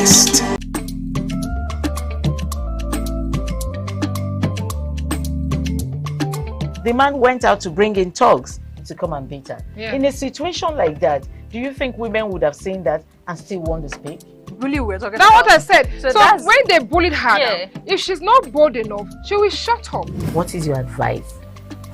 best. The man went out to bring in thugs to come and beat her. Yeah. In a situation like that, do you think women would have seen that and still want to speak? Really, we're talking That's about. what I said. So that's- when they bullied her, Yeah. now, if she's not bold enough, she will shut up. What is your advice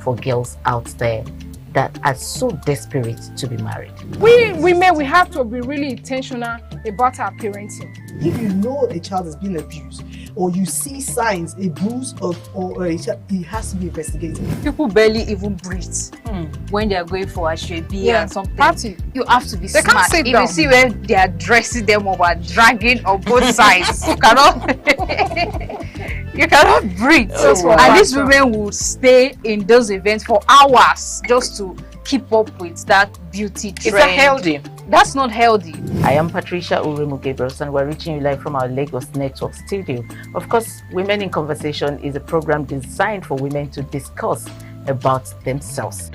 for girls out there that are so desperate to be married? We women, we have to be really intentional about our parenting. If you know a child is being abused, or you see signs, a bruise or a child, it has to be investigated. People barely even breathe when they are going for a shrebi and something. Party. You have to be They can't smart. sit If down. you see where they are dressing them or dragging on both sides, you cannot breathe. And these women will stay in those events for hours just to keep up with that beauty trend. Is that healthy? That's not healthy. I am Patricia Uremu Gabriels and we're reaching you live from our Lagos Network studio. Of course, Women in Conversation is a program designed for women to discuss about themselves.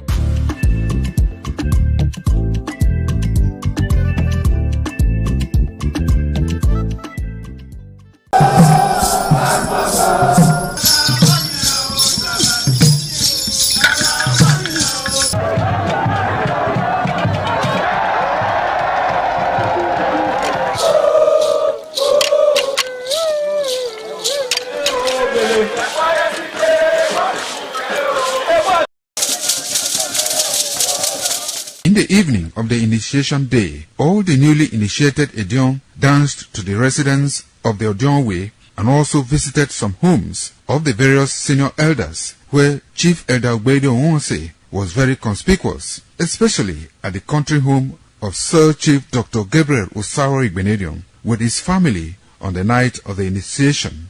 In the evening of the initiation day, all the newly initiated Edion danced to the residents of the Odion Way and also visited some homes of the various senior elders, where Chief Elder Ogbede Onwonse was very conspicuous, especially at the country home of Sir Chief Dr. Gabriel Osawo Igbenedion with his family on the night of the initiation.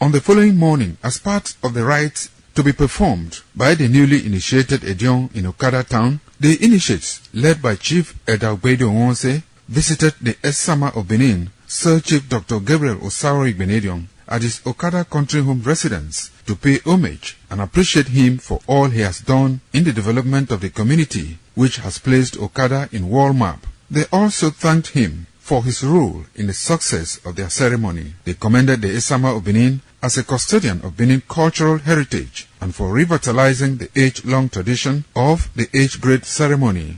On the following morning, as part of the rite to be performed by the newly initiated Edion in Okada town, the initiates, led by Chief Elder Ogbede Onwonse, visited the Esama of Benin, Sir Chief Dr. Gabriel Osawo Igbenedion, at his Okada country home residence to pay homage and appreciate him for all he has done in the development of the community, which has placed Okada in world map. They also thanked him for his role in the success of their ceremony. They commended the Esama of Benin as a custodian of Benin cultural heritage and for revitalizing the age-long tradition of the age-grade ceremony.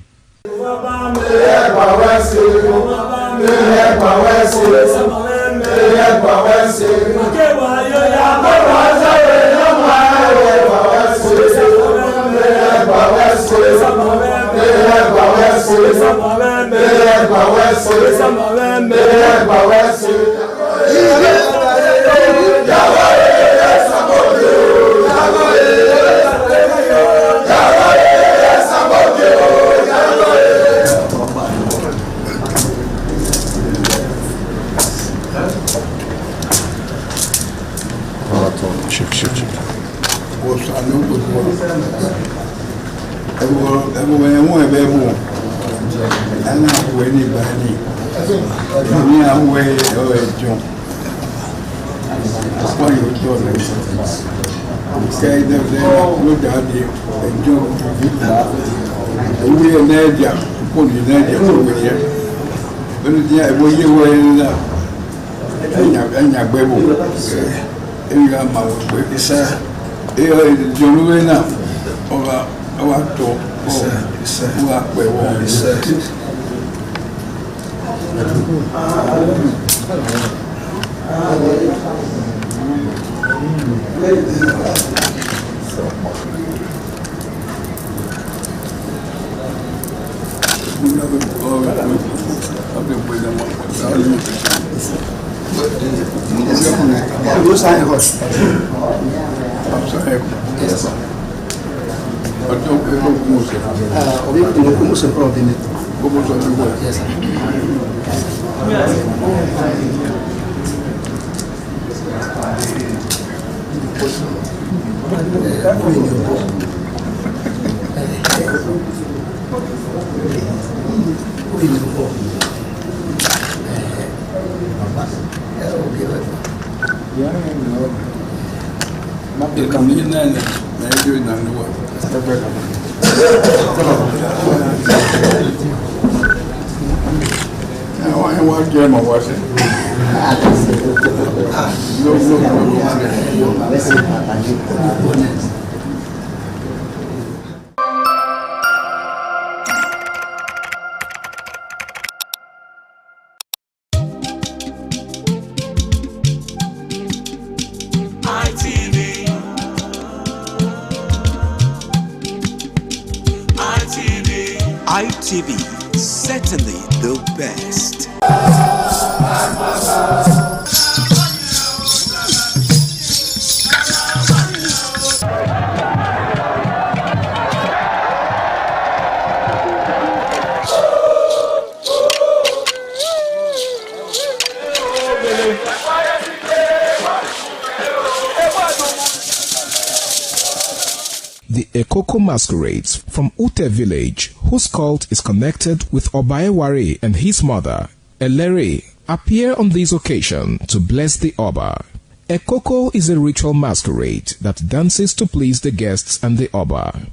ITV, certainly the best. The Ekoko masquerades from Ute village, whose cult is connected with Obaeware and his mother, Elere, appear on this occasion to bless the Oba. Ekoko is a ritual masquerade that dances to please the guests and the Oba.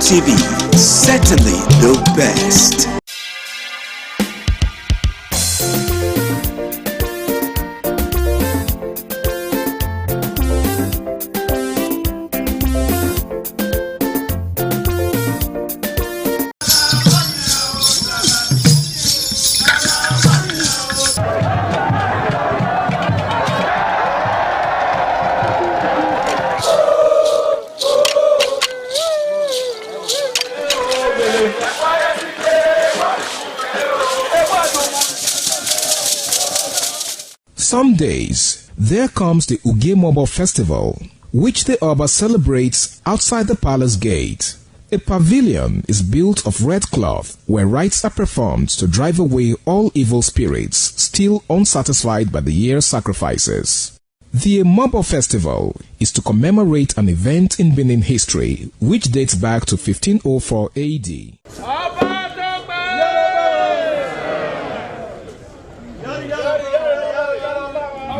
ITV, certainly the best. Some days, there comes the Ugemobo Festival, which the Oba celebrates outside the palace gate. A pavilion is built of red cloth where rites are performed to drive away all evil spirits still unsatisfied by the year's sacrifices. The Emobo Festival is to commemorate an event in Benin history which dates back to 1504 AD.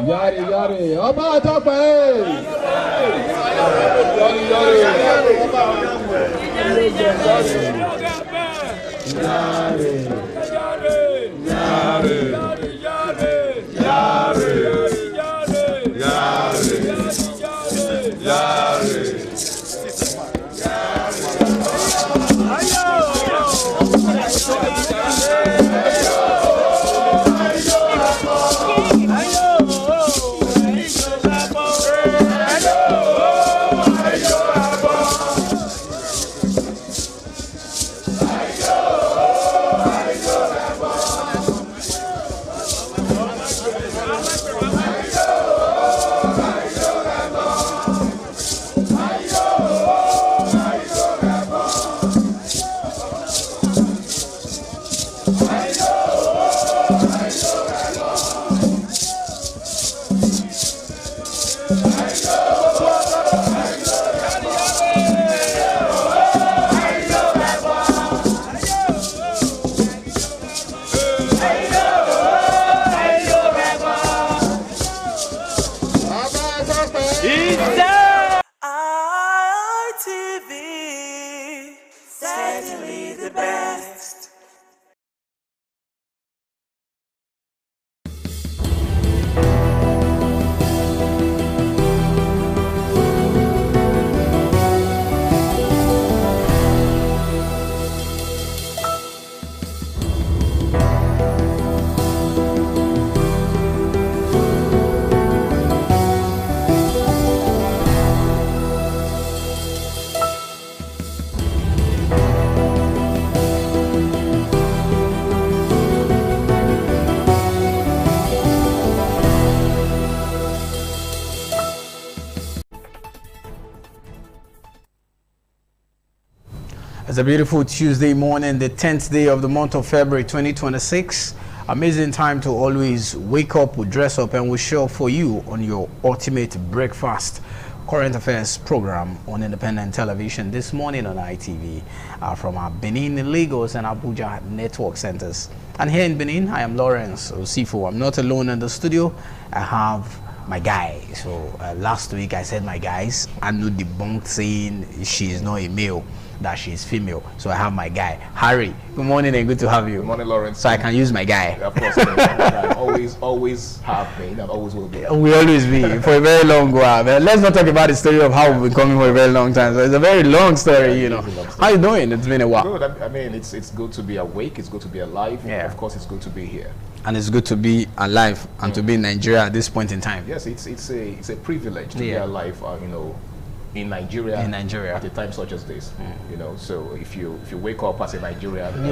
Yari yari, Oba Tope! Yari ITV, certainly the best. It's a beautiful Tuesday morning, the 10th day of the month of February 2026. Amazing time to always wake up, we dress up, and we show up for you on your ultimate breakfast current affairs program on independent television this morning on ITV from our Benin, Lagos, and Abuja network centers. And here in Benin, I am Lawrence Osifo. I'm not alone in the studio. I have my guy. So last week I said my guys, I no debunked saying she is not a male, that she is female. So I have my guy, Harry. Good morning and good to have you. Good morning, Lawrence. So I can use my guy. Yeah, of course, always have been and always will be. We always be for a very long while. But let's not talk about the story of how we've been coming for a very long time. So it's a very long story, you know. How you doing? It's been a while. Good. I mean, it's good to be awake. It's good to be alive. Yeah. Of course, it's good to be here. And it's good to be alive and to be in Nigeria at this point in time. Yes, it's a privilege to be alive. You know, in Nigeria. At a time such as this. You know, so if you wake up as a Nigerian,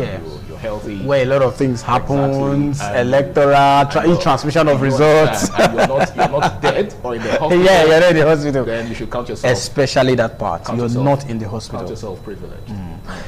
you're healthy. Where a lot of things happen, electoral, transmission of results. And you're not dead or in the hospital. Yeah, you're not in the hospital. Then you should count yourself. Especially that part. You're not in the hospital. Count yourself privileged.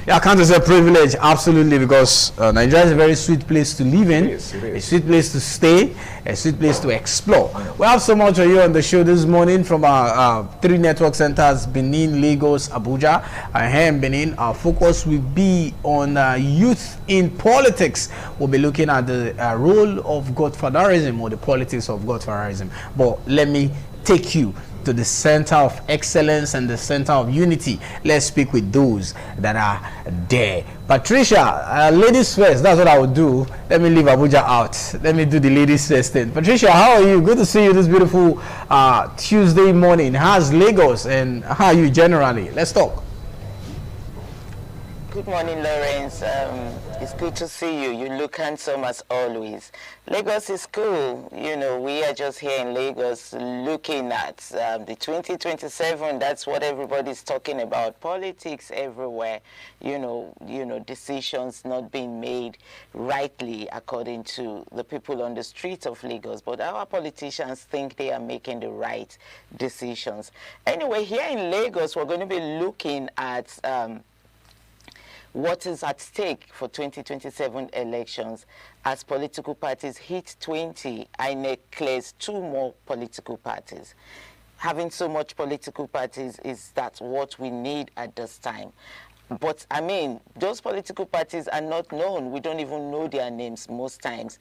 Yeah, count yourself privileged, absolutely, because Nigeria is a very sweet place to live in. It is. A sweet place to stay, a sweet place to explore. We have so much for you on the show this morning from our three network centers, Benin, Lagos, Abuja. And here in Benin, our focus will be on youth in politics. We'll be looking at the role of godfatherism or the politics of godfatherism. But let me take you to the Center of Excellence and the Center of Unity. Let's speak with those that are there. Patricia, ladies first. That's what I would do. Let me leave Abuja out. Let me do the ladies first thing. Patricia, how are you? Good to see you this beautiful Tuesday morning. How's Lagos and how are you generally? Let's talk. Good morning, Lawrence. It's good to see you. You look handsome as always. Lagos is cool. You know, we are just here in Lagos looking at the 2027. That's what everybody's talking about. Politics everywhere. You know, decisions not being made rightly according to the people on the streets of Lagos. But our politicians think they are making the right decisions. Anyway, here in Lagos, we're going to be looking at what is at stake for 2027 elections as political parties hit 20. INEC clears 2 more political parties. Having so much political parties, is that what we need at this time? But I mean, those political parties are not known. We don't even know their names most times.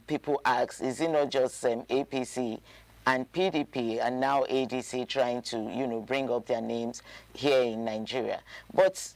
People ask, is it not just APC and PDP and now ADC trying to, bring up their names here in Nigeria? But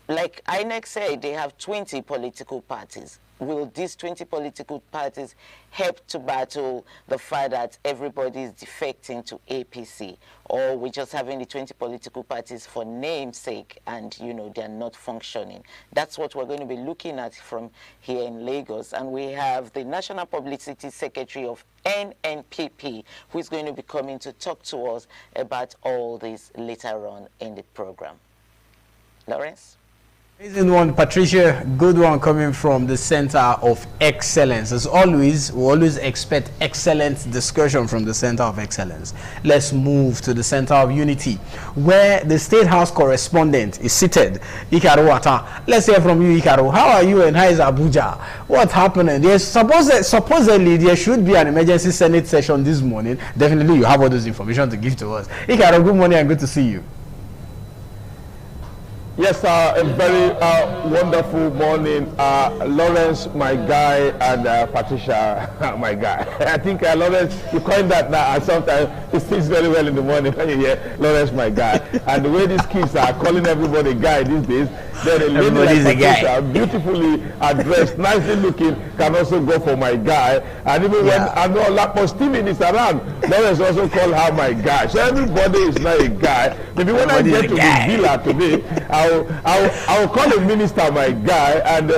like INEC said, they have 20 political parties. Will these 20 political parties help to battle the fact that everybody is defecting to APC? Or we're just having the 20 political parties for namesake and, they're not functioning? That's what we're going to be looking at from here in Lagos. And we have the National Publicity Secretary of NNPP, who is going to be coming to talk to us about all this later on in the program. Lawrence? Amazing one, Patricia. Good one coming from the Center of Excellence. As always, we always expect excellent discussion from the Center of Excellence. Let's move to the Center of Unity, where the State House correspondent is seated. Ikaru Wata. Let's hear from you, Ikaru. How are you and how is Abuja? What's happening? There's supposedly there should be an emergency Senate session this morning. Definitely you have all those information to give to us. Ikaru, good morning and good to see you. Yes, a very wonderful morning, Lawrence, my guy, and Patricia, my guy. I think Lawrence, you coined that now, and sometimes it fits very well in the morning when you hear Lawrence, my guy. And the way these kids are calling everybody guy these days, then a lady like Patricia, beautifully addressed, nicely looking, can also go for my guy. And even when I know Lapo Steven is around, Lawrence also call her my guy. So everybody is now a guy. Maybe when I get to the villa today, I will call a minister my guy, and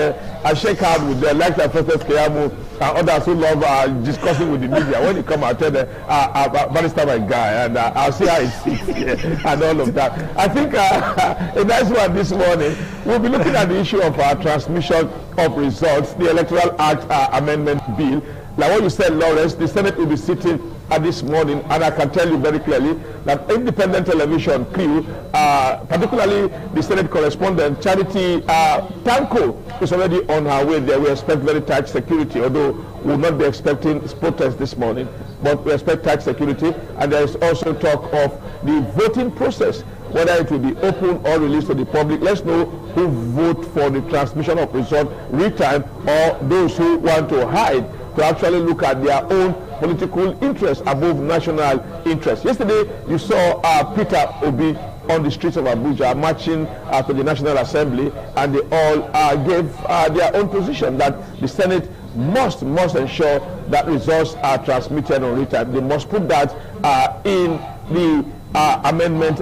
I shake hands with the like Professor Keyamu and others who love discussing with the media. When you come, I'll tell them, Barrister my guy, and I'll see how it sits and all of that. I think a nice one this morning. We'll be looking at the issue of transmission of results, the Electoral Act Amendment Bill. Like what you said, Lawrence, the Senate will be sitting this morning, and I can tell you very clearly that independent television crew, particularly the Senate correspondent, Charity Tanko, is already on her way there. We expect very tight security, although we will not be expecting protests this morning, but we expect tight security. And there is also talk of the voting process, whether it will be open or released to the public. Let's know who vote for the transmission of results real time, or those who want to hide to actually look at their own political interests above national interests. Yesterday, you saw Peter Obi on the streets of Abuja marching to the National Assembly, and they all gave their own position that the Senate must ensure that results are transmitted on real time. They must put that in the amendment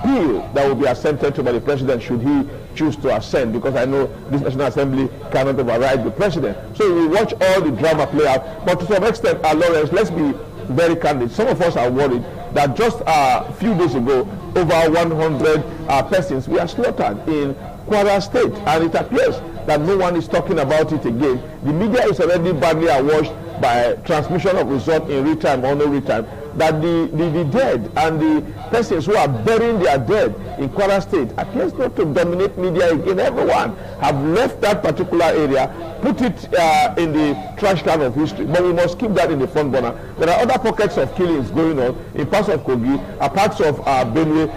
bill that will be assented to by the president should he choose to assent, because I know this National Assembly cannot override the president. So we watch all the drama play out. But to some extent, Lawrence, let's be very candid. Some of us are worried that just a few days ago, over 100 persons were slaughtered in Kwara State, and it appears that no one is talking about it again. The media is already badly awash by transmission of results in real time or no real time, that the dead and the persons who are burying their dead in Kwara State appears not to dominate media again. Everyone have left that particular area, put it in the trash can of history, but we must keep that in the front burner. There are other pockets of killings going on in parts of Kogi, parts of Benue,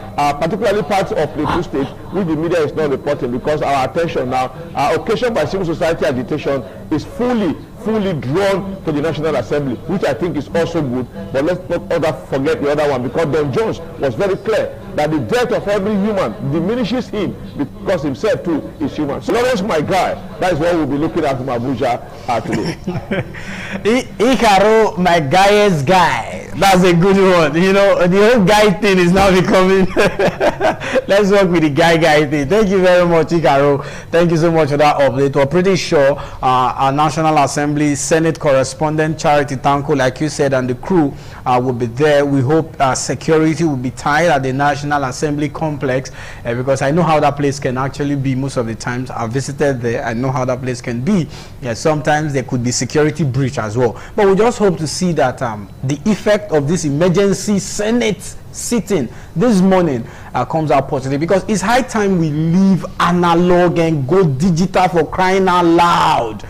particularly parts of Plateau State, which the media is not reporting because our attention now, occasioned by civil society agitation, is fully fully drawn to the National Assembly, which I think is also good. But let's not forget the other one, because Don Jones was very clear that the death of every human diminishes him because himself too is human. So Lawrence, my guy, that is what we'll be looking at from Abuja today. Ikaro, my guy's guy. That's a good one. You know, the whole guy thing is now becoming. Let's work with the guy thing. Thank you very much, Ikaro. Thank you so much for that update. We're pretty sure our National Assembly Senate correspondent Charity Tanko, like you said, and the crew will be there. We hope security will be tight at the National Assembly complex, because I know how that place can actually be most of the times. I've visited there. I know how that place can be. Yeah, sometimes there could be security breach as well. But we just hope to see that the effect of this emergency Senate sitting this morning comes out positive, because it's high time we leave analog and go digital, for crying out loud.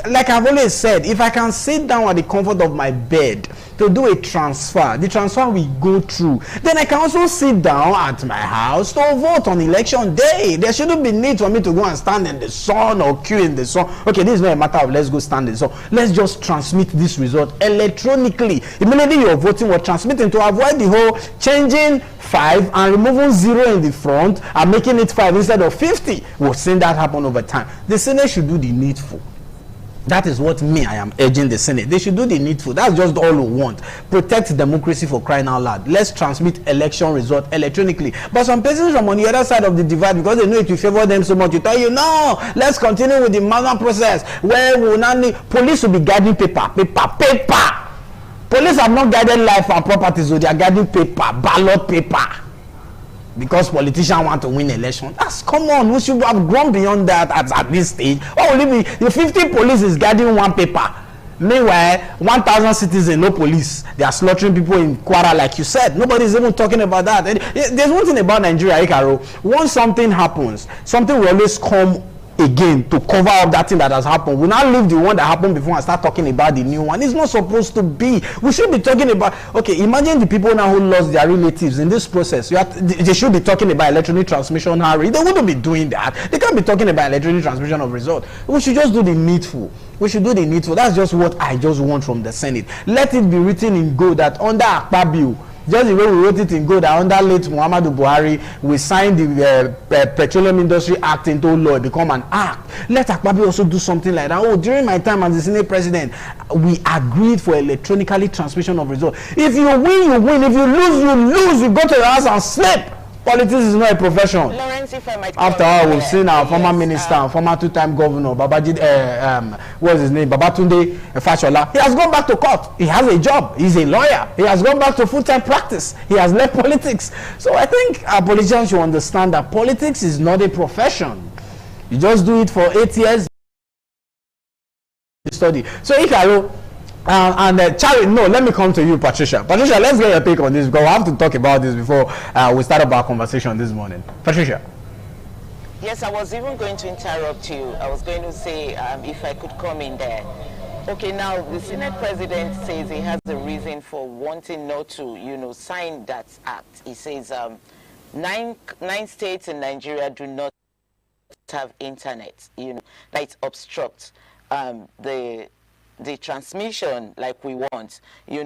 Like I've always said, if I can sit down at the comfort of my bed to do a transfer, the transfer will go through, then I can also sit down at my house to vote on election day. There shouldn't be need for me to go and stand in the sun or queue in the sun. Okay, this is not a matter of let's go stand in the sun. Let's just transmit this result electronically. Immediately you're voting, we're transmitting to avoid the whole changing 5 and removing 0 in the front and making it 5 instead of 50. We've seen that happen over time. The Senate should do the needful. That is what I am urging the Senate. They should do the needful. That's just all we want. Protect democracy, for crying out loud. Let's transmit election result electronically. But some persons from on the other side of the divide, because they know it will favor them so much, you tell you, no, let's continue with the manual process where we will not need, police will be guarding paper. Police have not guarded life and properties, so they are guarding paper, ballot paper. Because politicians want to win election. That's come on. We should have grown beyond that at this stage. What will it be? The 50 police is guarding one paper. Meanwhile, 1,000 citizens, no police. They are slaughtering people in Kwara, like you said. Nobody is even talking about that. There's one thing about Nigeria, Ikaro. Once something happens, something will always come again to cover up that thing that has happened. We now leave the one that happened before and start talking about the new one. It's not supposed to be. We should be talking about, okay, imagine the people now who lost their relatives in this process. They should be talking about electronic transmission, Harry. They wouldn't be doing that. They can't be talking about electronic transmission of result. We should just do the needful. We should do the needful. That's just what I just want from the Senate. Let it be written in gold that under Akpabio, just the way we wrote it in gold, that under late Muhammadu Buhari, we signed the Petroleum Industry Act into law, it become an act. Let Akpabio also do something like that. Oh, during my time as the Senate President, we agreed for electronically transmission of results. If you win, you win. If you lose, you lose. You go to your house and sleep. Politics is not a profession. Lawrence, if I might After all, we've seen our former minister and former two-time governor, what's his name, Babatunde Fashola. He has gone back to court. He has a job. He's a lawyer. He has gone back to full-time practice. He has left politics. So I think our politicians should understand that politics is not a profession. You just do it for 8 years. Study. So Ikaro, Charlie, no, let me come to you, Patricia. Patricia, let's get your take on this, because we have to talk about this before we start up our conversation this morning. Patricia. Yes, I was even going to interrupt you. I was going to say if I could come in there. Okay, now the Senate President says he has a reason for wanting not to, sign that act. He says 9 states in Nigeria do not have internet, that it obstructs the transmission like we want,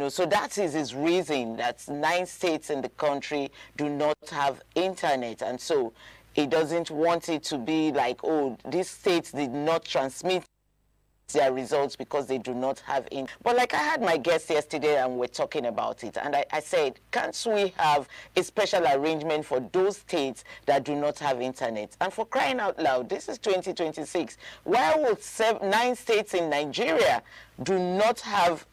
so that is his reason, that 9 states in the country do not have internet, and so he doesn't want it to be like, oh, these states did not transmit their results because they do not have in. But like I had my guest yesterday and we're talking about it, and I said, can't we have a special arrangement for those states that do not have internet? And for crying out loud, this is 2026. Why would 9 states in Nigeria do not have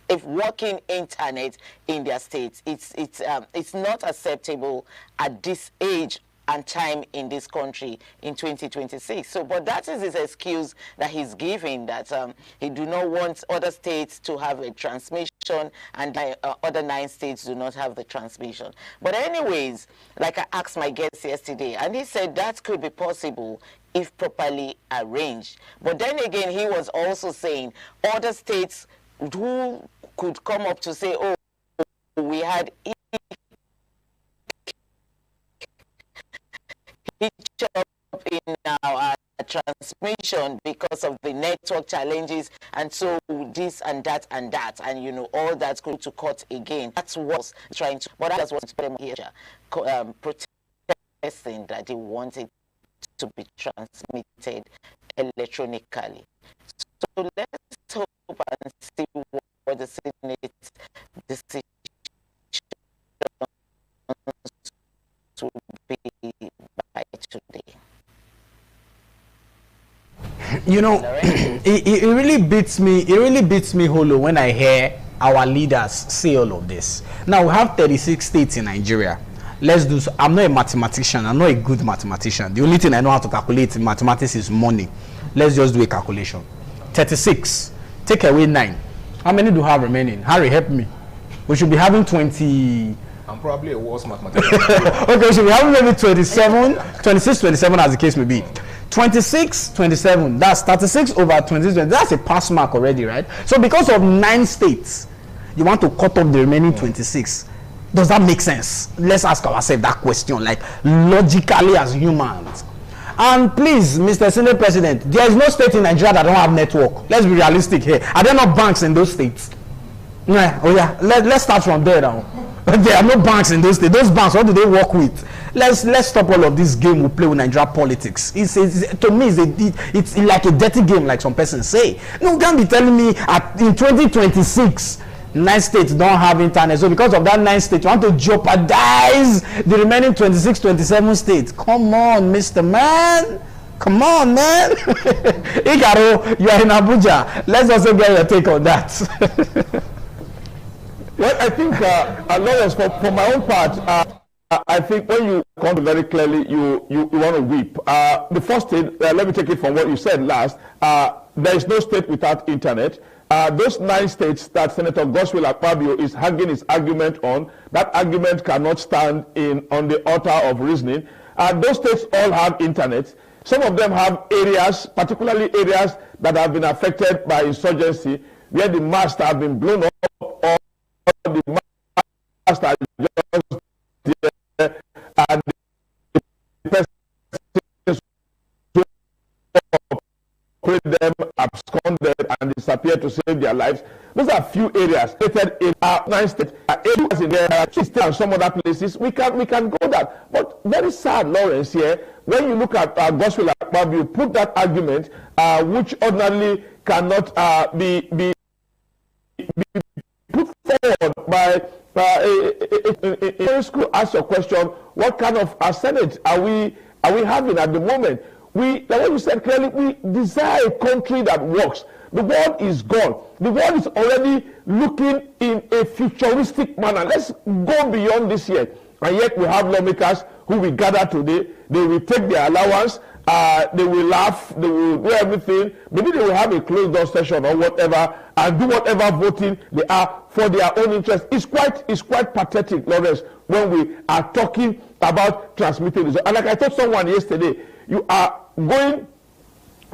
a working internet in their states? It's not acceptable at this age and time in this country in 2026. So, but that is his excuse that he's giving, that he do not want other states to have a transmission and other 9 states do not have the transmission. But anyways, like I asked my guest yesterday, and he said that could be possible if properly arranged. But then again, he was also saying other states who could come up to say, oh, we had hitch up in our transmission because of the network challenges, and so this and that and that, and you know all that's going to court again. That's what's trying to, but that's what's them here protesting that they wanted to be transmitted electronically. So let's hope and see what the Senate decision to be by today. You know, it really beats me. It really beats me hollow when I hear our leaders say all of this. Now we have 36 states in Nigeria. Let's do so. I'm not a mathematician. I'm not a good mathematician. The only thing I know how to calculate in mathematics is money. Let's just do a calculation. 36. Take away 9. How many do you have remaining? Harry, help me. We should be having 20. I'm probably a worse mathematician. Okay, we should be having maybe 27, 26, 27 as the case may be. 26, 27. That's 36 over 26. That's a pass mark already, right? So because of 9 states, you want to cut off the remaining 26. Does that make sense? Let's ask ourselves that question, like logically as humans. And please, Mr. Senate President, there is no state in Nigeria that don't have network. Let's be realistic here. Are there not banks in those states? Yeah. Oh yeah. Let's start from there now. There are no banks in those states. Those banks, what do they work with? Let's stop all of this game we play with Nigeria politics. To me, it's like a dirty game, like some persons say. No, you can't be telling me in 2026. 9 states don't have internet, so because of that 9 states you want to jeopardize the remaining 26, 27 states. Come on, Mr. Man, come on, man. Igaro, you are in Abuja. Let's also get your take on that. Well, I think Lawrence, for my own part, I think when you come very clearly, you want to weep. The first thing, let me take it from what you said last. There is no state without internet. Those 9 states that Senator Godswill Akpabio is hanging his argument on, that argument cannot stand on the altar of reasoning. Those states all have internet. Some of them have areas, particularly areas that have been affected by insurgency, where the masts have been blown up, or the masts are just there, and the person them absconded and disappeared to save their lives. Those are few areas stated in our 9 states. Areas in there, and some other places, we can go that. But very sad, Lawrence, here, when you look at Godswill Akpabio, you put that argument, which ordinarily cannot be put forward by a school. Ask your question: what kind of a Senate are we having at the moment? Like what you said clearly, we desire a country that works. The world is gone. The world is already looking in a futuristic manner. Let's go beyond this year. And yet we have lawmakers who will gather today. They will take their allowance. They will laugh. They will do everything. Maybe they will have a closed door session or whatever and do whatever voting they are for their own interest. It's quite pathetic, Lawrence, when we are talking about transmitting results. And like I told someone yesterday, you are going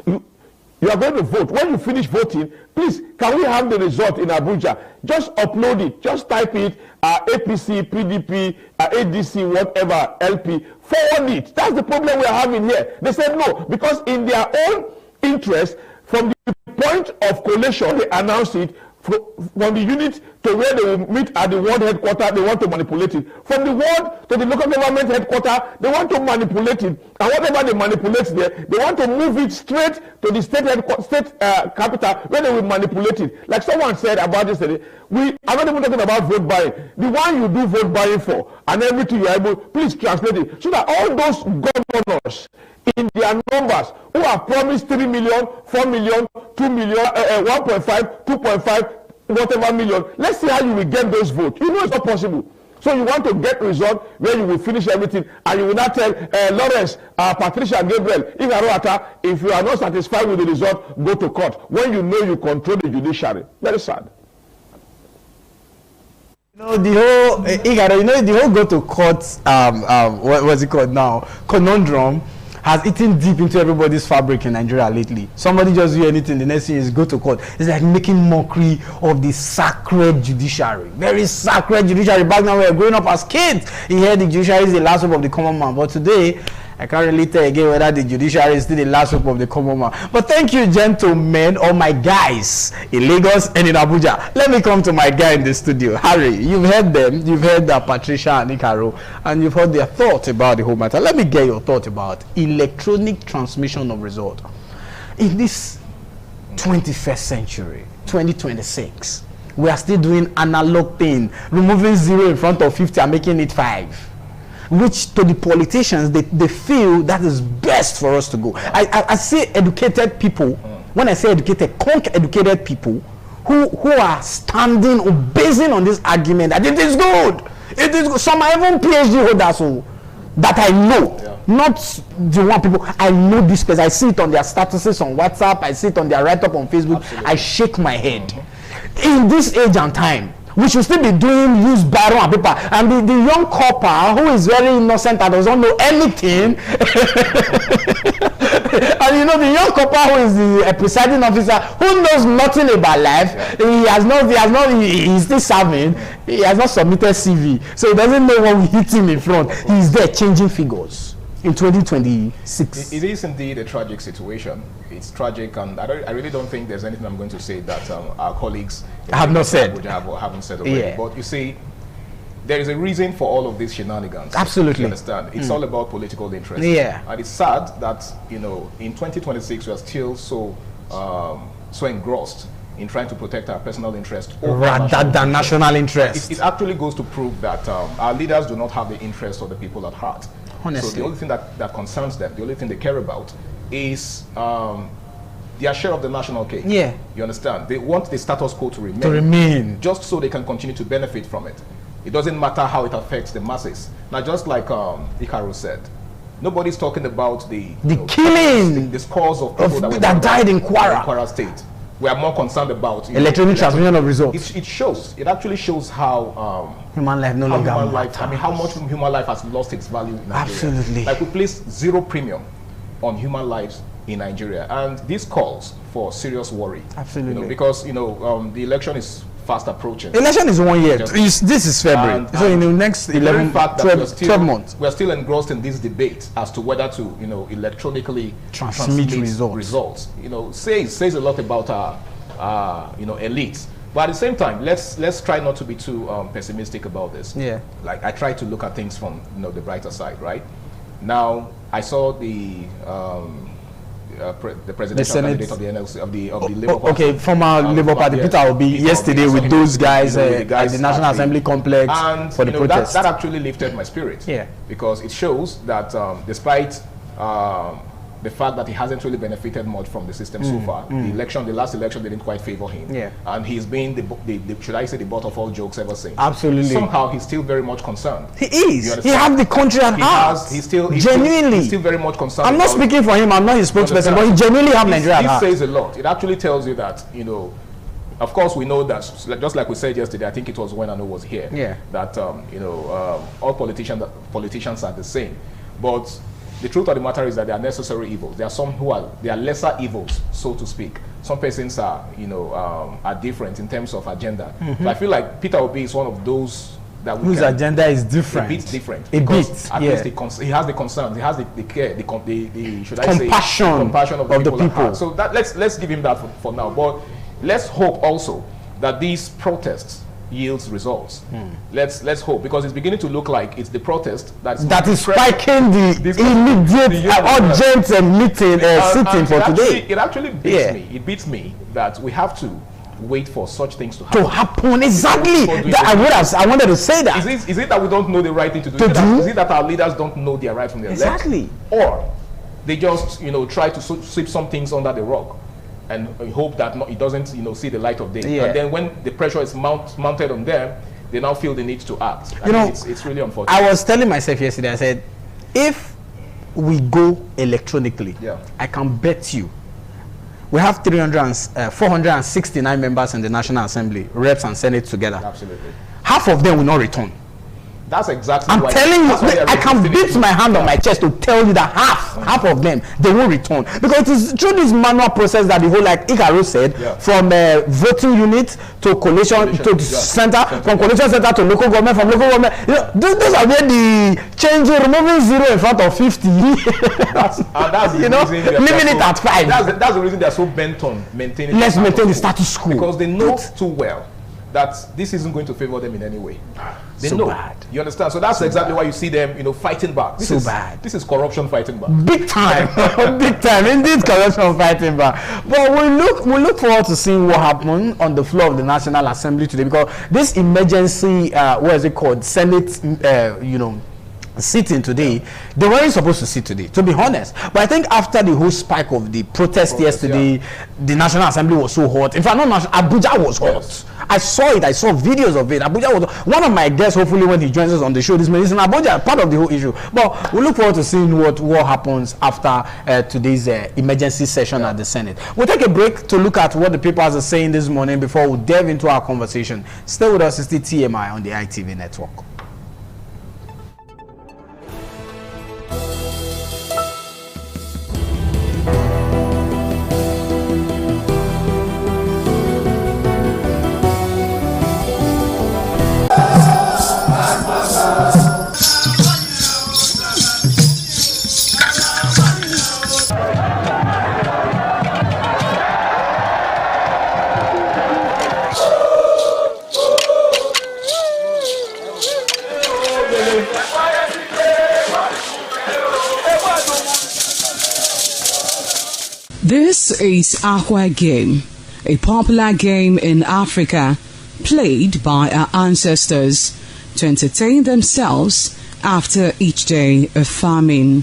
to vote. When you finish voting, please, can we have the result in Abuja? Just upload it. Just type it, APC, PDP, ADC, whatever, LP. Forward it. That's the problem we are having here. They said no, because in their own interest, from the point of collation, they announce it. From the unit to where they will meet at the ward headquarters, they want to manipulate it. From the ward to the local government headquarters, they want to manipulate it. And whatever they manipulate there, they want to move it straight to the state capital where they will manipulate it. Like someone said about this today, we are not even talking about vote buying. The one you do vote buying for and everything you are able, please translate it. So that all those governors in their numbers who have promised 3 million, 4 million, 2 million, 1.5, 2.5, whatever million. Let's see how you will get those votes. You know it's not possible. So you want to get result where you will finish everything and you will not tell Lawrence, Patricia and Gabriel, if you are not satisfied with the result, go to court. When you know you control the judiciary. Very sad. The whole go to court, what's it called now? Conundrum has eaten deep into everybody's fabric in Nigeria lately. Somebody just do anything, the next thing is go to court. It's like making mockery of the sacred judiciary. Very sacred judiciary. Back now we were growing up as kids. You hear the judiciary is the last hope of the common man. But today, I can't really tell again whether the judiciary is still the last hope of the common man. But thank you, gentlemen, or my guys in Lagos and in Abuja. Let me come to my guy in the studio. Harry, you've heard them. You've heard Patricia and Ikaro, and you've heard their thoughts about the whole matter. Let me get your thoughts about electronic transmission of result. In this 21st century, 2026, we are still doing analog thing, removing 0 in front of 50 and making it 5, which to the politicians, they feel that is best for us to go. I see educated people, when I say educated, educated people who are standing or basing on this argument that it is good. It is good. Some are even PhD holders who, that I know, not the one people. I know this person. I see it on their statuses on WhatsApp. I see it on their write-up on Facebook. Absolutely. I shake my head. In this age and time, we should still be doing use biro and paper. And the young copper who is very innocent and doesn't know anything. And you know, the young copper who is the presiding officer who knows nothing about life, he's still serving, he has not submitted CV, so he doesn't know what we hit him in front. He's there changing figures in 2026. It is indeed a tragic situation. It's tragic, and I really don't think there's anything I'm going to say that our colleagues have not said or haven't said already. But you see, there is a reason for all of these shenanigans. Absolutely. You understand? It's all about political interest. Yeah. And it's sad that, you know, in 2026 we are still so engrossed in trying to protect our personal interest rather than national interest. It actually goes to prove that our leaders do not have the interest of the people at heart. Honestly. So the only thing that concerns them, the only thing they care about is their share of the national cake. Yeah. You understand? They want the status quo to remain. Just so they can continue to benefit from it. It doesn't matter how it affects the masses. Now, just like Ikaro said, nobody's talking about the killing, the scores of people that died in Kwara State. We are more concerned about electronic transmission of results. It shows. It actually shows how human life no longer matters. I mean, how much human life has lost its value in Nigeria. Absolutely. Like, we place zero premium on human lives in Nigeria, and this calls for serious worry. Absolutely. You know, because the election is fast approaching. Election is 1 year. This is February. So in the next 12 months, we are still engrossed in this debate as to whether to, electronically transmit results. Says a lot about our, elites. But at the same time, let's try not to be too pessimistic about this. Yeah. Like, I try to look at things from the brighter side, right? Now, I saw the presidential candidate of the NLC of the Labour Party. Okay, former Labour Party, Peter Obi, yesterday with those guys at the National Assembly complex and, for the protest. That actually lifted my spirit. Yeah. Because it shows that despite the fact that he hasn't really benefited much from the system so far, the last election didn't quite favor him. Yeah. And he's been should I say, the butt of all jokes ever since. Absolutely. Somehow he's still very much concerned. He is. He has the country at heart. He's still very much concerned. I'm not speaking for him. I'm not his spokesperson, but he genuinely has Nigeria at heart. This says a lot. It actually tells you that, of course, we know that, just like we said yesterday, I think it was when Anu was here, that all politicians are the same. But the truth of the matter is that they are necessary evils. There are some they are lesser evils, so to speak. Some persons are, are different in terms of agenda. But I feel like Peter Obi is one of those that whose agenda is different. A bit different. At least he has the concerns, he has the care, the compassion of the people. So let's give him that for now. But let's hope also that these protests yields results. Let's hope, because it's beginning to look like it's the protest that is spiking the immediate urgent meeting sitting for today. It actually beats me that we have to wait for such things to happen. Exactly. I wanted to say that. Is it that we don't know the right thing to do? Is it that our leaders don't know their right from their left? Or they just try to sweep some things under the rug and hope that it doesn't, see the light of day. Yeah. And then when the pressure is mounted on them, they now feel the need to act. It's really unfortunate. I was telling myself yesterday, I said, if we go electronically, I can bet you, we have 469 members in the National Assembly, reps and Senate together. Absolutely. Half of them will not return. That's exactly I'm why telling you, I can resisting beat it. my hand on my chest to tell you that half of them, they will return. Because it is through this manual process that the whole, like Ikaru said, from voting unit to collation to center, from collation center to local government, from local government. You know, those are where the changing, removing 0 in front of 50. That's you know, leaving it at 5. That's the reason they're so bent on maintaining. Let's maintain the status quo. Because they know too well that this isn't going to favor them in any way. They know. Bad. You understand? So that's exactly why you see them, you know, fighting back. This is bad. This is corruption fighting back. Big time, big time. Indeed, corruption fighting back. But we look forward to seeing what happened on the floor of the National Assembly today, because this emergency, what is it called, Senate, you know, sitting today, they weren't supposed to sit today, to be honest. But I think after the whole spike of the protest yesterday, the National Assembly was so hot. In fact, Abuja was hot. Yes. I saw it. I saw videos of it. Abuja was one of my guests. Hopefully, when he joins us on the show this morning, is in Abuja, part of the whole issue. But we look forward to seeing what happens after today's emergency session at the Senate. We'll take a break to look at what the papers are saying this morning before we delve into our conversation. Stay with us. It's the TMI on the ITV network. This is Akwa Game, a popular game in Africa played by our ancestors to entertain themselves after each day of farming.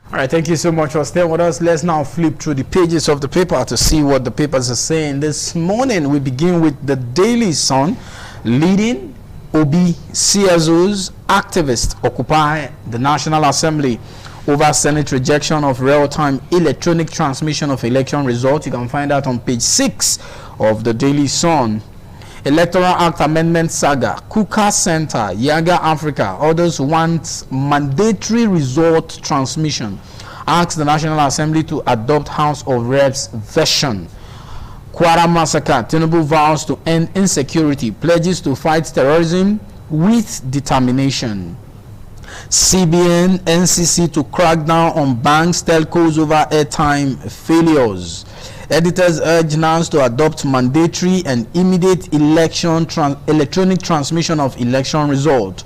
All right, thank you so much for staying with us. Let's now flip through the pages of the paper to see what the papers are saying. This morning, we begin with the Daily Sun. Leading Obi CSOs activists occupy the National Assembly over Senate rejection of real-time electronic transmission of election results. You can find that on page 6 of the Daily Sun. Electoral Act Amendment Saga, Kuka Center, Yaga Africa, others want mandatory result transmission. Asks the National Assembly to adopt House of Reps version. Kwara Massacre, Tinubu vows to end insecurity, pledges to fight terrorism with determination. CBN, NCC to crack down on banks, telcos over airtime failures. Editors urge NANS to adopt mandatory and immediate electronic transmission of election result.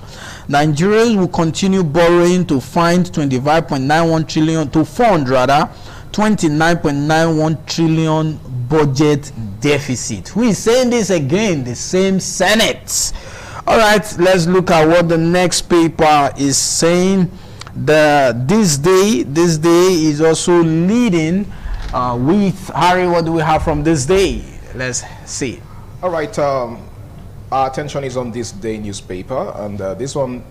Nigerians will continue borrowing to find 25.91 trillion to fund 29.91 trillion budget deficit. Who is saying this again? The same Senate. All right, let's look at what the next paper is saying. This day is also leading with Harry. What do we have from this day? Let's see. All right, our attention is on This Day newspaper, and this one,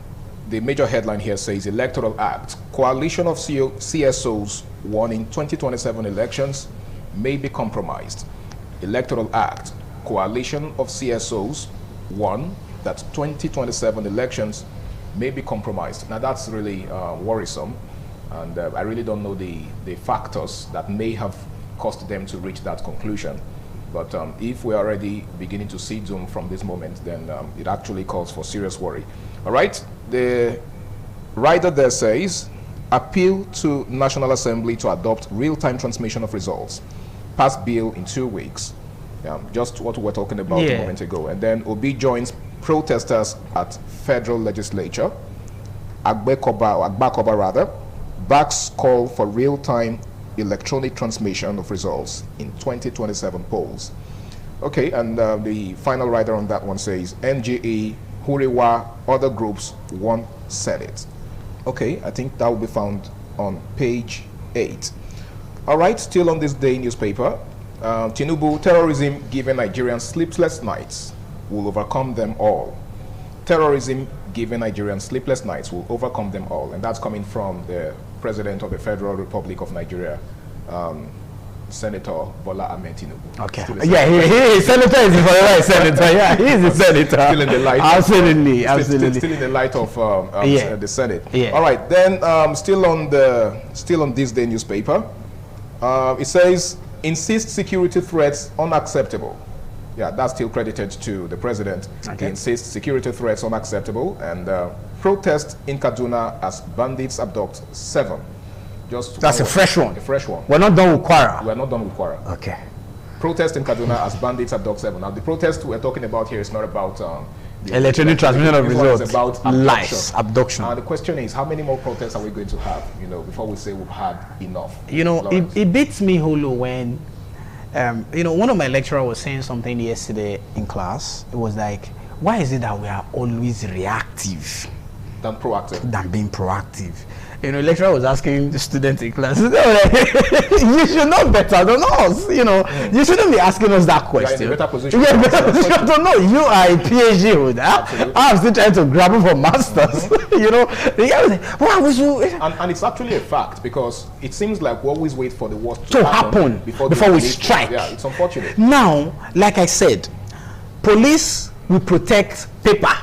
the major headline here says Electoral Act, coalition of CSOs won in 2027 elections may be compromised. Electoral Act, coalition of CSOs won that 2027 elections may be compromised. Now that's really worrisome, and I really don't know the factors that may have caused them to reach that conclusion. But if we're already beginning to see doom from this moment, then it actually calls for serious worry. All right, the writer there says, appeal to National Assembly to adopt real-time transmission of results. Pass bill in 2 weeks. Just what we were talking about a moment ago. And then Obi joins protesters at federal legislature. Agbakoba rather, backs call for real-time electronic transmission of results in 2027 polls. Okay, and the final rider on that one says NGE, Huriwa, other groups want Senate. Okay, I think that will be found on page 8. All right, still on this day newspaper, Tinubu, terrorism giving Nigerians sleepless nights will overcome them all. Terrorism giving Nigerians sleepless nights will overcome them all. And that's coming from the President of the Federal Republic of Nigeria, Senator Bola Ahmed Tinubu. Okay. Yeah, he senator is for the right senator. Yeah, he is a senator. Still in the light. Absolutely, absolutely. Still in the light of the Senate. Yeah. All right. Then still on this day newspaper, it says insist security threats unacceptable. Yeah, that's still credited to the president. Okay. He insists security threats unacceptable, and protest in Kaduna as bandits abduct 7. That's a fresh one. A fresh one. We're not done with Kwara. We're not done with Kwara. Okay. Protest in Kaduna as bandits abduct 7. Now, the protest we're talking about here is not about the electronic transmission of results. It's about abduction. The question is, how many more protests are we going to have? Before we say we've had enough. It beats me, Hulu, when one of my lecturers was saying something yesterday in class. It was like, why is it that we are always reactive than proactive? Than being proactive. The lecturer was asking the students in class, you should know better than us. You shouldn't be asking us that question. You're in a better position. You're in a better position to know. You are a PhD holder. I'm still trying to grab him for masters. And it's actually a fact, because it seems like we always wait for the worst to happen before we strike. Yeah, it's unfortunate. Now, like I said, police will protect paper.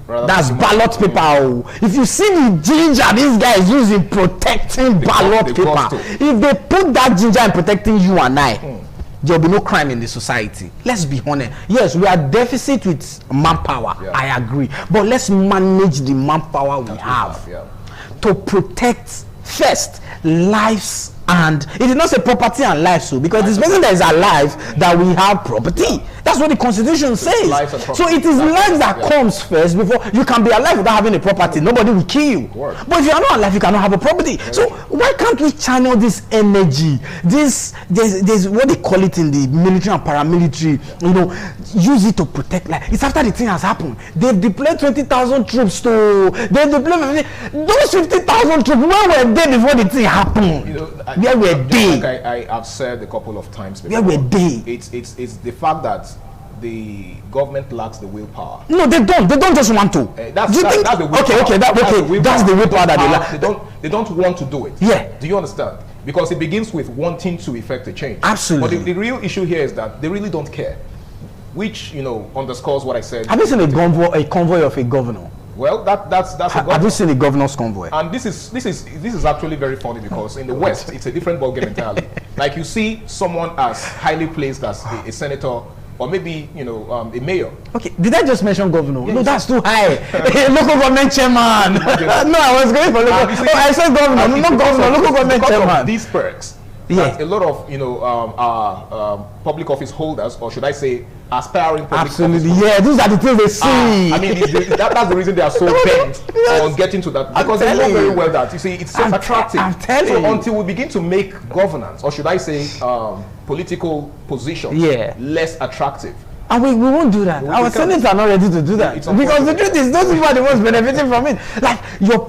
That's ballot paper. If you see the ginger these guys using protecting ballot paper, if they put that ginger in protecting you and I, there'll be no crime in the society. Let's be honest. Yes, we are deficit with manpower. Yeah. I agree. But let's manage the manpower we have to protect first lives. And it did not say property and life, so because this person that is alive that we have property. That's what the Constitution says. So it is life that comes first before you can be alive without having a property. Nobody will kill you. But if you are not alive, you cannot have a property. So why can't we channel this energy? There's what they call it in the military and paramilitary. Use it to protect life. It's after the thing has happened. They've deployed 20,000 troops to. They deployed those 50,000 troops. Where were they before the thing happened? Where were they? Like I've said a couple of times before. Where were they? It's the fact that the government lacks the willpower. No, they don't. They don't just want to. That's the willpower. Okay. That's the willpower that they lack. They don't want to do it. Yeah. Do you understand? Because it begins with wanting to effect a change. Absolutely. But the real issue here is that they really don't care, which underscores what I said. Have you seen a convoy of a governor? Well, that's a governor. Have you seen the governor's convoy? And this is actually very funny, because in the West it's a different ballgame entirely. Like, you see someone as highly placed as a senator, or maybe a mayor. Okay, did I just mention governor? No, that's too high. Local government chairman. No, I was going for local. I said governor, not governor. Local government chairman. These perks. Yeah. A lot of public office holders, or should I say aspiring public office holders. Yeah, these are the things they see. That's the reason they are so bent on getting to that, because they know very well that it's so attractive. I'm telling you. Until we begin to make governance, or should I say political positions less attractive. And we won't do that. Our senators are not ready to do that, because the truth is, those people are the ones benefiting from it. Like, you're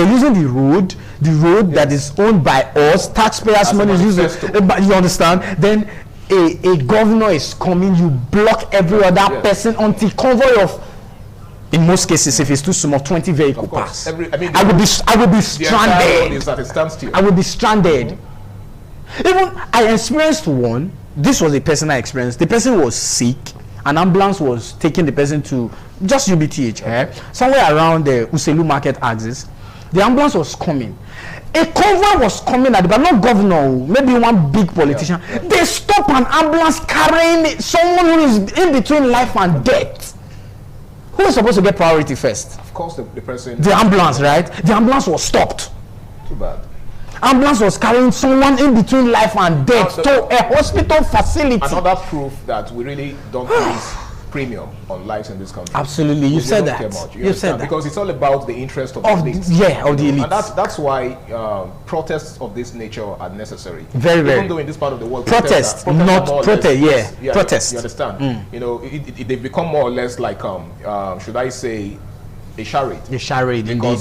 using the road that is owned by us, taxpayers' money is used. But you understand? Then a governor is coming, you block every other person until convoy of, in most cases, if it's too small, 20 vehicles pass. I would be stranded. I would be stranded. Even I experienced one. This was a person I experienced. The person was sick. An ambulance was taking the person to just UBTH, somewhere around the Uselu Market axis. The ambulance was coming. A convoy was coming at the back, not governor, maybe one big politician. They stop an ambulance carrying someone who is in between life and death. Who is supposed to get priority first? Of course, the person. The ambulance, right? The ambulance was stopped. Too bad. ambulance was carrying someone in between life and death to a hospital facility. Another proof that we really don't place premium on lives in this country. Absolutely, you said that. You said that because it's all about the interest of the elites. Of the elites. And that's why protests of this nature are necessary. Very. Even though in this part of the world, protest. You understand? You know, they've become more or less like should I say a charade? A charade, indeed.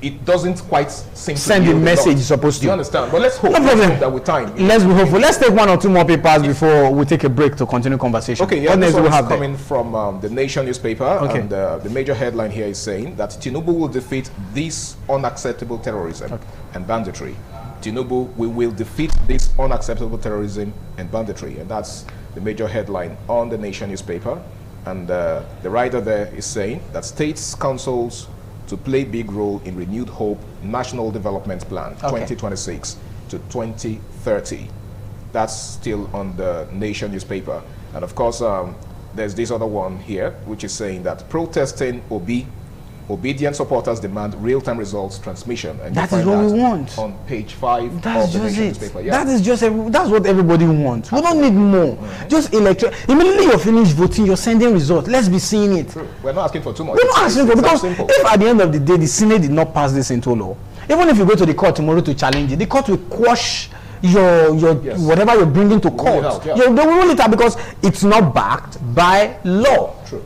It doesn't quite seem to send the message you're supposed to. You understand? But let's hope that with time. Let's be hopeful. Let's take one or two more papers before we take a break to continue conversation. Okay, yeah, this one is coming from the Nation newspaper, and the major headline here is saying that Tinubu will defeat this unacceptable terrorism and banditry. Tinubu, we will defeat this unacceptable terrorism and banditry, and that's the major headline on the Nation newspaper. And the writer there is saying that states, councils to play big role in Renewed Hope National Development Plan 2026 to 2030. That's still on the Nation newspaper. And of course, there's this other one here, which is saying that protesting obedient supporters demand real-time results transmission. And that is what we want. On page 5 of the Nation newspaper. Yeah. That's what everybody wants. We don't need more. Just immediately you're finished voting, you're sending results. Let's be seeing it. True. We're not asking for too much. We're not asking for, because if at the end of the day the Senate did not pass this into law, even if you go to the court tomorrow to challenge it, the court will quash your whatever you're bringing to court. They will rule it out because it's not backed by law. True.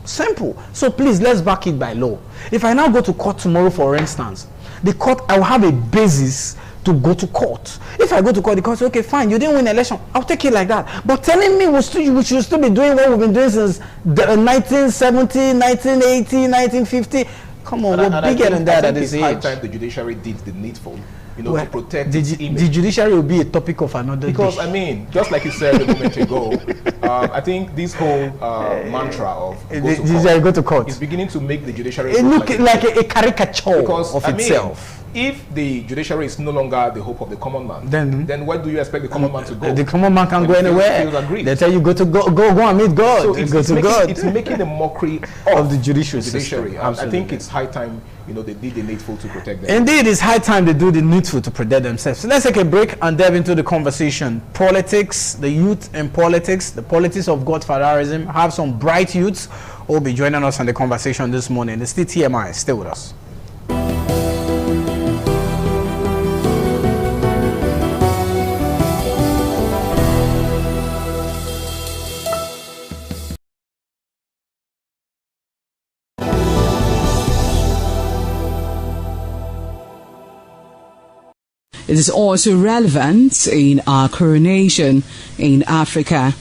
Simple. So please, let's back it by law. If I now go to court tomorrow, for instance, the court, I will have a basis to go to court. If I go to court, the court says, okay, fine, you didn't win the election, I'll take it like that. But telling me we should still be doing what we've been doing since 1970, 1980, 1950, come on, we're bigger than that at this age. It's high time the judiciary did the needful, to protect the judiciary will be a topic of another because day. I mean, just like you said a moment ago, I think this whole mantra of go to court is beginning to make the judiciary look like a caricature of itself. If the judiciary is no longer the hope of the common man, then where do you expect the common man to go? The common man can't go anywhere. They tell you go and meet God. So it's making a mockery of the judiciary. I think it's high time they did the needful to protect them. Indeed, it's high time they do the needful to protect themselves. So let's take a break and delve into the conversation. Politics, the youth in politics, the politics of godfatherism. Have some bright youths who will be joining us on the conversation this morning. It's still TMI. Stay with us. It is also relevant in our coronation in Africa.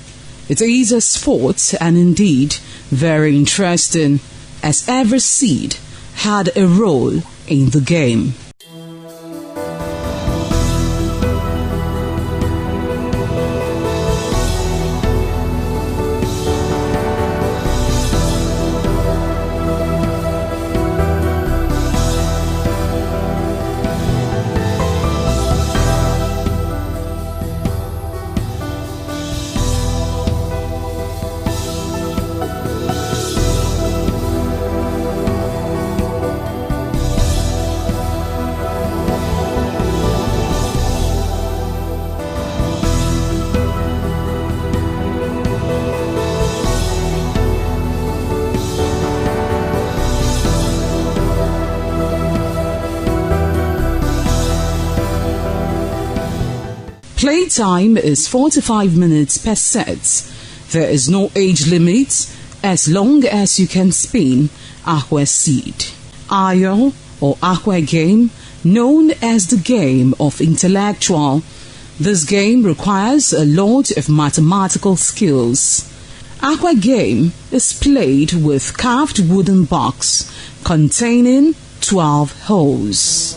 It is a sport and indeed very interesting, as every seed had a role in the game. Playtime is 45 minutes per set. There is no age limit as long as you can spin Akwe seed. Ayo or Akwe game, known as the game of intellectual. This game requires a lot of mathematical skills. Akwe game is played with carved wooden box containing 12 holes.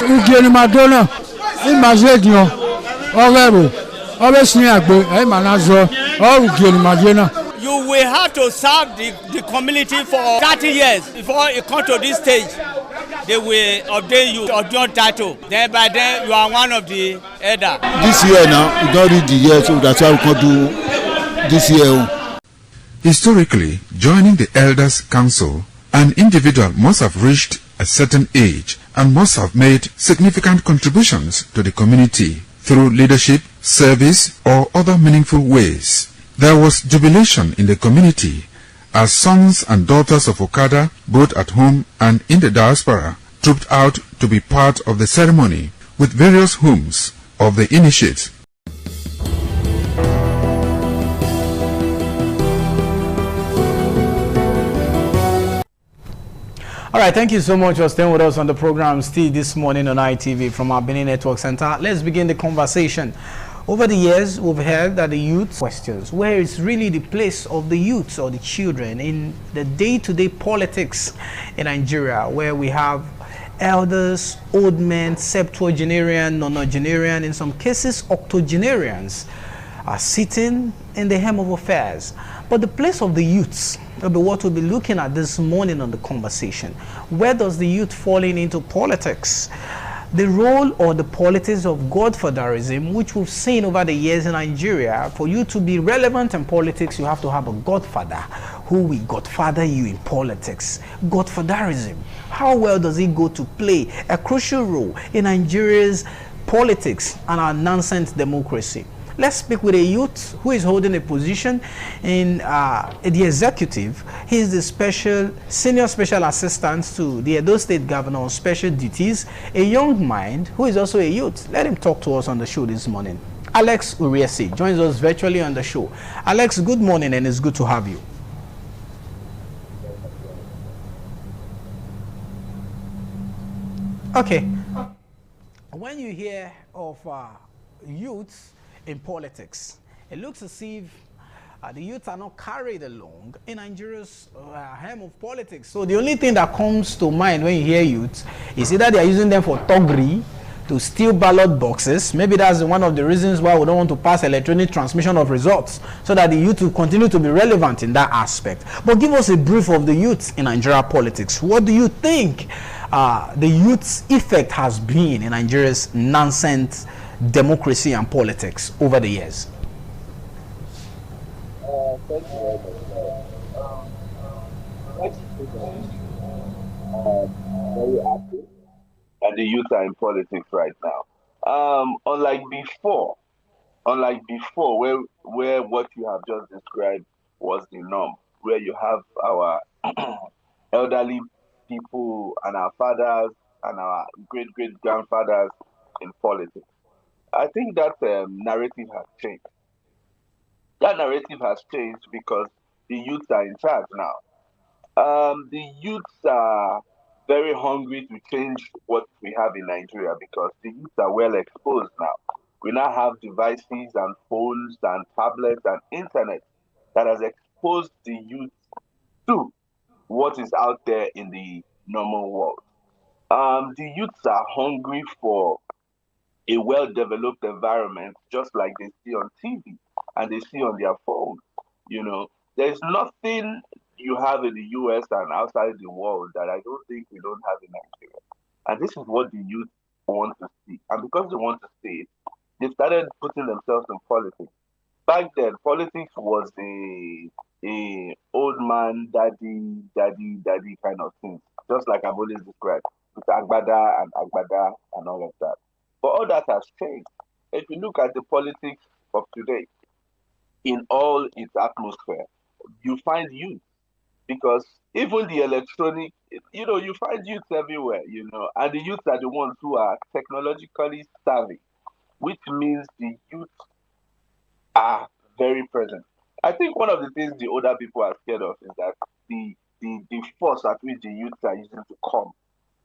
Ugieni Madonna, in Mazedio, Orero, always near Gbe, Manazo, or Ugieni Madonna. You will have to serve the community for 30 years before you come to this stage. They will update you of your title. Then by then you are one of the elder. This year now, we don't read the year, so that's why we can do this year. Historically, joining the Elders Council, an individual must have reached a certain age and must have made significant contributions to the community through leadership, service, or other meaningful ways. There was jubilation in the community as sons and daughters of Okada, both at home and in the diaspora, trooped out to be part of the ceremony with various hymns of the initiates. All right, thank you so much for staying with us on the program still this morning on ITV from our Benin Network Center. Let's begin the conversation. Over the years, we've heard that the youth questions, where it's really the place of the youth or the children in the day-to-day politics in Nigeria, where we have elders, old men, septuagenarian, nonagenarian, in some cases octogenarians, are sitting in the helm of affairs. But the place of the youths will be what we'll be looking at this morning on the conversation. Where does the youth fall into politics? The role or the politics of godfatherism, which we've seen over the years in Nigeria. For you to be relevant in politics, you have to have a godfather who will godfather you in politics. Godfatherism, how well does it go to play a crucial role in Nigeria's politics and our nonsense democracy? Let's speak with a youth who is holding a position in the executive. He is the senior special assistant to the Edo State Governor on special duties, a young mind who is also a youth. Let him talk to us on the show this morning. Alex Uriesi joins us virtually on the show. Alex, good morning, and it's good to have you. Okay. When you hear of youths in politics, it looks as if the youth are not carried along in Nigeria's helm of politics. So the only thing that comes to mind when you hear youth is either they are using them for thuggery, to steal ballot boxes. Maybe that's one of the reasons why we don't want to pass electronic transmission of results, so that the youth will continue to be relevant in that aspect. But give us a brief of the youth in Nigeria politics. What do you think the youth's effect has been in Nigeria's nonsense democracy and politics over the years? Thank you very much. Very active, and the youth are in politics right now. Unlike before, where what you have just described was the norm, where you have our elderly people and our fathers and our great-great-grandfathers in politics. I think that narrative has changed. That narrative has changed because the youths are in charge now. The youths are very hungry to change what we have in Nigeria because the youths are well exposed now. We now have devices and phones and tablets and internet that has exposed the youth to what is out there in the normal world. The youths are hungry for a well-developed environment, just like they see on TV and they see on their phone. You know, there's nothing you have in the US and outside the world that I don't think we don't have in Nigeria. And this is what the youth want to see. And because they want to see it, they started putting themselves in politics. Back then, politics was a old man, daddy kind of thing. Just like I've always described, with Agbada and all of that. But all that has changed. If you look at the politics of today, in all its atmosphere, you find youth. Because even the electronic, you find youth everywhere, and the youth are the ones who are technologically savvy, which means the youth are very present. I think one of the things the older people are scared of is that the force at which the youth are using to come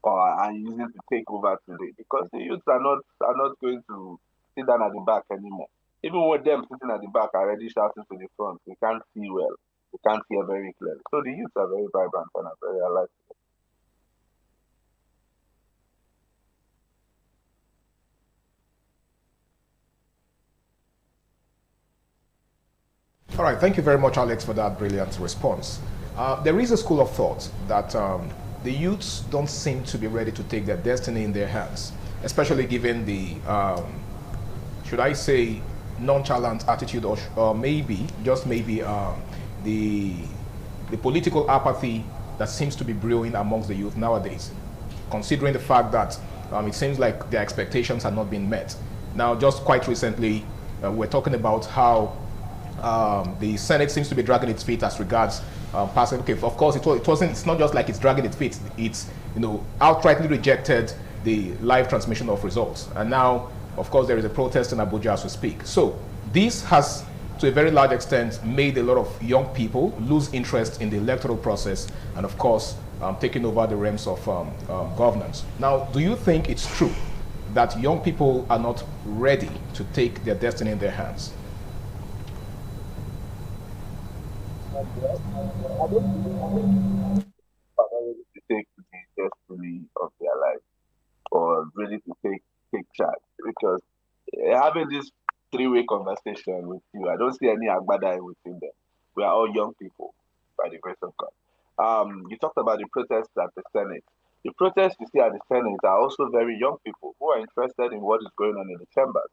or are using to take over today, because the youth are not going to sit down at the back anymore. Even with them sitting at the back already shouting to the front, they can't see well. They can't hear very clearly. So the youth are very vibrant and are very alive. All right, thank you very much, Alex, for that brilliant response. There is a school of thought that the youths don't seem to be ready to take their destiny in their hands, especially given the, should I say, nonchalant attitude, or maybe, just maybe, the political apathy that seems to be brewing amongst the youth nowadays, considering the fact that it seems like their expectations are not being met. Now, just quite recently, we're talking about how the Senate seems to be dragging its feet as regards passing. Okay, of course, it's not just like it's dragging its feet. It's, outrightly rejected the live transmission of results. And now, of course, there is a protest in Abuja as we speak. So this has, to a very large extent, made a lot of young people lose interest in the electoral process and, of course, taking over the realms of governance. Now, do you think it's true that young people are not ready to take their destiny in their hands? To take the destiny of their life, or ready to take charge, because having this three-way conversation with you, I don't see any agbada within them. We are all young people, by the grace of God. You talked about the protests at the Senate. The protests you see at the Senate are also very young people who are interested in what is going on in the chambers.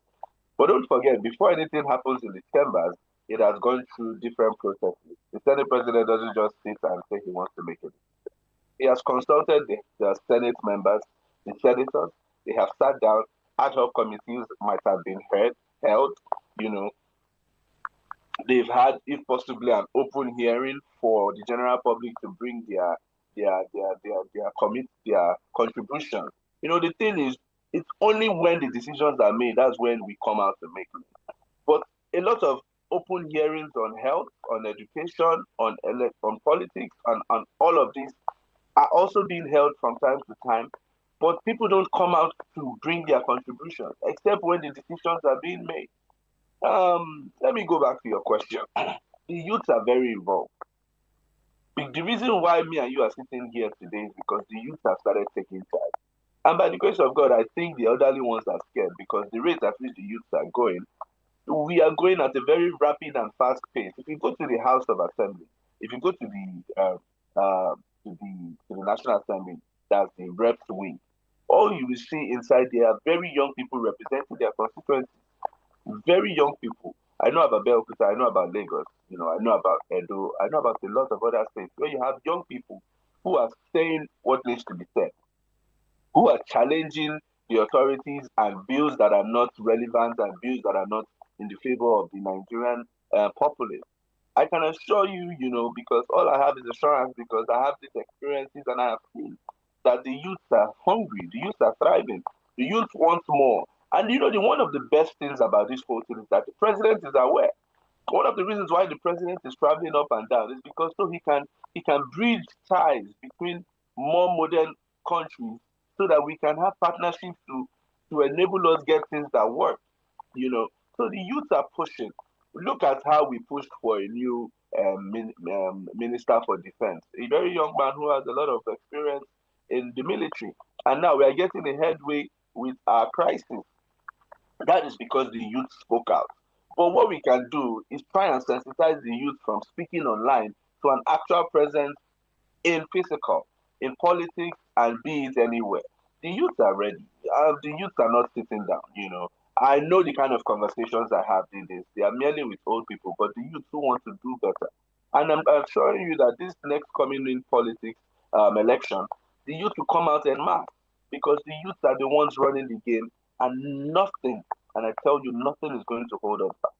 But don't forget, before anything happens in the chambers, it has gone through different processes. The Senate president doesn't just sit and say he wants to make it. He has consulted the Senate members, the senators. They have sat down. Ad hoc committees might have been held. They've had, if possibly, an open hearing for the general public to bring their contributions. The thing is, it's only when the decisions are made that's when we come out to make them. But a lot of open hearings on health, on education, on politics, on all of these are also being held from time to time. But people don't come out to bring their contributions, except when the decisions are being made. Let me go back to your question. The youths are very involved. The reason why me and you are sitting here today is because the youth have started taking charge. And by the grace of God, I think the elderly ones are scared because the rate at which the youths are going, we are going at a very rapid and fast pace. If you go to the House of Assembly, if you go to the National Assembly, that's the reps wing, all you will see inside there are very young people representing their constituencies. Very young people. I know about Belkuta, I know about Lagos, I know about Edo, I know about a lot of other states where you have young people who are saying what needs to be said, who are challenging the authorities and bills that are not relevant and bills that are not in the favor of the Nigerian populace. I can assure you, because all I have is assurance, because I have these experiences and I have seen that the youths are hungry, the youths are thriving, the youth want more. And one of the best things about this whole thing is that the president is aware. One of the reasons why the president is traveling up and down is because so he can bridge ties between more modern countries so that we can have partnerships to enable us get things that work. So the youth are pushing. Look at how we pushed for a new minister for defense, a very young man who has a lot of experience in the military. And now we are getting a headway with our crisis. That is because the youth spoke out. But what we can do is try and sensitize the youth from speaking online to an actual presence in physical, in politics, and be it anywhere. The youth are ready. The youth are not sitting down, I know the kind of conversations I have in this. They are merely with old people, but the youth who want to do better. And I'm assuring you that this next coming in politics election, the youth will come out en masse because the youth are the ones running the game, and nothing, and I tell you, nothing is going to hold us back.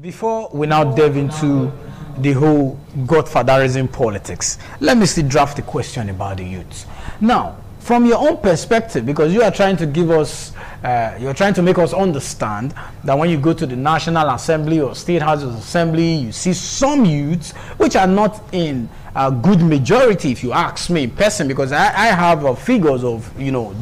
Before we now delve into the whole godfatherism politics, let me still draft the question about the youth. Now, from your own perspective, because you are trying to give us, you're trying to make us understand that when you go to the National Assembly or State House of Assembly, you see some youths which are not in a good majority, if you ask me in person, because I have figures of,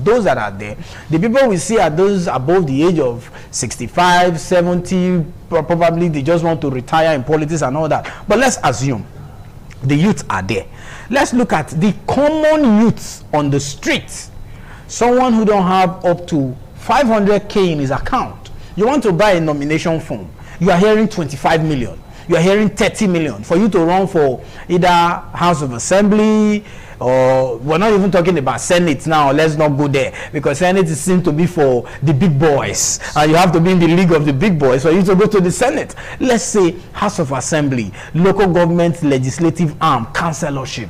those that are there. The people we see are those above the age of 65, 70, probably they just want to retire in politics and all that. But let's assume the youths are there. Let's look at the common youths on the streets. Someone who don't have up to 500K in his account. You want to buy a nomination form. You are hearing 25 million. You are hearing 30 million for you to run for either House of Assembly, or we're not even talking about Senate now. Let's not go there, because Senate seems to be for the big boys, and you have to be in the league of the big boys for you to go to the Senate. Let's say House of Assembly, local government legislative arm, councillorship.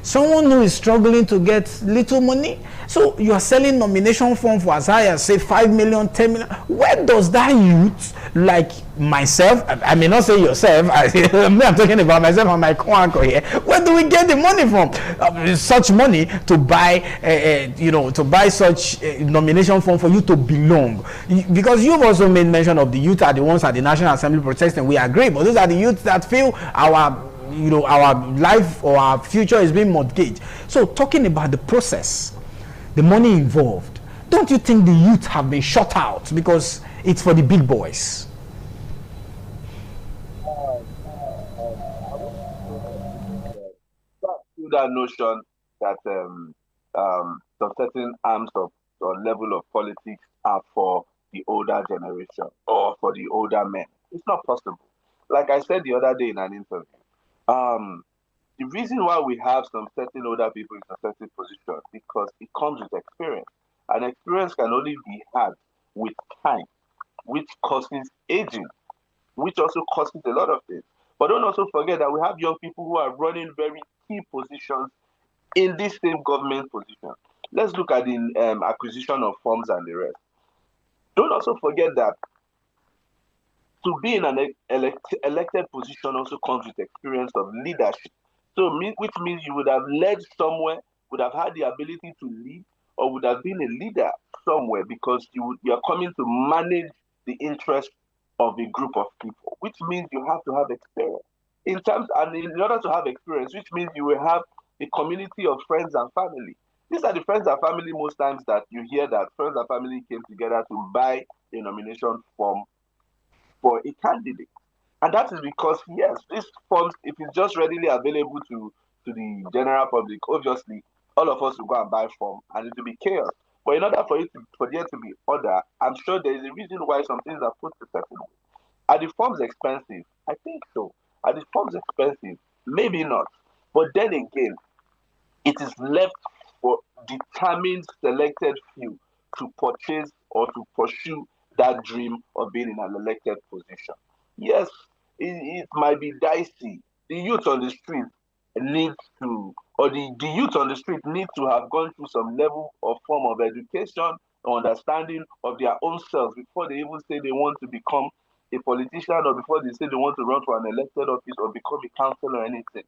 Someone who is struggling to get little money, so you are selling nomination form for as high as say 5 million, 10 million. Where does that youth like myself, I may not say yourself, I'm talking about myself and my co-anchor here, where do we get the money from? Such money to buy to buy such nomination form for you to belong? Because you've also made mention of the youth are the ones at the National Assembly protesting. We agree, but those are the youth that feel our life or our future is being mortgaged. So talking about the process, the money involved, don't you think the youth have been shut out because it's for the big boys? That notion that some certain arms of or level of politics are for the older generation or for the older men. It's not possible. Like I said the other day in an interview, the reason why we have some certain older people in a certain position because it comes with experience. And experience can only be had with time, which causes aging, which also causes a lot of things. But don't also forget that we have young people who are running very key positions in this same government position. Let's look at the acquisition of firms and the rest. Don't also forget that to be in an elected position also comes with experience of leadership. So, which means you would have led somewhere, would have had the ability to lead, or would have been a leader somewhere because you are coming to manage the interest of a group of people, which means you have to have experience. In order to have experience, which means you will have a community of friends and family. These are the friends and family most times that you hear that friends and family came together to buy a nomination form for a candidate. And that is because, yes, these forms, if it's just readily available to the general public, obviously, all of us will go and buy form and it will be chaos. But in order for there to be order, I'm sure there is a reason why some things are put to certain way. Are the forms expensive? I think so. Are the forms expensive? Maybe not. But then again, it is left for determined, selected few to purchase or to pursue that dream of being in an elected position. Yes, it might be dicey. The youth on the street need to, or the youth on the street need to have gone through some level or form of education or understanding of their own selves before they even say they want to become a politician or before they say they want to run for an elected office or become a councillor or anything.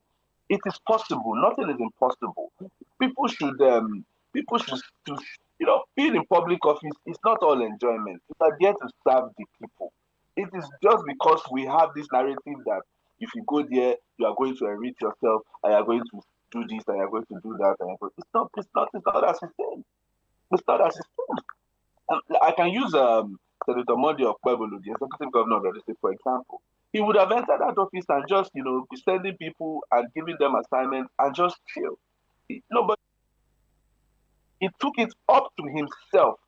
It is possible. Nothing is impossible. People should being in public office is not all enjoyment. It's there to serve the people. It is just because we have this narrative that if you go there, you are going to enrich yourself, and you are going to do this, and you are going to do that. It's not as it seems. It's not as it seems. I can use Senator Monday of Pueblo, the executive governor of the state, for example. He would have entered that office and just, be sending people and giving them assignments and just chill. But he took it up to himself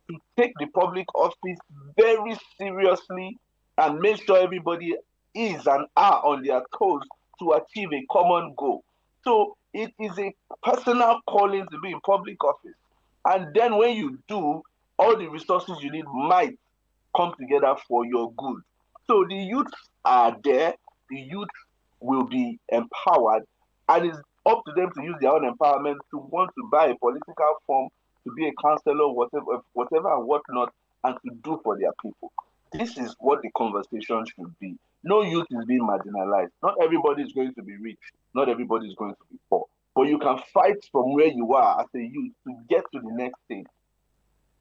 to take the public office very seriously and make sure everybody is and are on their toes to achieve a common goal. So it is a personal calling to be in public office. And then when you do, all the resources you need might come together for your good. So the youth are there, the youth will be empowered, and it's up to them to use their own empowerment to want to buy a political form, to be a councillor, whatever and whatnot, and to do for their people. This is what the conversation should be. No youth is being marginalized. Not everybody is going to be rich. Not everybody is going to be poor. But you can fight from where you are as a youth to get to the next stage.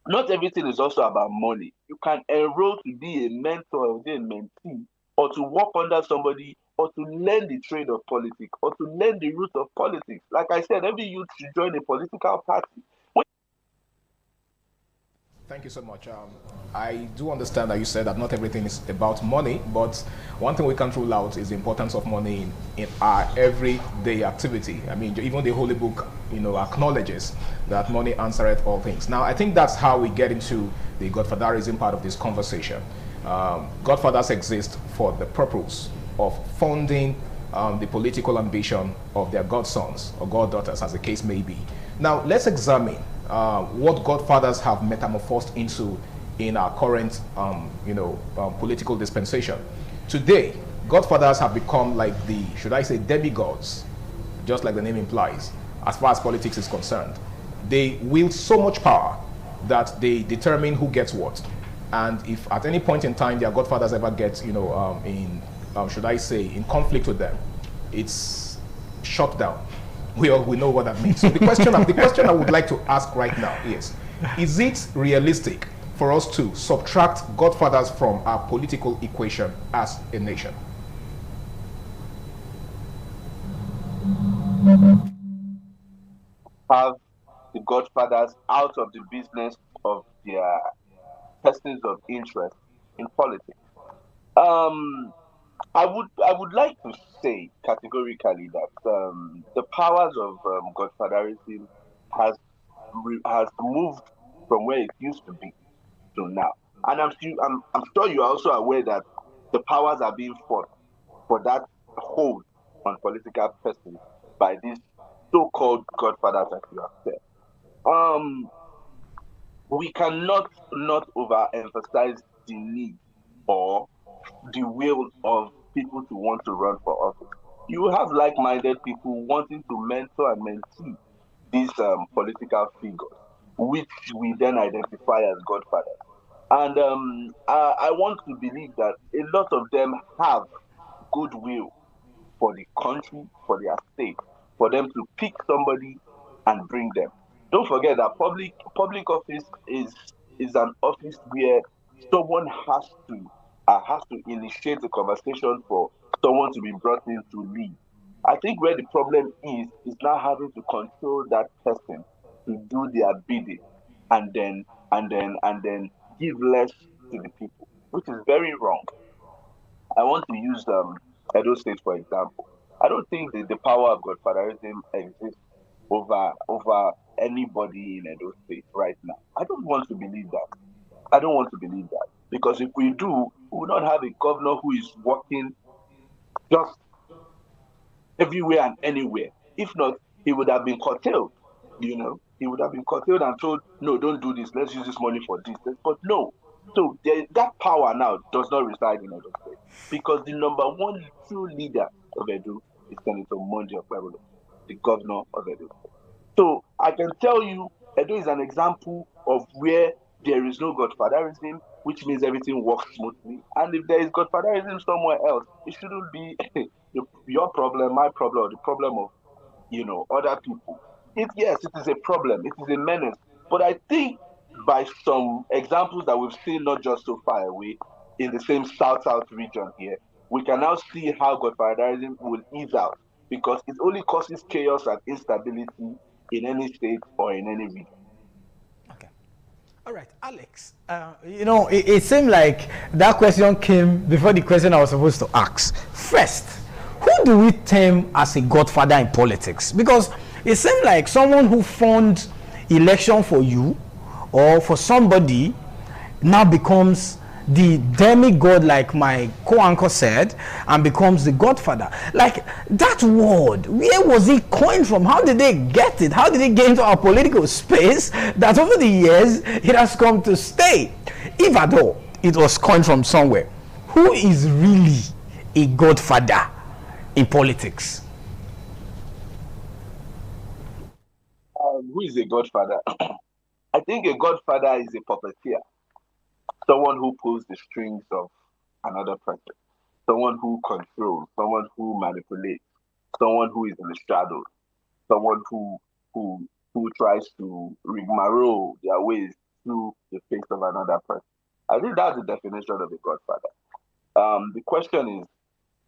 Not everything is also about money. You can enroll to be a mentor or be a mentee, or to work under somebody, or to learn the trade of politics, or to learn the root of politics. Like I said, every youth should join a political party. Thank you so much. I do understand that you said that not everything is about money, but one thing we can't rule out is the importance of money in our everyday activity. I mean, even the Holy Book, acknowledges that money answereth all things. Now, I think that's how we get into the Godfatherism part of this conversation. godfathers exist for the purpose of funding the political ambition of their godsons or goddaughters, as the case may be. Now, let's examine what godfathers have metamorphosed into in our current, political dispensation. Today, godfathers have become like the, should I say, demigods, just like the name implies, as far as politics is concerned. They wield so much power that they determine who gets what. And if at any point in time their godfathers ever get, should I say, in conflict with them, it's shut down. We know what that means. So the question I would like to ask right now is it realistic for us to subtract godfathers from our political equation as a nation? Have the godfathers out of the business of their persons of interest in politics. I would like to say categorically that the powers of godfatherism has moved from where it used to be to now, and I'm sure you are also aware that the powers are being fought for that hold on political persons by these so-called godfathers, as you have said. We cannot not overemphasize the need or the will of people to want to run for office. You have like-minded people wanting to mentor and mentee these political figures, which we then identify as godfathers. And I want to believe that a lot of them have goodwill for the country, for their state, for them to pick somebody and bring them. Don't forget that public office is an office where someone has to initiate a conversation for someone to be brought in to lead. I think where the problem is now having to control that person to do their bidding and then give less to the people, which is very wrong. I want to use Edo State for example. I don't think the power of godfatherism exists over anybody in Edo State right now. I don't want to believe that. Because if we do, we will not have a governor who is working just everywhere and anywhere. If not, he would have been curtailed. He would have been curtailed and told, no, don't do this. Let's use this money for this. But no. So that power now does not reside in Edo State. Because the number one true leader of Edo is Senator Monday Okpebholo, the governor of Edo. So I can tell you, Edo is an example of where there is no godfatherism, which means everything works smoothly. And if there is godfatherism somewhere else, it shouldn't be your problem, my problem, or the problem of other people. Yes, it is a problem. It is a menace. But I think by some examples that we've seen, not just so far away, in the same South region here, we can now see how godfatherism will ease out, because it only causes chaos and instability in any state or in any region. Okay. All right, Alex, it seemed like that question came before the question I was supposed to ask. First, who do we term as a godfather in politics? Because it seemed like someone who funds election for you or for somebody now becomes the demigod, like my co-anchor said, and becomes the godfather. Like, that word, where was it coined from? How did they get it? How did it get into our political space that over the years it has come to stay? If at all it was coined from somewhere, who is really a godfather in politics? Who is a godfather? I think a godfather is a puppeteer. Someone who pulls the strings of another person, someone who controls, someone who manipulates, someone who is in the shadows, someone who tries to rigmarole their ways through the face of another person. I think that's the definition of a godfather. The question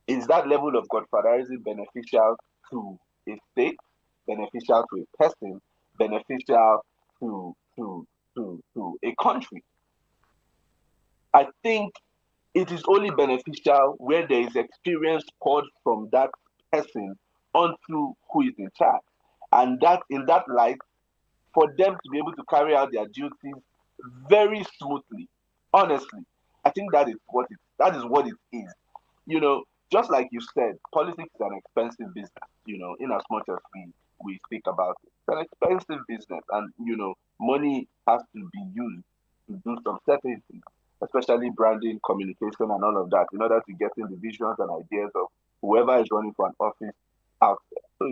is that level of godfatherism beneficial to a state, beneficial to a person, beneficial to a country? I think it is only beneficial where there is experience poured from that person onto who is in charge. And that in that light, for them to be able to carry out their duties very smoothly, honestly. I think that is what it is. You know, just like you said, politics is an expensive business. You know, in as much as we speak about it, it's an expensive business, and you know, money has to be used to do some certain things, especially branding, communication, and all of that, in order to get in the visions and ideas of whoever is running for an office out there. So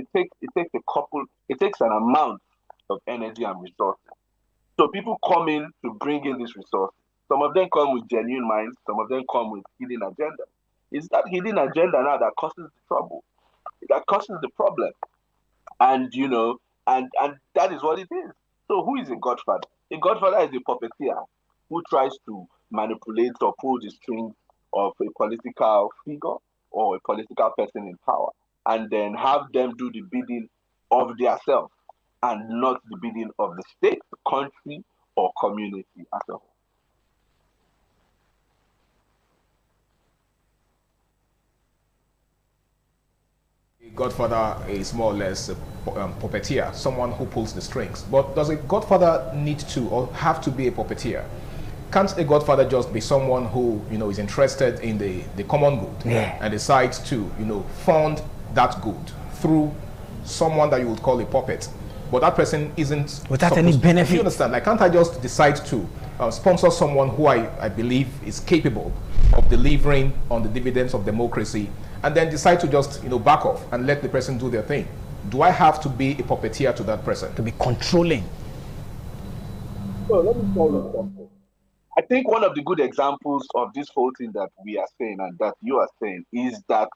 it takes an amount of energy and resources. So people come in to bring in this resource. Some of them come with genuine minds, some of them come with hidden agenda. It's that hidden agenda now that causes the trouble, that causes the problem. And you know, and that is what it is. So who is a godfather? A godfather is a puppeteer who tries to manipulate or pull the strings of a political figure or a political person in power, and then have them do the bidding of their self and not the bidding of the state, country, or community as a whole. Godfather is more or less a puppeteer, someone who pulls the strings. But does a godfather need to or have to be a puppeteer? Can't a godfather just be someone who, you know, is interested in the common good and decides to, you know, fund that good through someone that you would call a puppet, but that person isn't without any benefit? You understand? Like, can't I just decide to sponsor someone who I believe is capable of delivering on the dividends of democracy, and then decide to just, you know, back off and let the person do their thing? Do I have to be a puppeteer to that person? To be controlling? So let me tell you something. I think one of the good examples of this whole thing that we are saying and that you are saying is that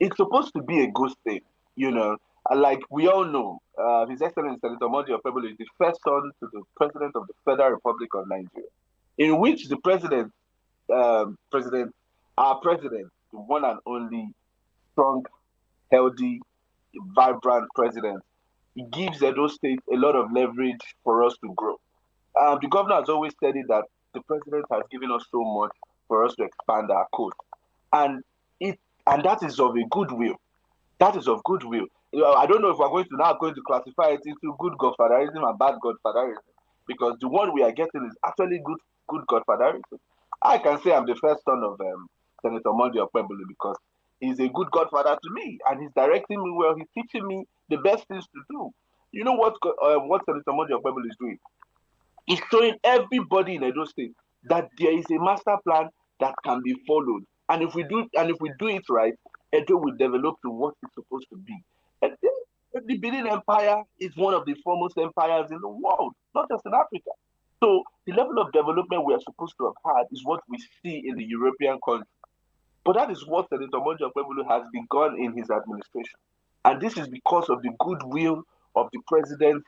it's supposed to be a good thing, you know. Like we all know, His Excellency Senator Monday Okpebholo is the first son to the President of the Federal Republic of Nigeria, in which the our president, the one and only strong, healthy, vibrant president, he gives Edo State a lot of leverage for us to grow. The governor has always said that the president has given us so much for us to expand our coast, and that is of a goodwill. That is of goodwill. You know, I don't know if we're going to classify it into good godfatherism and bad godfatherism, because the one we are getting is actually good godfatherism. I can say I'm the first son of Senator Monday Okpebholo because he's a good godfather to me, and he's directing me well. He's teaching me the best things to do. You know what Senator Monday Okpebholo is doing? He's showing everybody in Edo State that there is a master plan that can be followed, and if we do it right, Edo will develop to what it's supposed to be. And the Benin Empire is one of the foremost empires in the world, not just in Africa. So the level of development we are supposed to have had is what we see in the European countries. But that is what Senator Monday Okpebholo has begun in his administration. And this is because of the goodwill of the president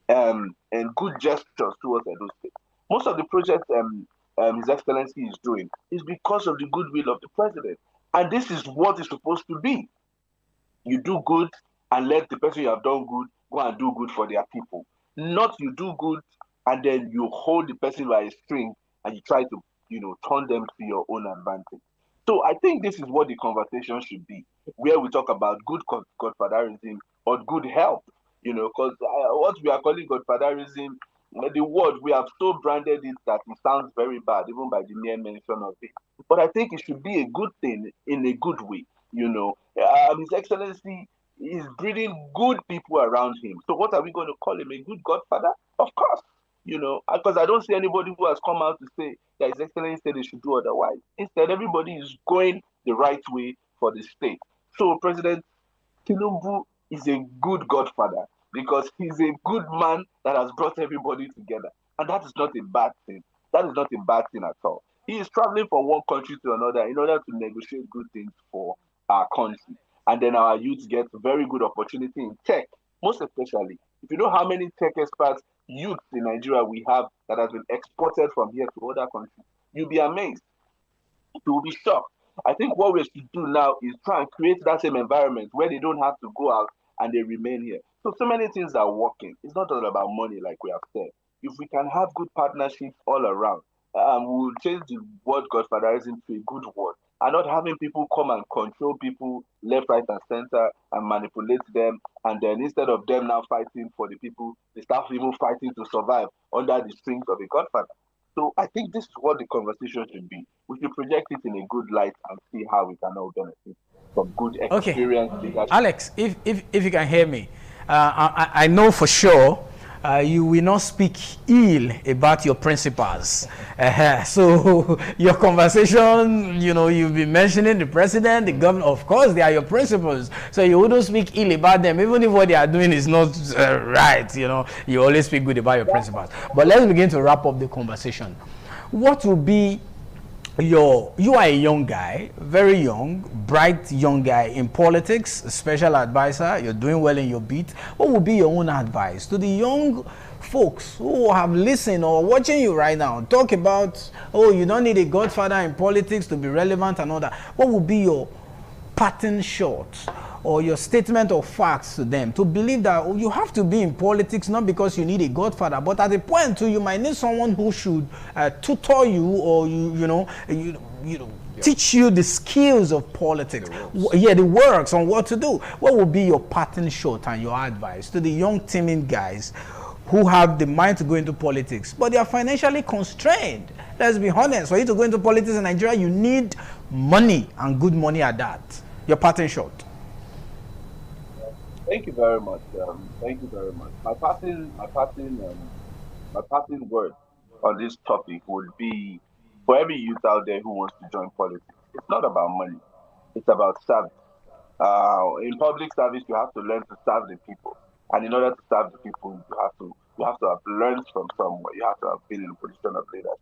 and good gestures towards Edo State. Most of the projects His Excellency is doing is because of the goodwill of the president. And this is what it's supposed to be. You do good and let the person you have done good go and do good for their people. Not you do good and then you hold the person by a string and you try to, you know, turn them to your own advantage. So I think this is what the conversation should be, where we talk about good godfatherism or good help, you know, because what we are calling godfatherism, the word, we have so branded it that it sounds very bad, even by the mere mention of it. But I think it should be a good thing in a good way, you know. His Excellency is breeding good people around him. So what are we going to call him? A good godfather? Of course, you know, because I don't see anybody who has come out to say that His Excellency said they should do otherwise. Instead, everybody is going the right way for the state. So President Tinubu is a good godfather because he's a good man that has brought everybody together. And that is not a bad thing. That is not a bad thing at all. He is traveling from one country to another in order to negotiate good things for our country. And then our youth get very good opportunity in tech, most especially. If you know how many tech experts, youth in Nigeria we have that has been exported from here to other countries, you'll be amazed. You'll be shocked. I think what we should do now is try and create that same environment where they don't have to go out and they remain here. So many things are working. It's not all about money, like we have said. If we can have good partnerships all around, we'll change the word godfatherism to a good word, and not having people come and control people left, right, and center and manipulate them. And then instead of them now fighting for the people, they start even fighting to survive under the strings of a godfather. So I think this is what the conversation should be. We should project it in a good light and see how we can all benefit from good experience. Okay. Alex, if you can hear me, I know for sure you will not speak ill about your principals. So your conversation, you'll be mentioning the president, the governor. Of course, they are your principals. So you wouldn't speak ill about them, even if what they are doing is not right. You always speak good about your principals. But let's begin to wrap up the conversation. What will be you are a young guy, very young, bright young guy in politics, special advisor, you're doing well in your beat. What would be your own advice to the young folks who have listened or watching you right now? Talk about, you don't need a godfather in politics to be relevant and all that. What would be your pattern shot or your statement of facts to them to believe that you have to be in politics not because you need a godfather, but at a point too you might need someone who should tutor you or teach you the skills of politics, the works on what to do. What would be your pattern shot and your advice to the young teaming guys who have the mind to go into politics, but they are financially constrained? Let's be honest. For you to go into politics in Nigeria, you need money, and good money at that. Your pattern shot. Thank you very much. Thank you very much. My passing word on this topic would be for every youth out there who wants to join politics. It's not about money. It's about service. In public service, you have to learn to serve the people, and in order to serve the people, you have to have learned from somewhere. You have to have been in a position of leadership.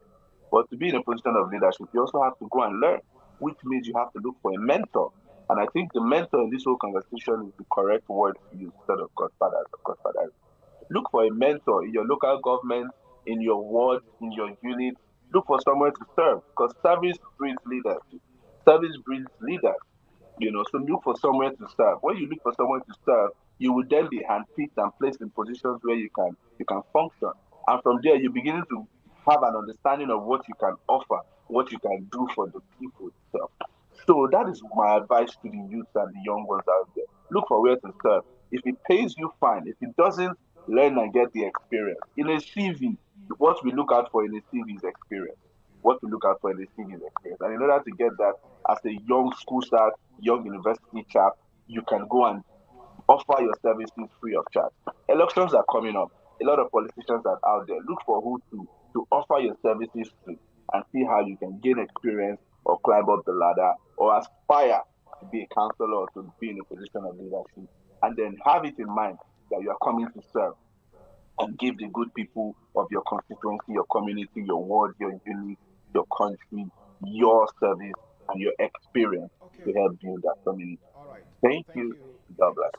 But to be in a position of leadership, you also have to go and learn, which means you have to look for a mentor. And I think the mentor in this whole conversation is the correct word to use instead of godfathers or godfathers. Look for a mentor in your local government, in your ward, in your unit. Look for someone to serve, because service breeds leadership. Service breeds leaders. So look for someone to serve. When you look for someone to serve, you will then be handpicked and placed in positions where you can function. And from there, you're beginning to have an understanding of what you can offer, what you can do for the people itself. So that is my advice to the youth and the young ones out there. Look for where to serve. If it pays you, fine. If it doesn't, learn and get the experience. In a CV, what we look out for in a CV is experience. What we look out for in a CV is experience. And in order to get that, as a young school start, young university chap, you can go and offer your services free of charge. Elections are coming up. A lot of politicians are out there. Look for who to offer your services to and see how you can gain experience or climb up the ladder or aspire to be a counselor or to be in a position of leadership. And then have it in mind that you are coming to serve and give the good people of your constituency, your community, your ward, your unit, your country, your service and your experience to help build that community. All right. Thank you. God bless.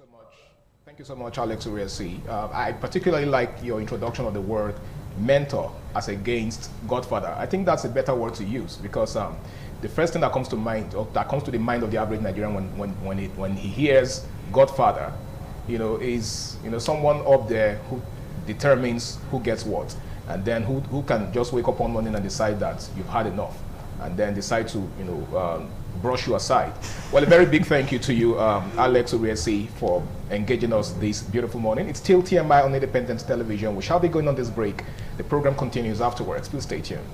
Thank you so much, Alex Uriasi. I particularly like your introduction of the word mentor as against godfather. I think that's a better word to use, because the first thing that comes to mind, or that comes to the mind of the average Nigerian when he hears godfather, is someone up there who determines who gets what, and then who can just wake up one morning and decide that you've had enough, and then decide to brush you aside. Well, a very big thank you to you, Alex Uriasi, for engaging us this beautiful morning. It's still TMI on Independent Television. We shall be going on this break. The program continues afterwards. Please stay tuned.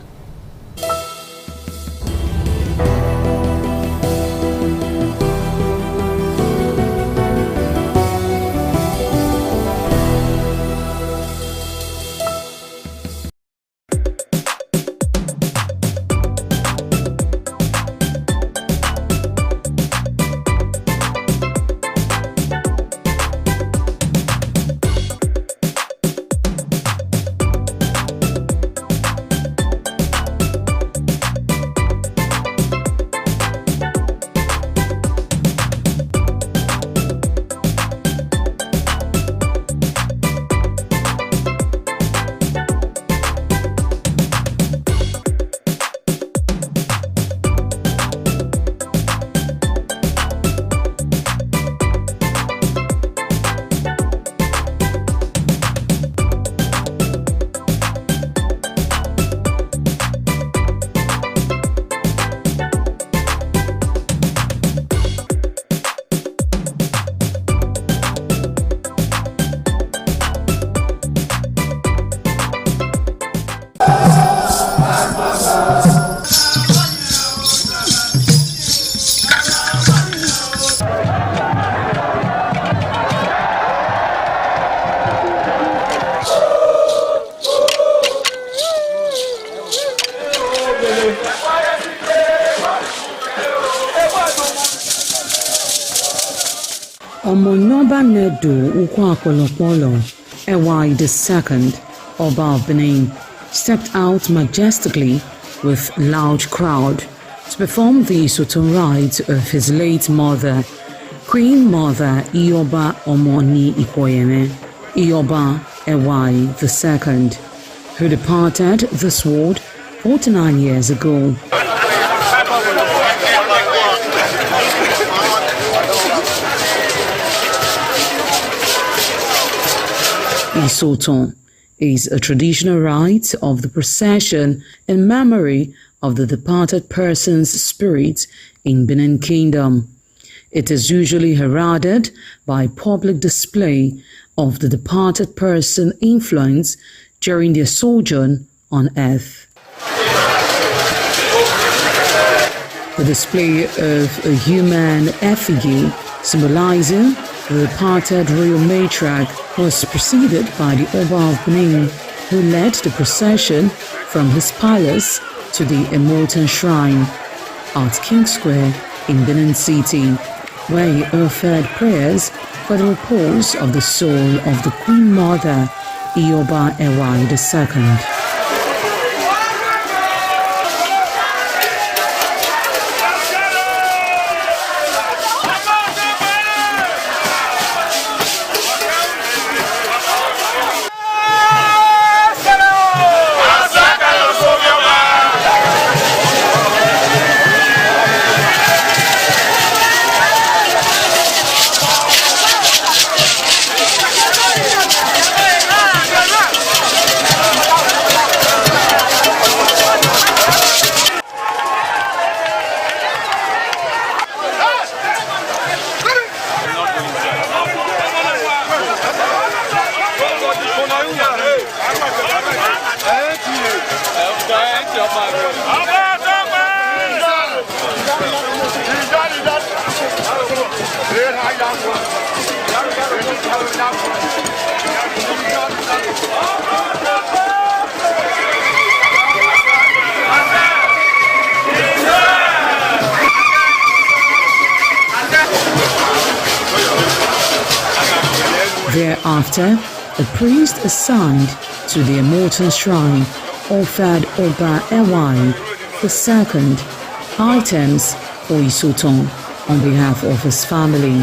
Omonoba Nedu Ukwakolopolo, Ewai II, Oba of Benin, stepped out majestically with loud crowd to perform the Soton rites of his late mother, Queen Mother Ioba Omoni Ikoyeme, Ioba Ewai II, who departed this world 49 years ago. Isoton is a traditional rite of the procession in memory of the departed person's spirit in Benin Kingdom. It is usually heralded by public display of the departed person's influence during their sojourn on earth. The display of a human effigy symbolizing the departed royal matriarch was preceded by the Oba of Benin, who led the procession from his palace to the Emotan Shrine at King Square in Benin City, where he offered prayers for the repose of the soul of the Queen Mother, Ioba Ewai II. Thereafter, a priest assigned to the Emotan Shrine offered Oba Ewai II items for Isoton on behalf of his family.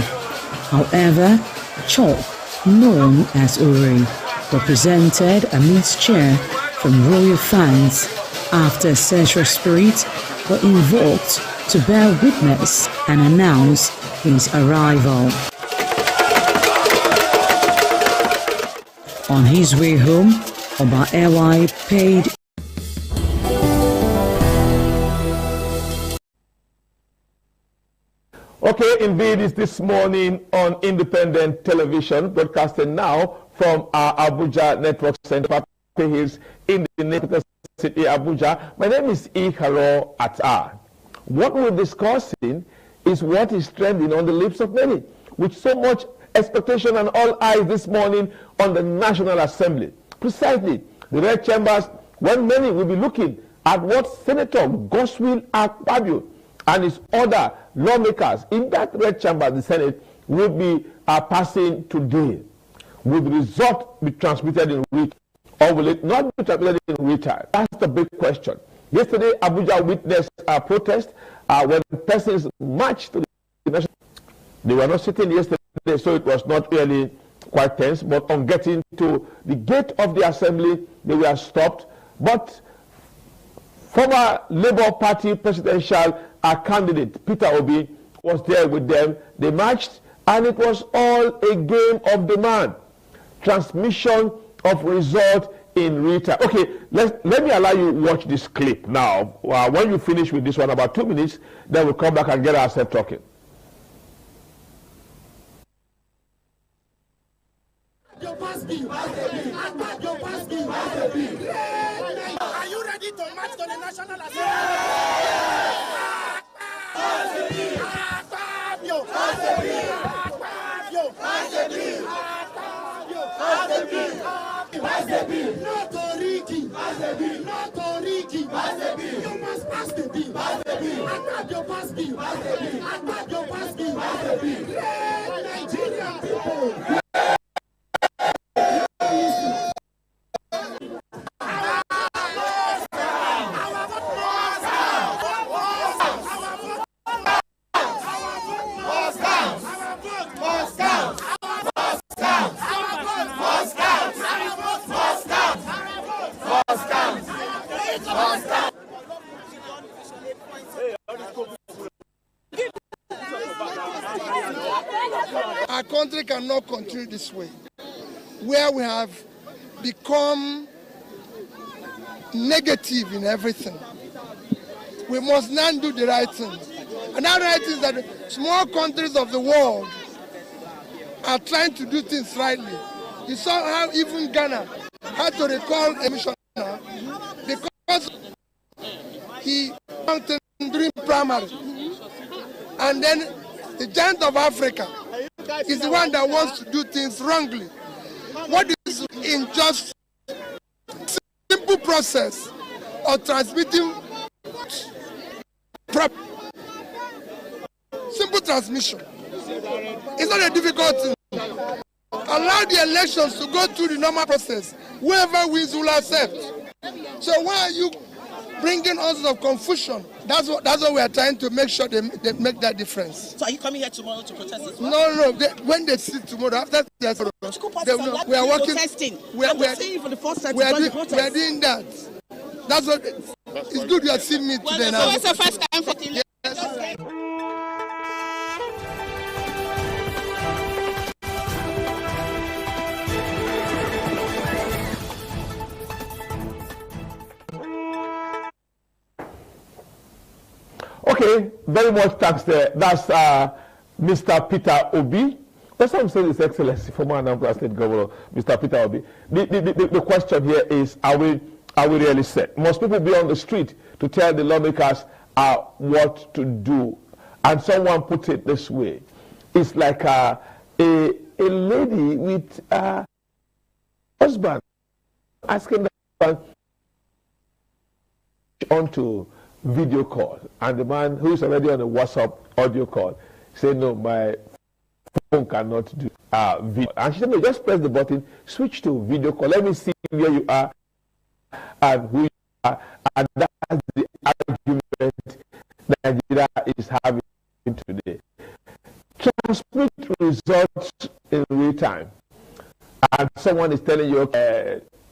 However, chalk, known as Uri, represented a mixture from royal fans after ancestral spirits were invoked to bear witness and announce his arrival. On his way home, Oba Ewai paid Okay, indeed, it's this morning on Independent Television, broadcasting now from our Abuja Network Center, Hills, in the capital city, Abuja. My name is Iharo Atta. What we're discussing is what is trending on the lips of many, with so much expectation and all eyes this morning on the National Assembly. Precisely, the red chambers, when many will be looking at what Senator Godswill Akpabio and his other lawmakers in that red chamber, the Senate, will be passing today. Will the result be transmitted in written, or will it not be transmitted in written? That's the big question. Yesterday, Abuja witnessed a protest when persons marched to the national. They were not sitting yesterday, so it was not really quite tense. But on getting to the gate of the assembly, they were stopped. But former Labour Party presidential candidate Peter Obi was there with them. They marched, and it was all a game of demand. Transmission of result in written. Okay, let me allow you to watch this clip now. When you finish with this one, about 2 minutes, then we'll come back and get ourselves talking. Are you ready to march to the National Assembly? Not Origi. Not Origi. You must pass the bill. Attack your pass bill. Attack your pass bill. Nigeria. Our country cannot continue this way, where we have become negative in everything. We must now do the right thing. And that right is that small countries of the world are trying to do things rightly. You saw how even Ghana had to recall a missioner because he wanted during primary. And then the giant of Africa is the one that wants to do things wrongly. What is in just simple process of transmitting simple transmission? It's not a difficult thing. Allow the elections to go through the normal process. Whoever wins will accept. So why are you bringing all sorts of confusion? That's what we are trying to make sure they make that difference. So are you coming here tomorrow to protest as well? No. When they sit tomorrow, after we are working. Protesting. We are for the first time we are doing that. That's what. It's good you are seeing me today now. So it's the first time for the yes. Okay, very much thanks there. That's Mr. Peter Obi. That's what I'm saying, His Excellency, former Anambra State Governor, Mr. Peter Obi. The question here is, are we really set? Must people be on the street to tell the lawmakers what to do? And someone put it this way. It's like a lady with a husband asking the husband onto video call, and the man who is already on a WhatsApp audio call say, no, my phone cannot do video. And she said, no, just press the button, switch to video call, let me see where you are and who you are. And that's the argument Nigeria is having today. Transmit results in real time, and someone is telling you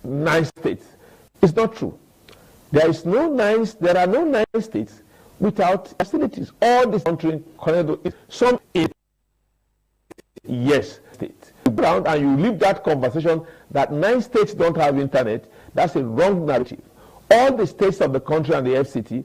9 states. It's not true. There are no 9 states without facilities. All this country connected is some yes states. And you leave that conversation that 9 states don't have internet. That's a wrong narrative. All the states of the country and the FCT,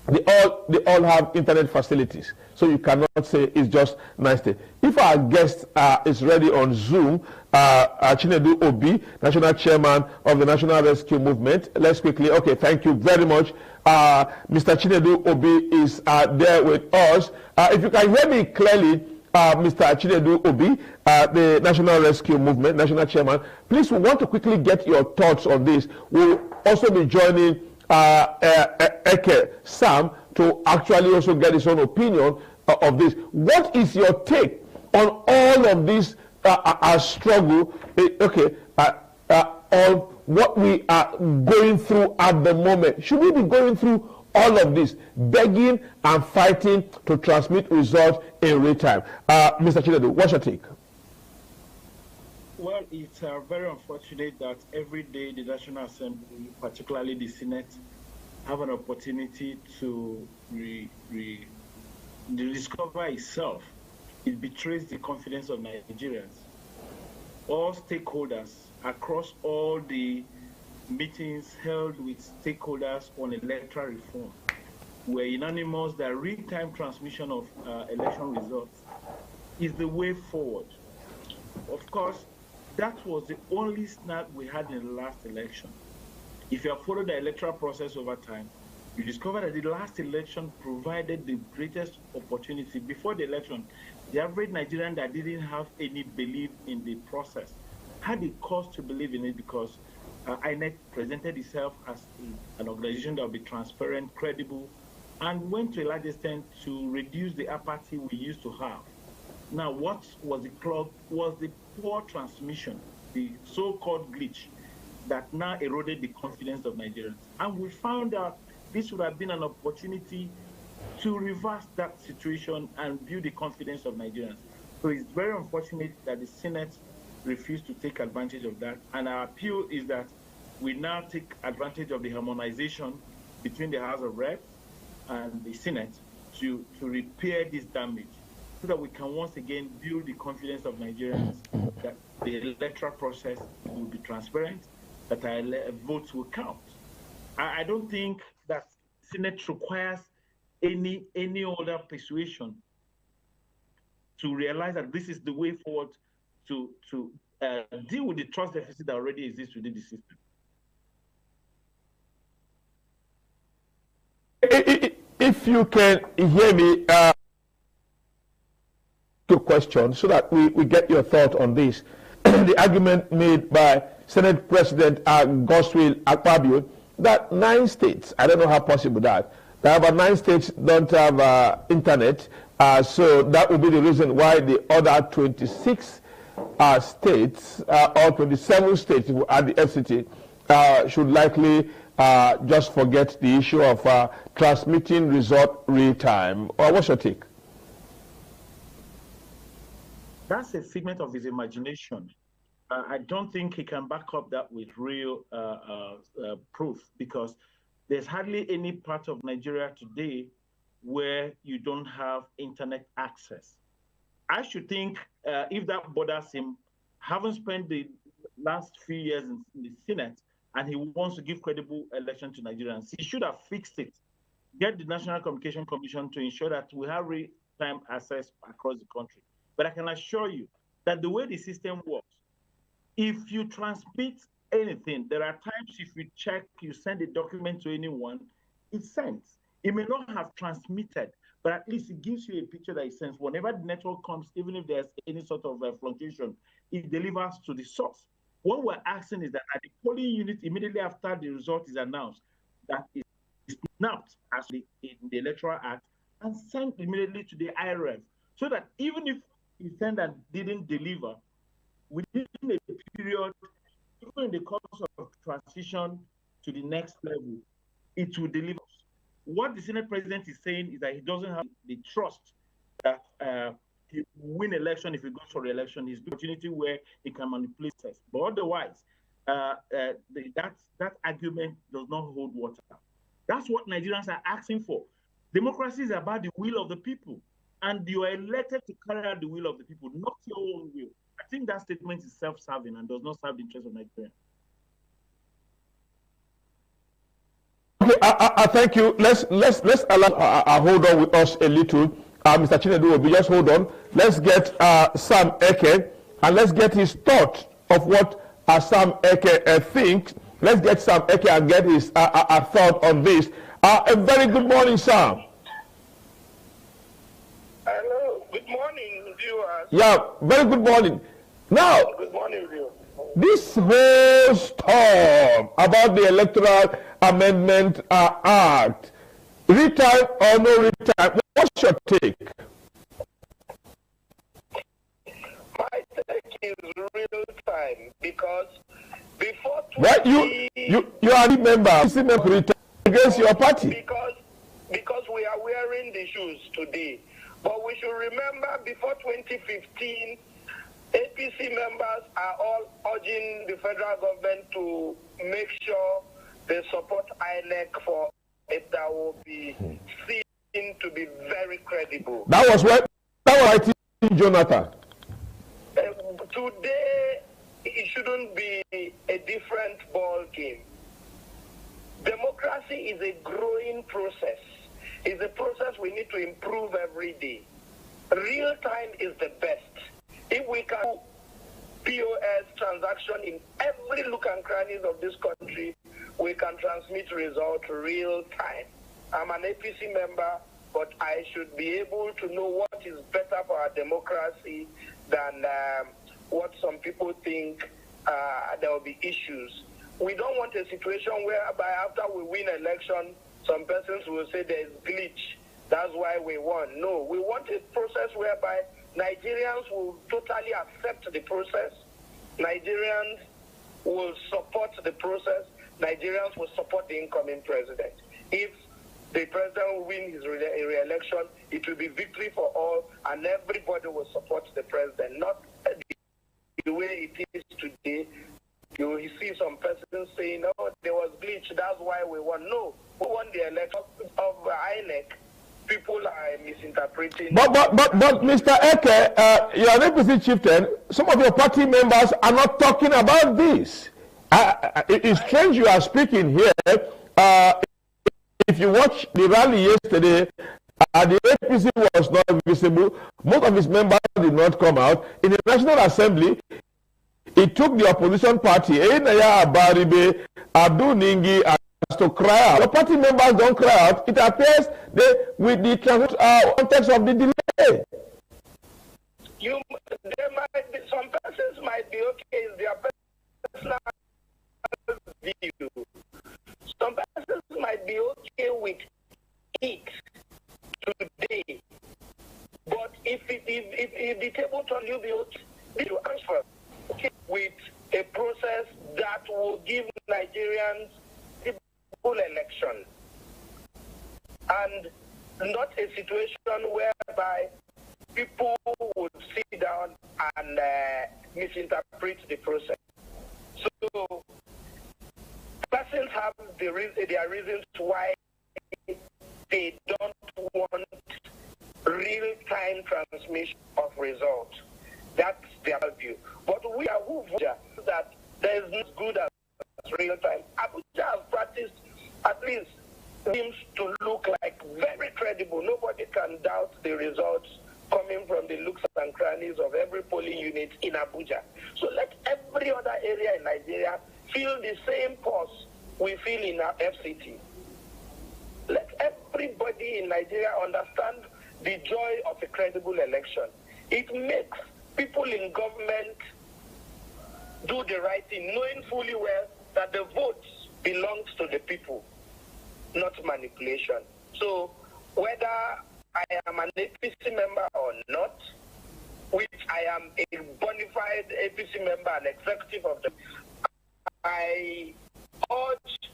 they all have internet facilities. So you cannot say it's just 9 states. If our guest is ready on Zoom, Chinedu Obi, National Chairman of the National Rescue Movement. Let's quickly, okay, thank you very much. Mr. Chinedu Obi is there with us. If you can hear me clearly, Mr. Chinedu Obi, the National Rescue Movement, National Chairman, please, we want to quickly get your thoughts on this. We'll also be joining Eke Sam to actually also get his own opinion of this. What is your take on all of this struggle, on what we are going through at the moment? Should we be going through all of this, begging and fighting to transmit results in real time? Mr. Chinedu, what's your take? Well, it's very unfortunate that every day the National Assembly, particularly the Senate, have an opportunity to rediscover itself. It betrays the confidence of Nigerians. All stakeholders across all the meetings held with stakeholders on electoral reform were unanimous that real-time transmission of election results is the way forward. Of course, that was the only snag we had in the last election. If you have followed the electoral process over time, you discover that the last election provided the greatest opportunity. Before the election, the average Nigerian that didn't have any belief in the process had the cause to believe in it, because INEC presented itself as an organization that would be transparent, credible, and went to a large extent to reduce the apathy we used to have. Now, what was the clog? Was the poor transmission, the so-called glitch, that now eroded the confidence of Nigerians. And we found out this would have been an opportunity to reverse that situation and build the confidence of Nigerians. So it's very unfortunate that the Senate refused to take advantage of that. And our appeal is that we now take advantage of the harmonization between the House of Reps and the Senate to repair this damage, so that we can once again build the confidence of Nigerians that the electoral process will be transparent, that our votes will count. I don't think that Senate requires any other persuasion to realize that this is the way forward to deal with the trust deficit that already exists within the system. If you can hear me, your question so that we get your thought on this. The argument made by Senate President Godswill Akpabio that 9 states, I don't know how possible that about 9 states don't have internet, so that would be the reason why the other 26 states or 27 states at the FCT should likely just forget the issue of transmitting result real time. Or what's your take? That's a figment of his imagination. I don't think he can back up that with real proof, because there's hardly any part of Nigeria today where you don't have internet access. I should think if that bothers him, having spent the last few years in the Senate, and he wants to give credible election to Nigerians, he should have fixed it. Get the National Communication Commission to ensure that we have real-time access across the country. But I can assure you that the way the system works, if you transmit anything, there are times if you check, you send a document to anyone, it sends. It may not have transmitted, but at least it gives you a picture that it sends. Whenever the network comes, even if there's any sort of fluctuation, it delivers to the source. What we're asking is that at the polling unit, immediately after the result is announced, that is snapped as in the Electoral Act and sent immediately to the IRF, so that even if the sender didn't deliver, within a period, even in the course of transition to the next level, it will deliver. What the Senate President is saying is that he doesn't have the trust that he will win election if he goes for re-election. He's the opportunity where he can manipulate us. But otherwise, that argument does not hold water. That's what Nigerians are asking for. Democracy is about the will of the people, and you are elected to carry out the will of the people, not your own will. I think that statement is self-serving and does not serve the interest of Nigeria. Okay, I thank you. Let's allow hold on with us a little. Mr. Chinedu will be just hold on. Let's get Sam Eke, and let's get his thought of what Sam Eke thinks. Let's get Sam Eke and get his thought on this. A very good morning, Sam. Hello, good morning, viewers. Yeah, very good morning. Now, good morning, viewers. This whole storm about the Electoral Amendment Act, retime or no retime, what's your take? My take is real time, because before 20... What, you are a member against your party? Because we are wearing the shoes today. But we should remember, before 2015, APC members are all urging the federal government to make sure they support INEC for it that will be seen to be very credible. That was I think, Jonathan. Today, it shouldn't be a different ball game. Democracy is a growing process. It's a process we need to improve every day. Real time is the best. If we can do POS transaction in every nook and crannies of this country, we can transmit results real time. I'm an APC member, but I should be able to know what is better for our democracy than what some people think there will be issues. We don't want a situation whereby after we win election, some persons will say there is glitch. That's why we won. No, we want a process whereby Nigerians Nigerians will totally accept the process. Nigerians will support the process. Nigerians will support the incoming president. If the president will win his re-election, it will be victory for all, and everybody will support the president. Not the way it is today. You will see some persons saying, "Oh, there was glitch. That's why we won." No, we won the election of INEC. People are misinterpreting. But Mr. Eke, you are an APC chieftain. Some of your party members are not talking about this. It's strange you are speaking here. If you watch the rally yesterday, the APC was not visible. Most of its members did not come out. In the National Assembly, it took the opposition party, Enaya Abaribe, Abdul Ningi, to cry out. The party members don't cry out. It appears with the context of the delay. There might be some persons might be okay. It's their personal view. Some persons might be okay with it today, but if the table turn, you'll be okay to answer with a process that will give Nigerians a full election, and not a situation whereby people would sit down and misinterpret the process. So persons have their reasons why they don't want real-time transmission of results. That's their view. But we are Abuja that there is not good as real-time. Abuja has practiced, at least seems to look like very credible. Nobody can doubt the results coming from the looks and crannies of every polling unit in Abuja. So let every other area in Nigeria feel the same pulse we feel in our FCT. Let everybody in Nigeria understand the joy of a credible election. It makes people in government do the right thing, knowing fully well that the votes belongs to the people, not manipulation. So whether I am an APC member or not, which I am a bona fide APC member and executive of the, I urge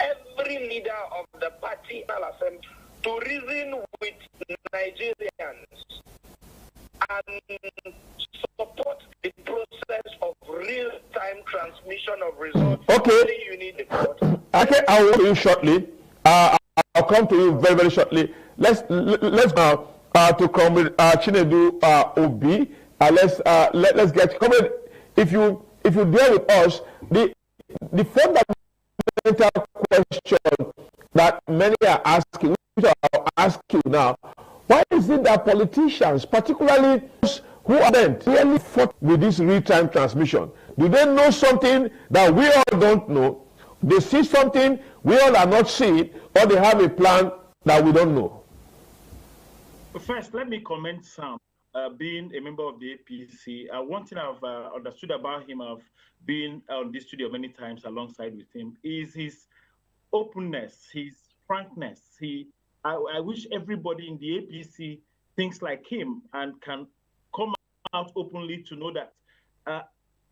every leader of the party to reason with Nigerians and support the process of real-time transmission of results. Okay. You need the court. Okay, I will to you shortly. I'll come to you very, very shortly. Let's now to come with Chinedu Obi. Let's get coming. If you deal with us, the fundamental question that many are asking, which I'll ask you now, why is it that politicians, particularly those who are really fought with this real-time transmission, do they know something that we all don't know? They see something we all are not seeing, or they have a plan that we don't know? First, let me comment Sam. Being a member of the APC, one thing I've understood about him, I've been on this studio many times alongside with him, is his openness, his frankness. I wish everybody in the APC thinks like him and can come out openly to know that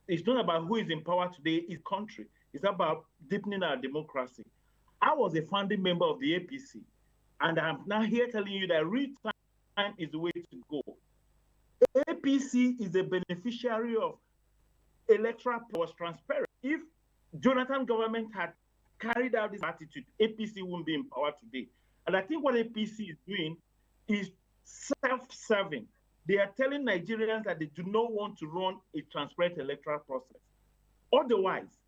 it's not about who is in power today, it's country. It's about deepening our democracy. I was a founding member of the APC, and I'm now here telling you that real time is the way to go. APC is a beneficiary of electoral was transparent. If Jonathan government had carried out this attitude, APC wouldn't be in power today. And I think what APC is doing is self-serving. They are telling Nigerians that they do not want to run a transparent electoral process. Otherwise,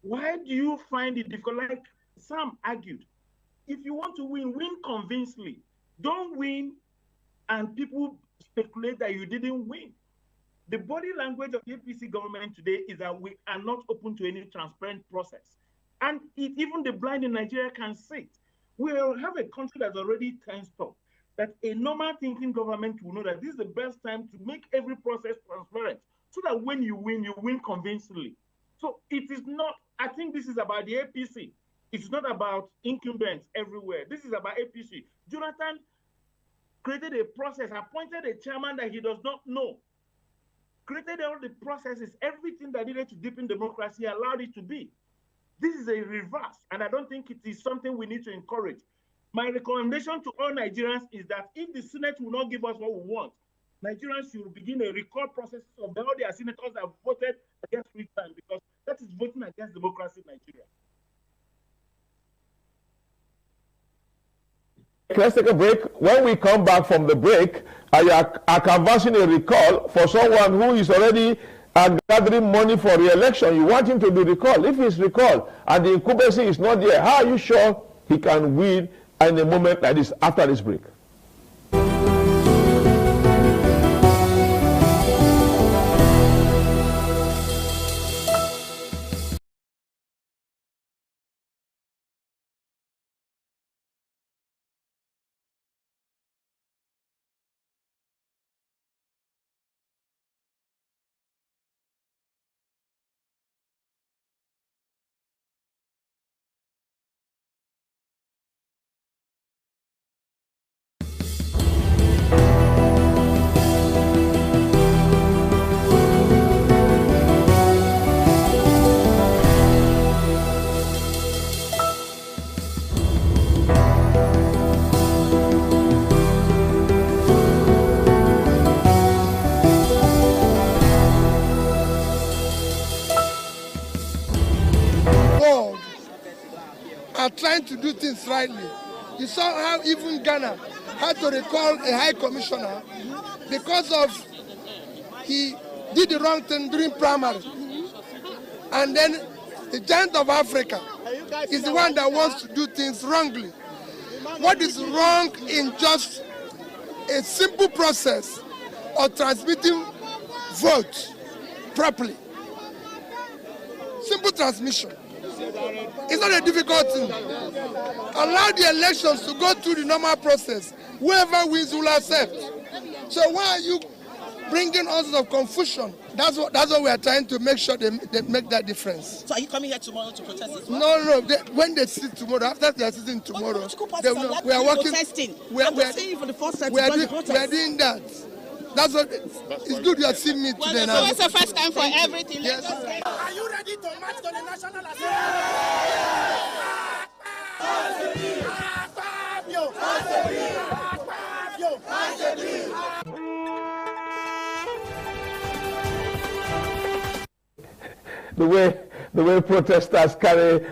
why do you find it difficult? Like Sam argued, if you want to win, win convincingly. Don't win and people speculate that you didn't win. The body language of the APC government today is that we are not open to any transparent process. And even the blind in Nigeria can see it. We have a country that's already tensed up, that a normal thinking government will know that this is the best time to make every process transparent, so that when you win convincingly. So it is not, I think this is about the APC. It's not about incumbents everywhere. This is about APC. Jonathan created a process, appointed a chairman that he does not know. created all the processes, everything that needed to deepen democracy, allowed it to be. This is a reverse, and I don't think it is something we need to encourage. My recommendation to all Nigerians is that if the Senate will not give us what we want, Nigerians should begin a recall process of all their senators that voted against free time, because that is voting against democracy in Nigeria. Let's take a break. When we come back from the break, I are canvassing a recall for someone who is already gathering money for re-election. You want him to be recalled. If he's recalled and the incumbency is not there, how are you sure he can win in a moment like this after this break? Are trying to do things rightly. You saw how even Ghana had to recall a high commissioner because of he did the wrong thing during primary. And then the giant of Africa is the one that wants to do things wrongly. What is wrong in just a simple process of transmitting votes properly? Simple transmission. It's not a difficult thing. Allow the elections to go through the normal process. Whoever wins will accept. So why are you bringing us of confusion? That's what we are trying to make sure they make that difference. So are you coming here tomorrow to protest as well? No. When they sit tomorrow, after they are sitting tomorrow, we are working. Protesting. We are doing that. That's what. It's good you have seen me today now. So it's the first time for everything. Yes. Are you ready to march to the National The way protesters carry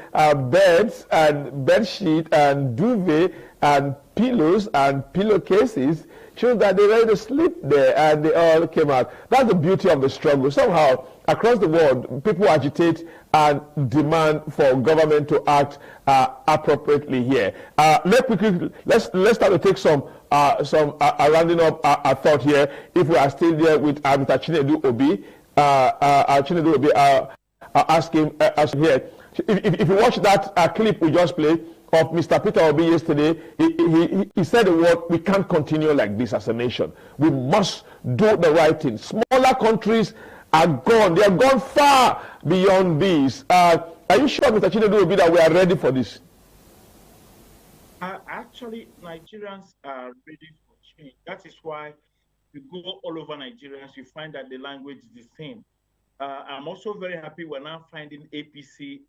beds and bed sheet and duvet and pillows and pillowcases shows that they're ready to sleep there, and they all came out. That's the beauty of the struggle. Somehow, across the world, people agitate and demand for government to act appropriately here. Let's start to take some rounding up our thought here. If we are still there with Mr. Chinedu Obi, ask him here. If you watch that clip we just played of Mr. Peter Obi yesterday, he said the word, we can't continue like this as a nation. We must do the right thing. Smaller countries are gone. They are gone far beyond this. Are you sure, Mr. Chinedu Obi, that we are ready for this? Actually, Nigerians are ready for change. That is why you go all over Nigerians, you find that the language is the same. I'm also very happy we're now finding APC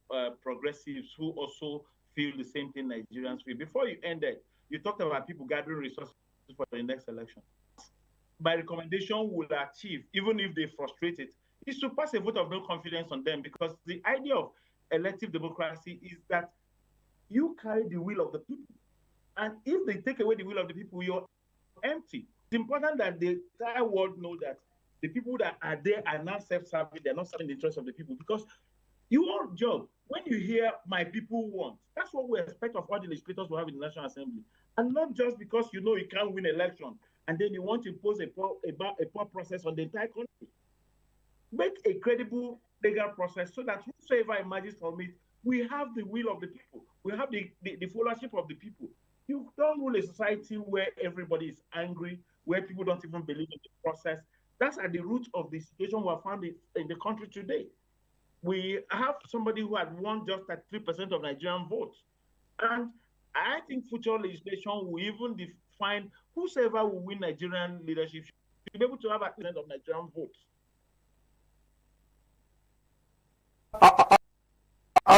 progressives who also feel the same thing Nigerians feel. Before you ended, you talked about people gathering resources for the next election. My recommendation will achieve, even if they frustrate it, is to pass a vote of no confidence on them, because the idea of elective democracy is that you carry the will of the people. And if they take away the will of the people, you're empty. It's important that the entire world know that the people that are there are not self-serving, they're not serving the interests of the people, because your job, when you hear my people want, that's what we expect of all the legislators we have in the National Assembly. And not just because you know you can't win election and then you want to impose a poor process on the entire country. Make a credible legal process so that whosoever emerges from it, we have the will of the people. We have the followership of the people. You don't rule a society where everybody is angry, where people don't even believe in the process. That's at the root of the situation we have found in the country today. We have somebody who had won just at 3% of Nigerian votes. And I think future legislation will even define whosoever will win Nigerian leadership should be able to have a percent of Nigerian votes.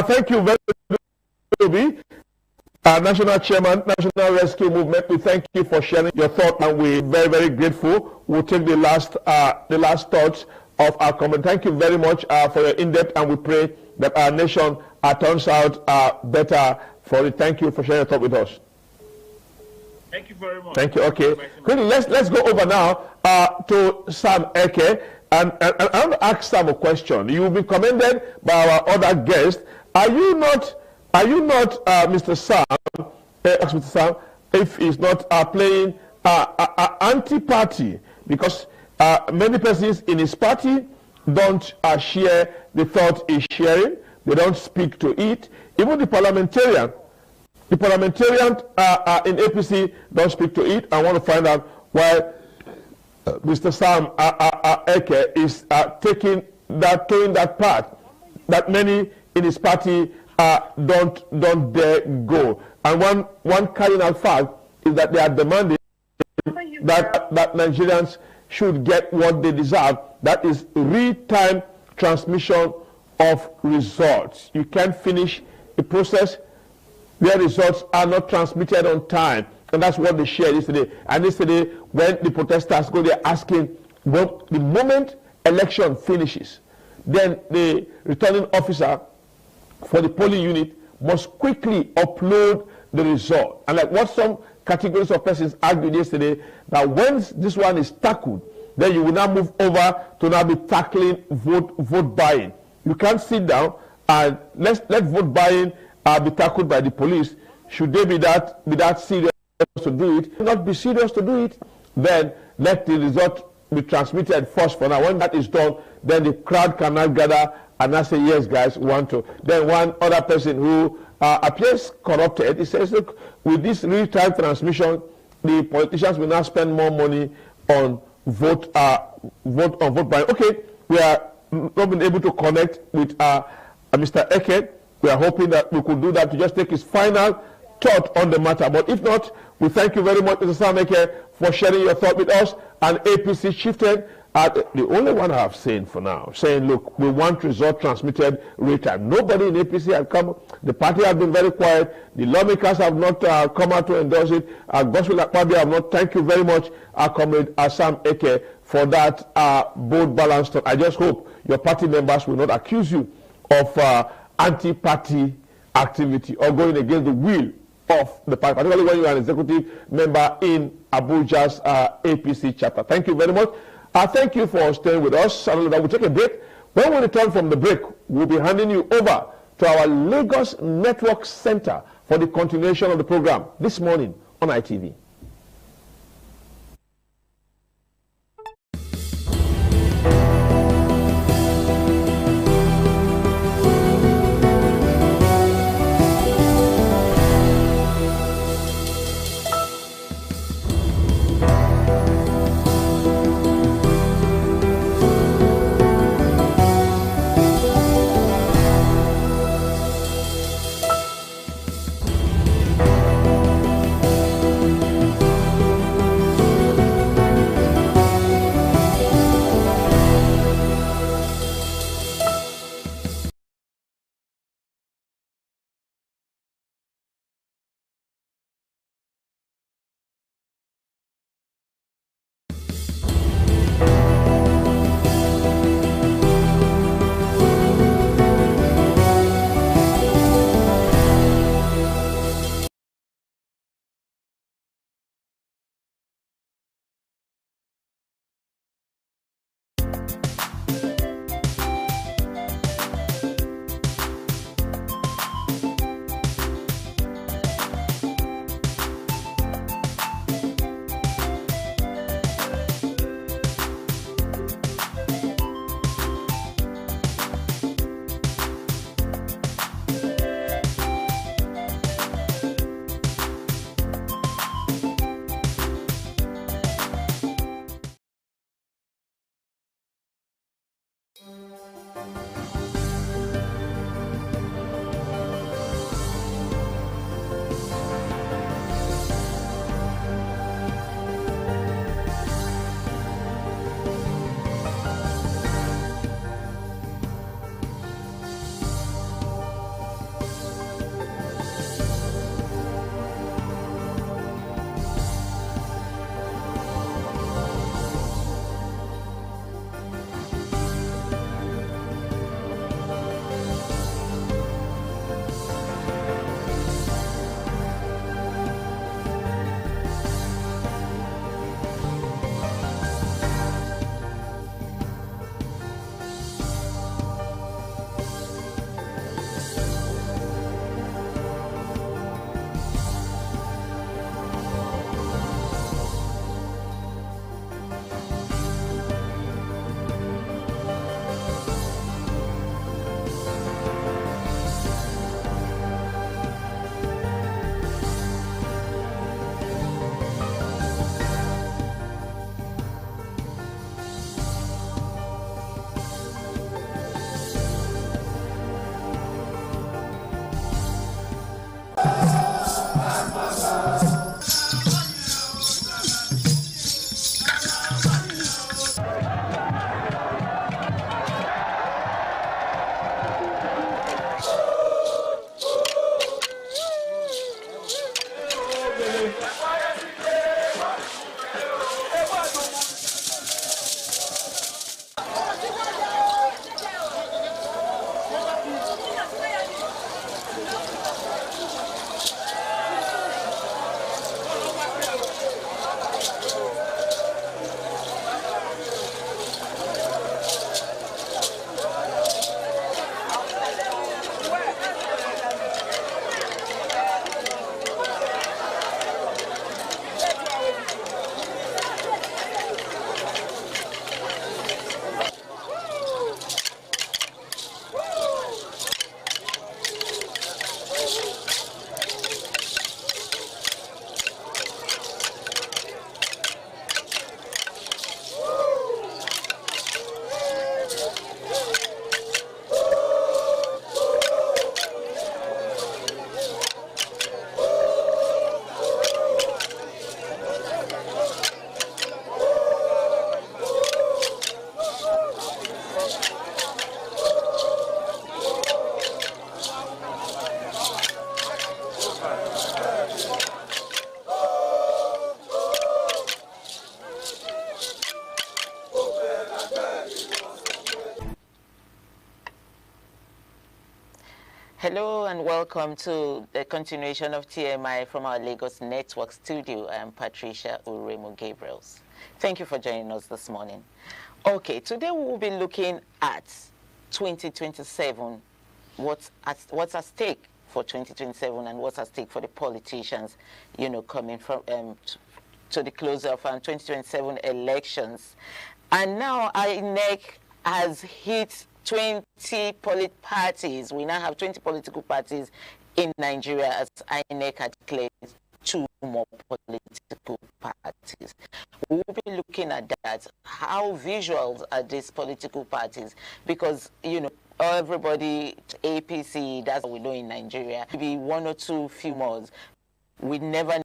thank you very much, National Chairman, National Rescue Movement. We thank you for sharing your thought, and we're very, very grateful. We'll take the last thoughts of our comment. Thank you very much for your in-depth, and we pray that our nation turns out better for it. Thank you for sharing your thought with us. Thank you very much. Thank you. Okay. Let's go over now to Sam Eke, and I want to ask Sam a question. You've been commended by our other guests. Are you not, Mr. Sam? Ask Mr. Sam if he's not playing anti-party, because many persons in his party don't share the thought he's sharing. They don't speak to it. Even the parliamentarian in APC don't speak to it. I want to find out why Mr. Sam Eke is towing that path that many in his party don't dare go. And one cardinal fact is that they are demanding that Nigerians should get what they deserve. That is real-time transmission of results. You can't finish a process where results are not transmitted on time. And that's what they shared yesterday. And yesterday, when the protesters go there asking, well, the moment election finishes, then the returning officer for the polling unit must quickly upload the result. And like what some categories of persons argued yesterday, that once this one is tackled, then you will now move over to now be tackling vote buying. You can't sit down and let vote buying be tackled by the police. Should they be that serious to do it? Not be serious to do it, then let the result be transmitted first for now. When that is done, then the crowd can now gather and I say, yes, guys, we want to. Then one other person who appears corrupted, he says, look, with this real-time transmission, the politicians will now spend more money on vote buying. Okay, we are not been able to connect with Mr. Eke. We are hoping that we could do that to just take his final thought on the matter. But if not, we thank you very much, Mr. Sam Eke, for sharing your thought with us. And APC chieftain, the only one I have seen for now, saying, look, we want result transmitted real time. Nobody in APC has come. The party has been very quiet. The lawmakers have not come out to endorse it. Gospel Party have not. Thank you very much, Comrade Sam Eke, for that bold balance thought. I just hope your party members will not accuse you of anti-party activity or going against the will of the party, particularly when you are an executive member in Abuja's APC chapter. Thank you very much. Thank you for staying with us. We'll take a break. When we return from the break, we'll be handing you over to our Lagos Network Center for the continuation of the program this morning on ITV. Hello and welcome to the continuation of TMI from our Lagos Network studio. I'm Patricia Uremu Gabriels. Thank you for joining us this morning. Okay, today we will be looking at 2027, what's at stake for 2027 and what's at stake for the politicians, you know, coming from to the close of 2027 elections. And now INEC has hit 20 parties. We now have 20 political parties in Nigeria as INEC had declared 2 more political parties. We will be looking at that. How visual are these political parties? Because, you know, everybody, APC, that's what we know in Nigeria. Maybe 1 or 2 few more. We never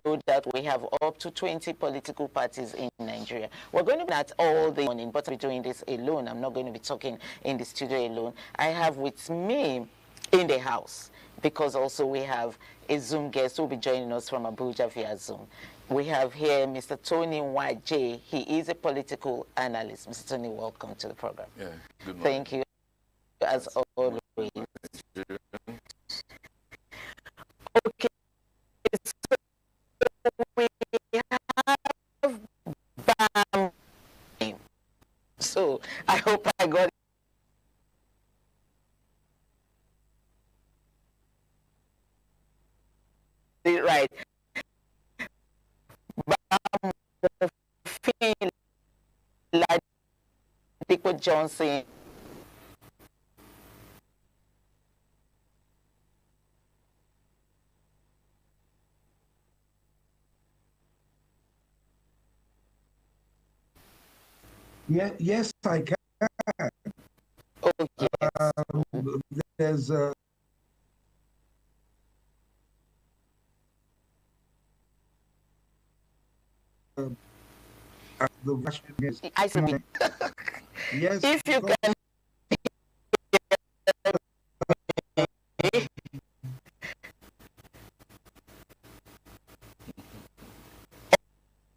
know that we have up to 20 political parties in Nigeria. We're going to be at all the morning, but I'll be doing this alone. I'm not going to be talking in the studio alone. I have with me in the house, because also we have a Zoom guest who will be joining us from Abuja via Zoom. We have here Mr. Tony Nwaje. He is a political analyst. Mr. Tony, welcome to the program. Yeah, good morning. Thank you, as always. Okay, so we have BAM. So I hope I got it right. BAM Ladipo Johnson. Yes, I can. Okay. There's the I see. Yes. If you can.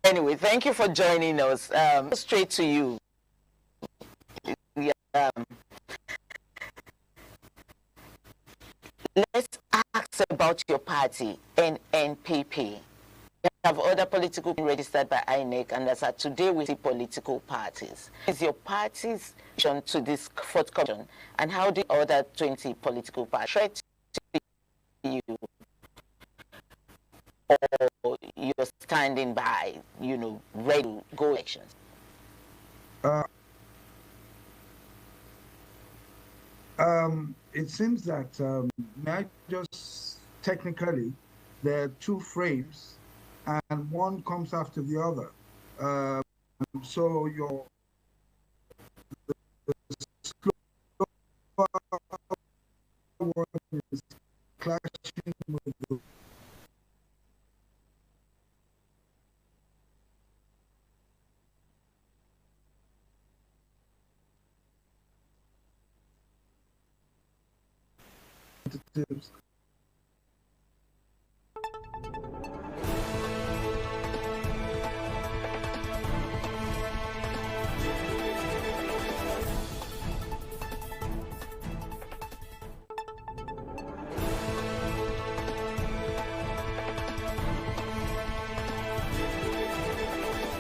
Anyway, thank you for joining us. Straight to you. Let's ask about your party, NNPP. You have other political registered by INEC, and as of today we see political parties. Is your party's to this fourth commission, and how do other 20 political parties threat to you, or you're standing by, you know, ready to go elections? It seems that not just technically, there are 2 frames, and one comes after the other. So the slow one is clashing with the representatives.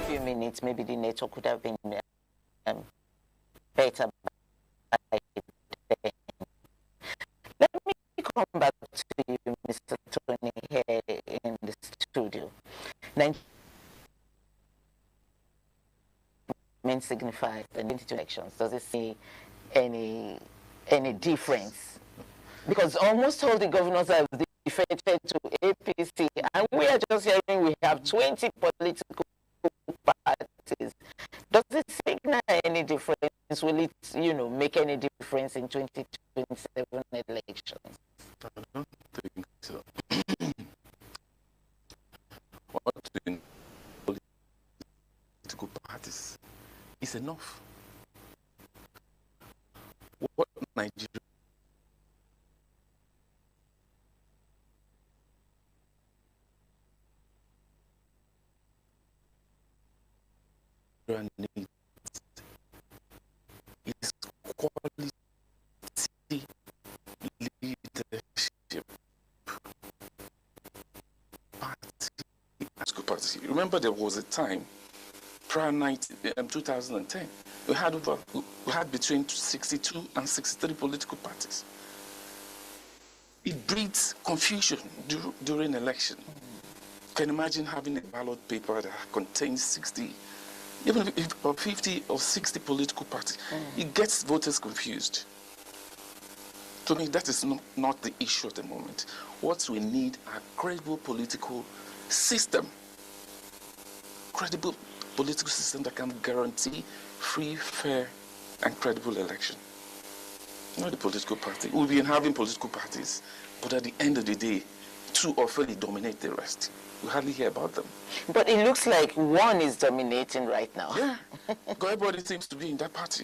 Few minutes, maybe the network could have been better by then. Let me come back to you, Mr. Tony, here in the studio. Signify the 22 elections. Does it see any difference? Because almost all the governors have defected to APC, and we are just hearing we have 20 political parties. Does it signal any difference? Will it, you know, make any difference in 2027 elections? I don't think so. What in political parties is enough. What Nigeria needs is quality remember there was a time prior 2010, we had between 62 and 63 political parties. It breeds confusion during election. You can imagine having a ballot paper that contains 60, even if 50 or 60 political parties. It gets voters confused. To me, that is not the issue at the moment. What we need are credible political system. Credible political system that can guarantee free, fair, and credible election. Not the political party. We'll be having political parties, but at the end of the day, two or three dominate the rest. We hardly hear about them. But it looks like one is dominating right now. Yeah, everybody seems to be in that party.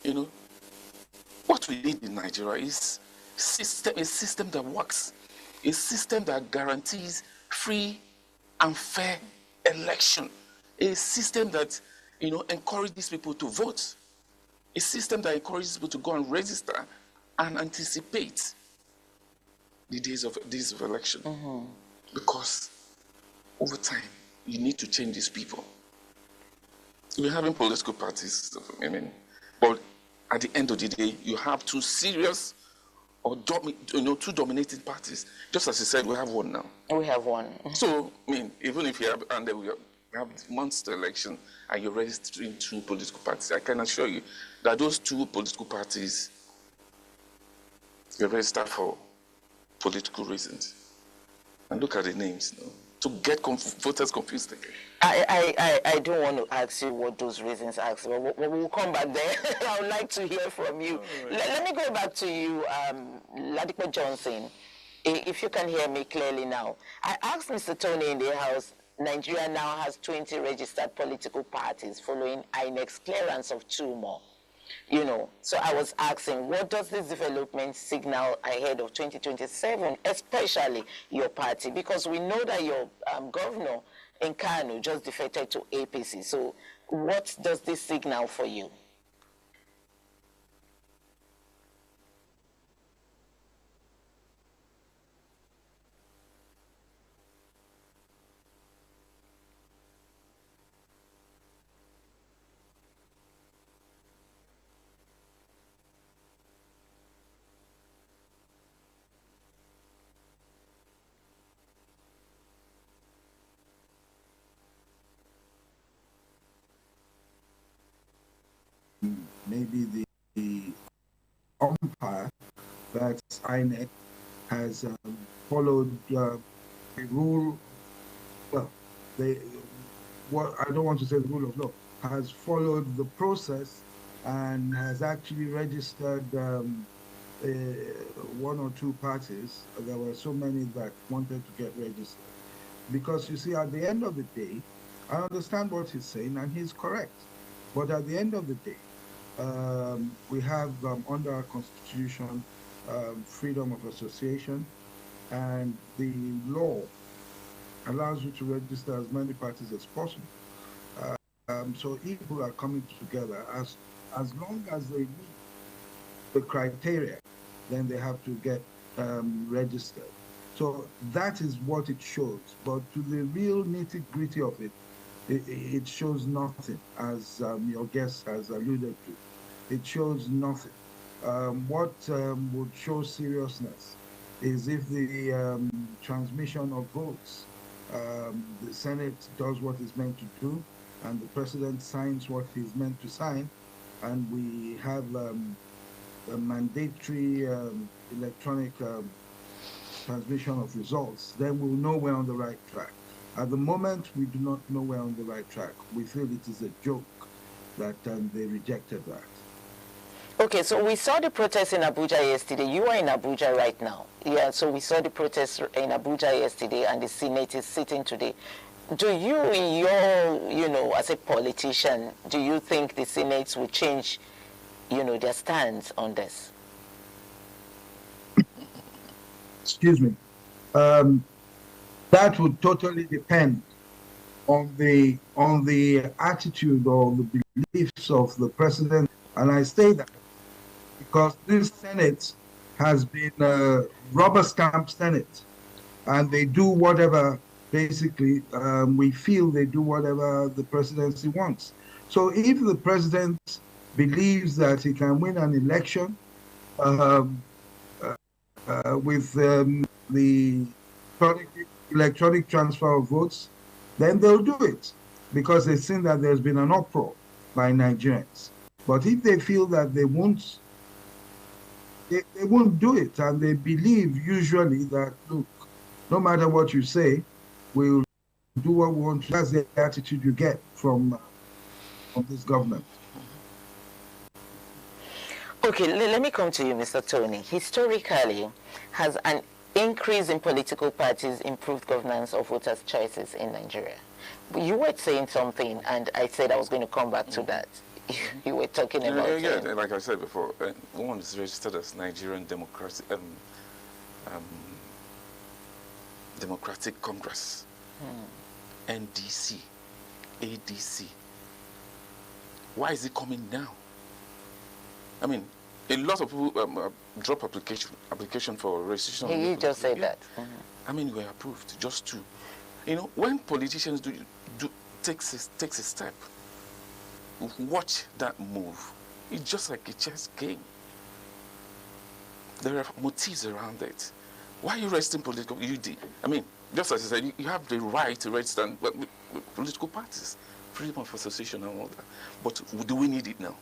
You know, what we need in Nigeria is a system that works, a system that guarantees free and fair election, a system that, you know, encourages people to vote, a system that encourages people to go and register and anticipate the days of election. Because over time, you need to change these people. We're having political parties, I mean, but at the end of the day, you have two serious or two dominating parties. Just as you said, we have one now. We have one. So, I mean, even if you have, and then we have monster election and you're registering two political parties, I can assure you that those two political parties were registered for political reasons. And look at the names, you know, to get voters confused again. I don't want to ask you what those reasons are, but we'll come back there. I would like to hear from you. Let me go back to you, Ladipo Johnson, if you can hear me clearly now. I asked Mr. Tony in the House, Nigeria now has 20 registered political parties following INEC's clearance of 2 more. You know, so I was asking, what does this development signal ahead of 2027, especially your party? Because we know that your governor in Kano just defected to APC. So what does this signal for you? Maybe the umpire that INEC has followed a rule, well, I don't want to say the rule of law, has followed the process and has actually registered 1 or 2 parties. There were so many that wanted to get registered. Because you see, at the end of the day, I understand what he's saying and he's correct. But at the end of the day, we have under our constitution freedom of association, and the law allows you to register as many parties as possible. So if people are coming together, as long as they meet the criteria, then they have to get registered. So that is what it shows. But to the real nitty-gritty of it, it shows nothing, as your guest has alluded to. It shows nothing. What would show seriousness is if the transmission of votes, the Senate does what it's meant to do, and the President signs what he's meant to sign, and we have a mandatory electronic transmission of results, then we'll know we're on the right track. At the moment, we do not know we're on the right track. We feel it is a joke that they rejected that. Okay, so we saw the protest in Abuja yesterday. You are in Abuja right now. Yeah, so we saw the protest in Abuja yesterday, and the Senate is sitting today. Do you, in your, as a politician, do you think the Senate will change, their stance on this? Excuse me. That would totally depend on the attitude or the beliefs of the president, and I say that because this Senate has been a rubber stamp Senate, and they do whatever basically, we feel they do whatever the presidency wants. So if the president believes that he can win an election with the electronic transfer of votes, then they'll do it because they've seen that there's been an uproar by Nigerians. But if they feel that they won't do it, and they believe usually that, look, no matter what you say, we'll do what we want. That's the attitude you get from this government. Okay, let me come to you, Mr. Tony. Historically, has an increase in political parties improved governance of voters' choices in Nigeria? You were saying something, and I said I was going to come back to that. You were talking about... Yeah, like I said before, one is registered as Nigerian Democratic Congress, NDC, ADC. Why is it coming now? I mean, a lot of people drop application for registration. You just said that. I mean, we were approved, just two. You know, when politicians takes a step, watch that move. It's just like a chess game. There are motives around it. Why are you registering political? I mean, just as I said, you have the right to register with political parties, freedom of association and all that. But do we need it now?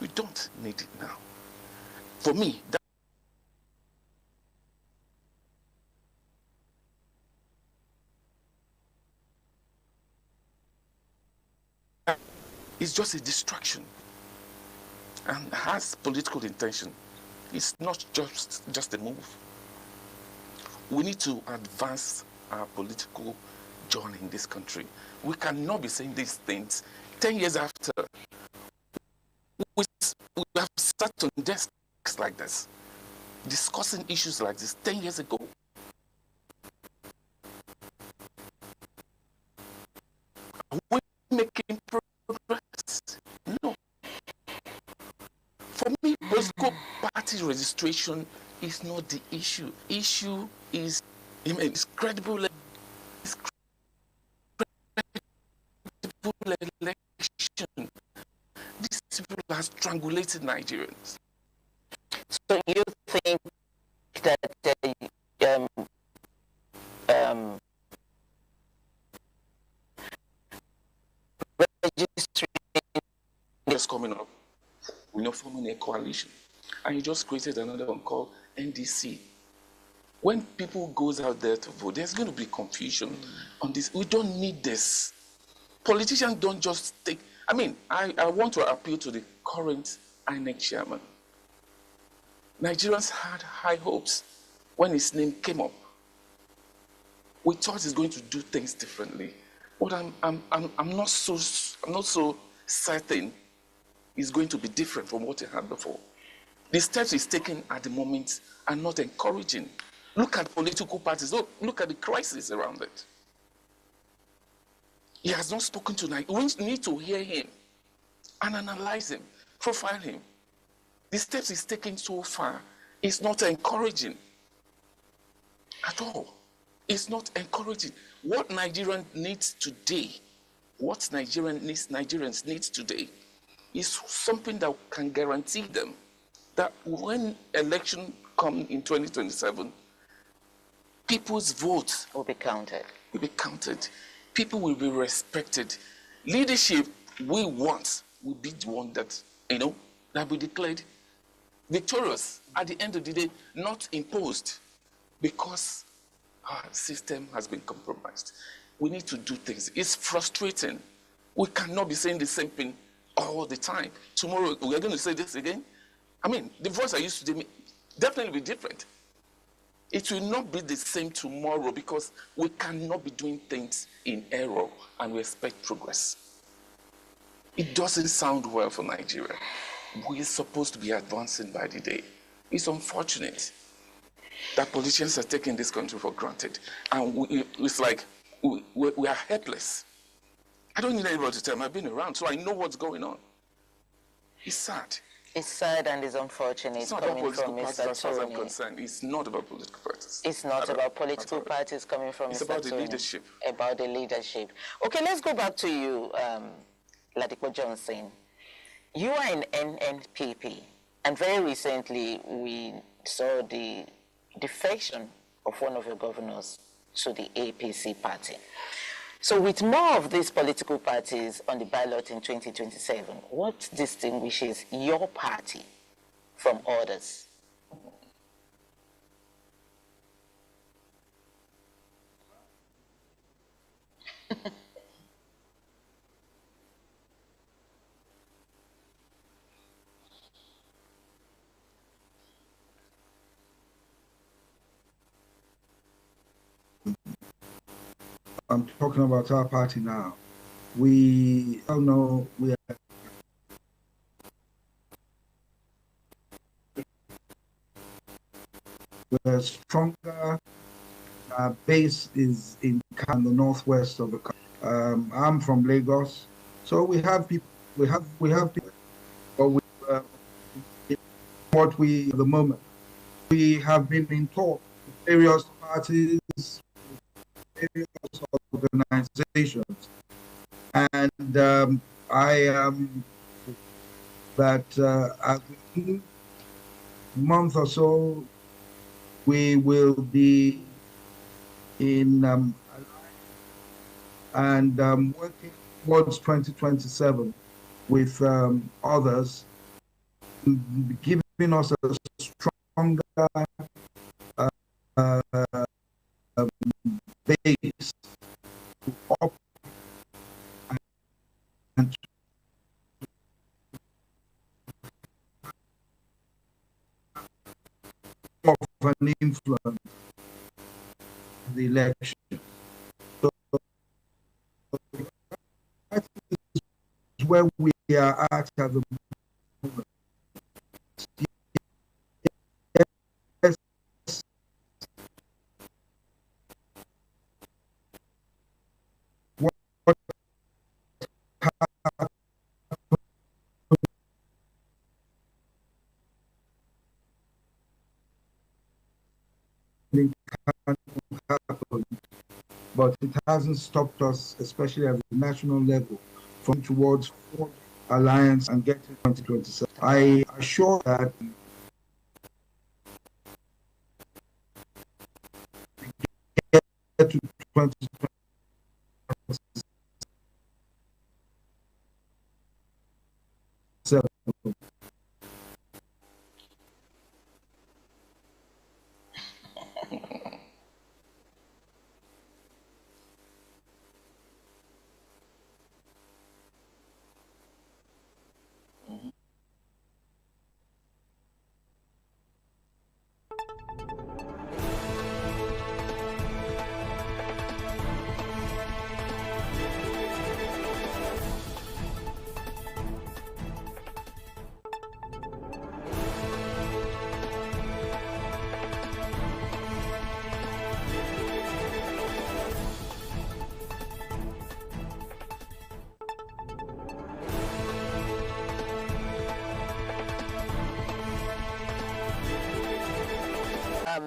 We don't need it now. For me, it's just a distraction and has political intention. It's not just a move. We need to advance our political journey in this country. We cannot be saying these things 10 years after we have sat on desks like this, discussing issues like this 10 years ago. Are we making progress? No. For me, political party registration is not the issue. Issue is, it's credible election. These people have strangulated Nigerians. So you think that registering is coming up, we're not forming a coalition, and you just created another one called NDC. When people goes out there to vote, there's going to be confusion on this. We don't need this. Politicians don't just take. I mean, I want to appeal to the current INEC chairman. Nigerians had high hopes when his name came up. We thought he's going to do things differently, but I'm not so certain he's going to be different from what he had before. The steps he's taking at the moment are not encouraging. Look at political parties. Look at the crisis around it. He has not spoken tonight. We need to hear him and analyze him, profile him. The steps he's taken so far is not encouraging at all. It's not encouraging. What Nigeria needs today, what Nigerians need today, is something that can guarantee them that when election comes in 2027, people's votes will be counted. People will be respected. Leadership we want will be the one that, that will be declared victorious at the end of the day, not imposed, because our system has been compromised. We need to do things. It's frustrating. We cannot be saying the same thing all the time. Tomorrow, we're going to say this again. I mean, the voice I used to definitely be different. It will not be the same tomorrow because we cannot be doing things in error and we expect progress. It doesn't sound well for Nigeria. We're supposed to be advancing by the day. It's unfortunate that politicians are taking this country for granted. And it's like we are helpless. I don't need anybody to tell me. I've been around, so I know what's going on. It's sad. It's sad and it's unfortunate. It's not about coming political from parties Mr. as far as I'm Tony. concerned. It's not about political parties. It's not about political parties coming from It's Mr. about the Tony. leadership. About the leadership. Okay, let's go back to you, Ladipo Johnson. You are in NNPP, and very recently we saw the defection of one of your governors to the APC party. So with more of these political parties on the ballot in 2027, what distinguishes your party from others? I'm talking about our party now. We all know we are we're stronger. Our base is in the northwest of the country. I'm from Lagos, so we have people. We have people. But what we at the moment we have been in talk with various parties, various organizations, and I am that as a month or so we will be in working towards 2027 with others, giving us a stronger base to up and of an influence in the election. So that is where we are at the moment. Yes. What happened, but it hasn't stopped us, especially at the national level, from towards alliance and getting 2027. I assure that get to 2027.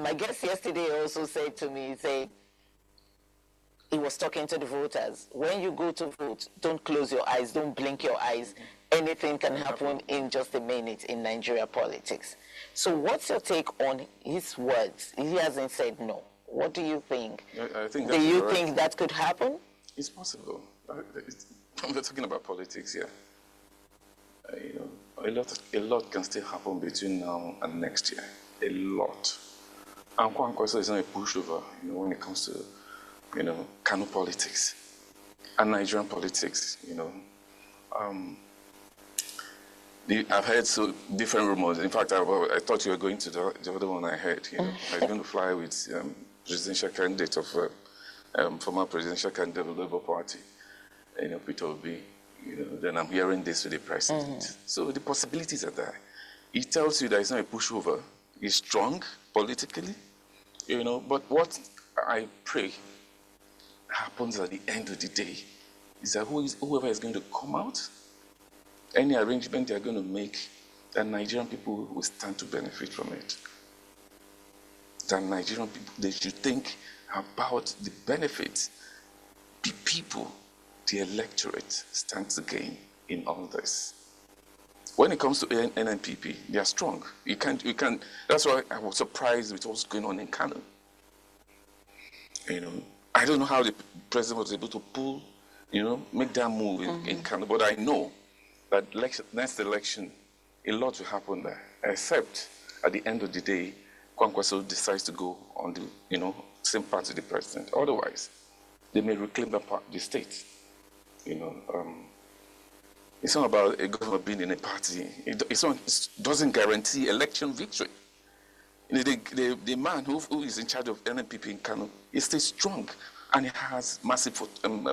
My guest yesterday also said to me, he was talking to the voters, when you go to vote, don't close your eyes, don't blink your eyes. Anything can happen in just a minute in Nigeria politics. So what's your take on his words? He hasn't said no. What do you think? I think do you think that could happen? It's possible. We're talking about politics here. You know, a lot can still happen between now and next year. A lot. And Kwankwaso is not a pushover, you know, when it comes to, you know, Kano politics and Nigerian politics, you know. I've heard so different rumors. In fact, I thought you were going to the other one I heard, you know. I was going to fly with presidential candidate of former presidential candidate of the Labour Party, you know, Peter Obi. You know, then I'm hearing this with the president. So the possibilities are there. It tells you that it's not a pushover. It's strong politically, you know, but what I pray happens at the end of the day is that whoever is going to come out, any arrangement they're going to make, that Nigerian people will stand to benefit from it. That Nigerian people, they should think about the benefits the people, the electorate, stands to gain in all this. When it comes to NNPP, they are strong. You can't, that's why I was surprised with what's going on in Kano. I don't know how the president was able to pull, make that move in Kano, but I know that next election, a lot will happen there, except at the end of the day, Kwankwaso decides to go on the, same path to the president. Otherwise, they may reclaim the state. It's not about a governor being in a party. It doesn't guarantee election victory. The man who is in charge of NNPP in Kano, he stays strong, and he has massive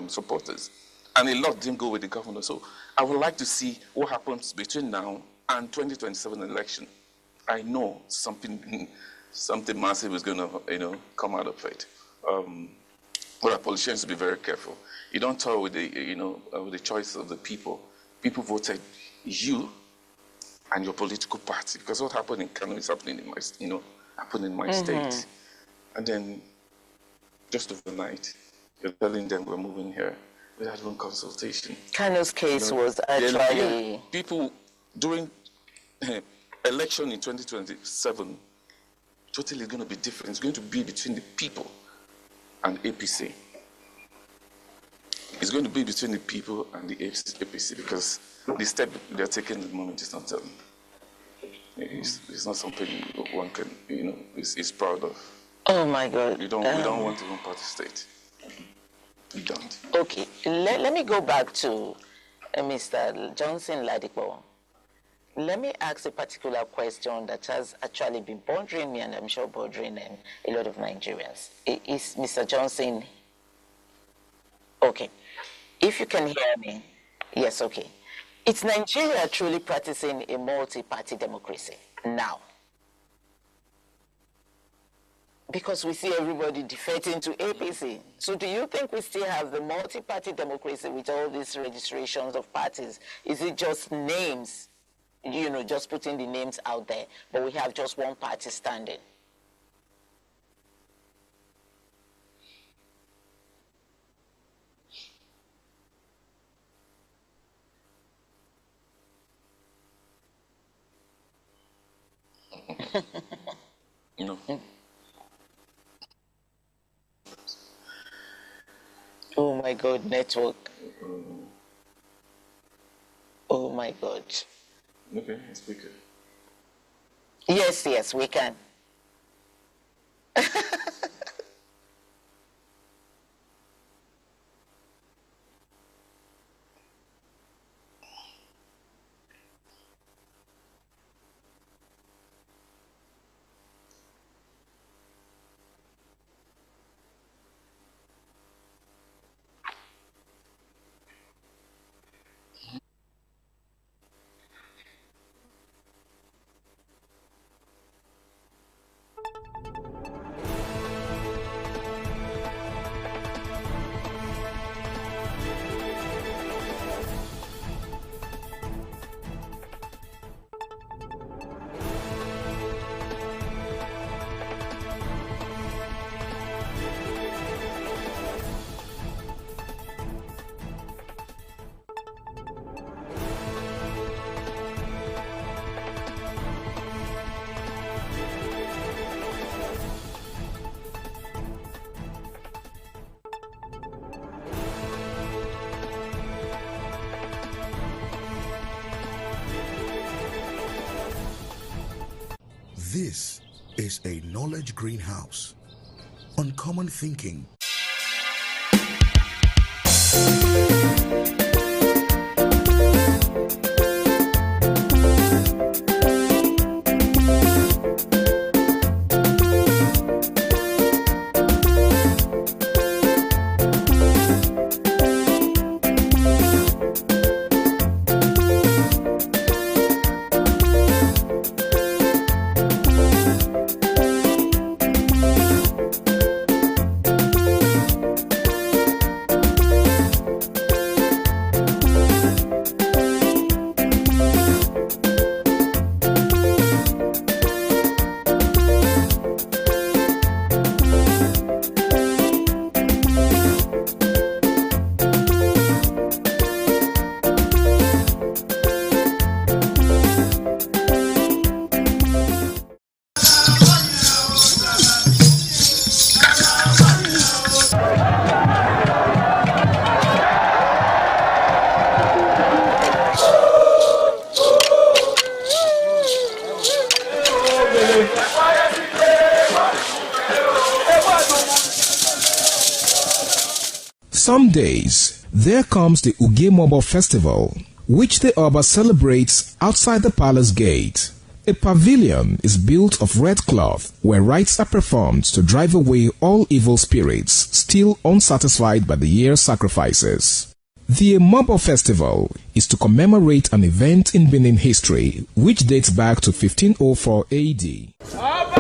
supporters. And a lot didn't go with the governor. So I would like to see what happens between now and 2027 election. I know something massive is going to, come out of it. But our politicians should be very careful. You don't toy with the choice of the people. People voted you and your political party, because what happened in Kano is happening in my state. And then just overnight, you're telling them we're moving here without even consultation. Kano's case was actually... people during election in 2027, totally going to be different. It's going to be between the people and APC. It's going to be between the people and the APC, because the step they're taking at the moment is not it's not something one can, is proud of. Oh my God. We don't want to one-party state. We don't. Okay, let me go back to Mr. Johnson Ladipo. Let me ask a particular question that has actually been bothering me, and I'm sure bothering a lot of Nigerians. Is Mr. Johnson... Okay. If you can hear me, yes, okay. Is Nigeria truly practicing a multi-party democracy now? Because we see everybody defecting to APC. So do you think we still have the multi-party democracy with all these registrations of parties? Is it just names, just putting the names out there, but we have just one party standing? No. Oh my God, network. Oh my God. Okay, speak it. Yes, we can. This is a knowledge greenhouse. Uncommon thinking. some days, there comes the Ugemobo Festival, which the Oba celebrates outside the palace gate. A pavilion is built of red cloth where rites are performed to drive away all evil spirits still unsatisfied by the year's sacrifices. The Emobo Festival is to commemorate an event in Benin history which dates back to 1504 AD.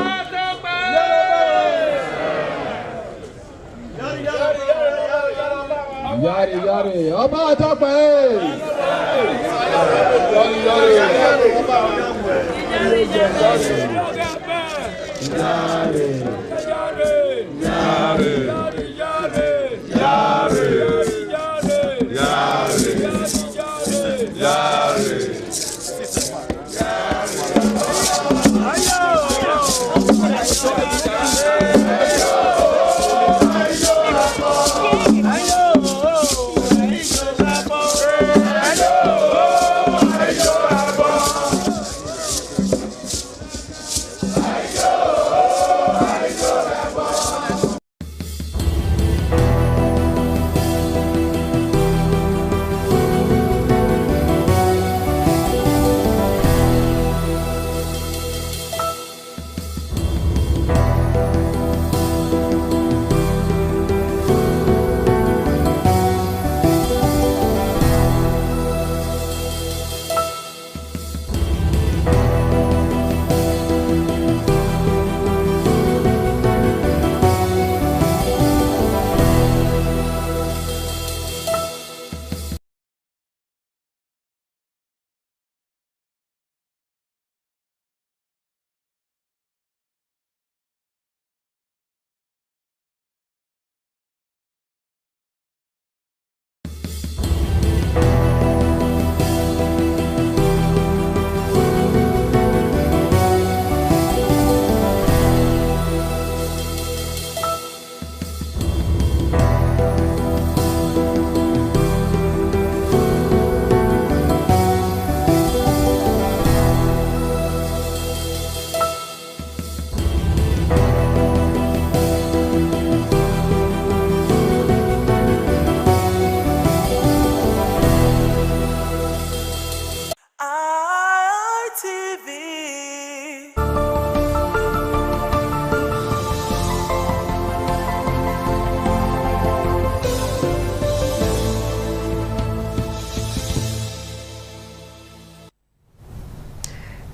Yari yari, Ọba Tope. Yari yari, Ọba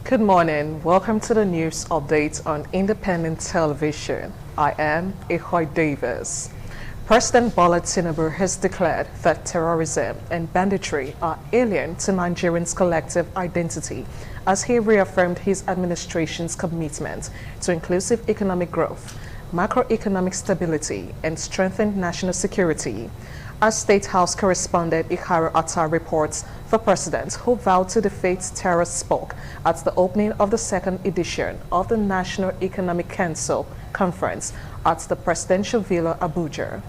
Good morning. Welcome to the news update on Independent Television. I am Ehoy Davis. President Bola Tinubu has declared that terrorism and banditry are alien to Nigerians' collective identity as he reaffirmed his administration's commitment to inclusive economic growth, macroeconomic stability, and strengthened national security. As State House correspondent Iharu Atta reports, the president, who vowed to defeat terror, spoke at the opening of the second edition of the National Economic Council Conference at the Presidential Villa, Abuja.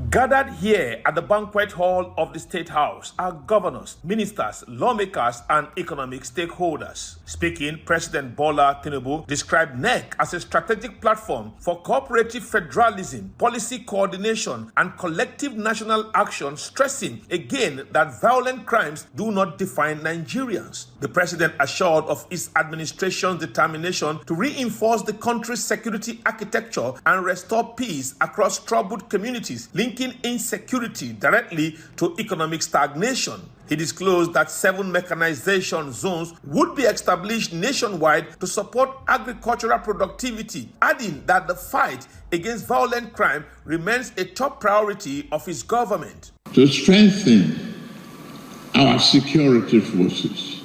Gathered here at the banquet hall of the State House are governors, ministers, lawmakers, and economic stakeholders. Speaking, President Bola Tinubu described NEC as a strategic platform for cooperative federalism, policy coordination, and collective national action, stressing again that violent crimes do not define Nigerians. The president assured of his administration's determination to reinforce the country's security architecture and restore peace across troubled communities, linking insecurity directly to economic stagnation. He disclosed that 7 mechanization zones would be established nationwide to support agricultural productivity, adding that the fight against violent crime remains a top priority of his government. To strengthen our security forces,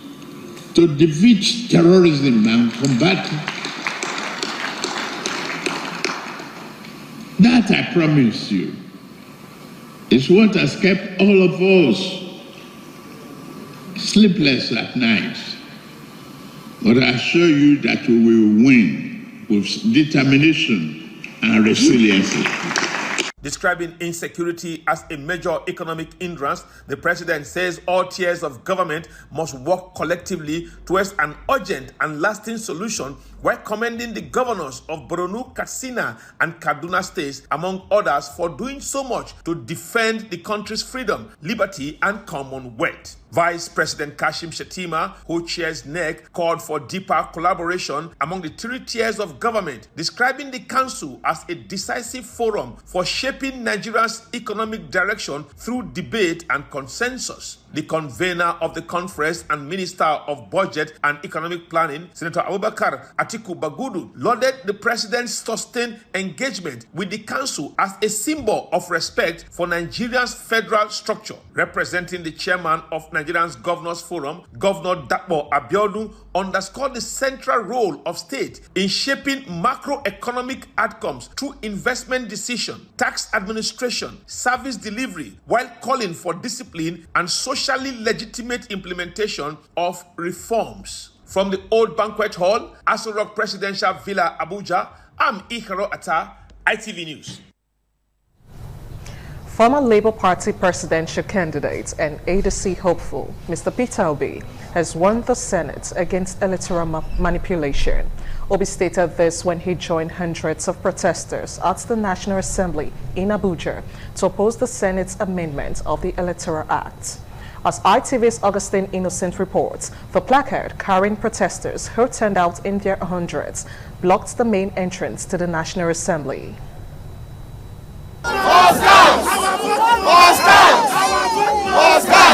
to defeat terrorism and combat that, I promise you, is what has kept all of us sleepless at night. But I assure you that we will win with determination and resiliency. Describing insecurity as a major economic hindrance, the president says all tiers of government must work collectively towards an urgent and lasting solution while commending the governors of Borno, Katsina, and Kaduna states, among others, for doing so much to defend the country's freedom, liberty, and commonwealth. Vice President Kashim Shettima, who chairs NEC, called for deeper collaboration among the three tiers of government, describing the council as a decisive forum for shaping Nigeria's economic direction through debate and consensus. The convener of the conference and Minister of Budget and Economic Planning, Senator Abubakar Atiku Bagudu, lauded the president's sustained engagement with the council as a symbol of respect for Nigeria's federal structure. Representing the chairman of Nigeria's Governors Forum, Governor Dapo Abiodun, underscored the central role of state in shaping macroeconomic outcomes through investment decision, tax administration, service delivery, while calling for discipline and socially legitimate implementation of reforms. From the Old Banquet Hall, Aso Rock Presidential Villa, Abuja, I'm Ikaro Atta, ITV News. Former Labour Party presidential candidate and ADC hopeful, Mr. Peter Obi, has won the Senate against electoral manipulation. Obi stated this when he joined hundreds of protesters at the National Assembly in Abuja to oppose the Senate's amendment of the Electoral Act. As ITV's Augustine Innocent reports, the placard carrying protesters who turned out in their hundreds blocked the main entrance to the National Assembly.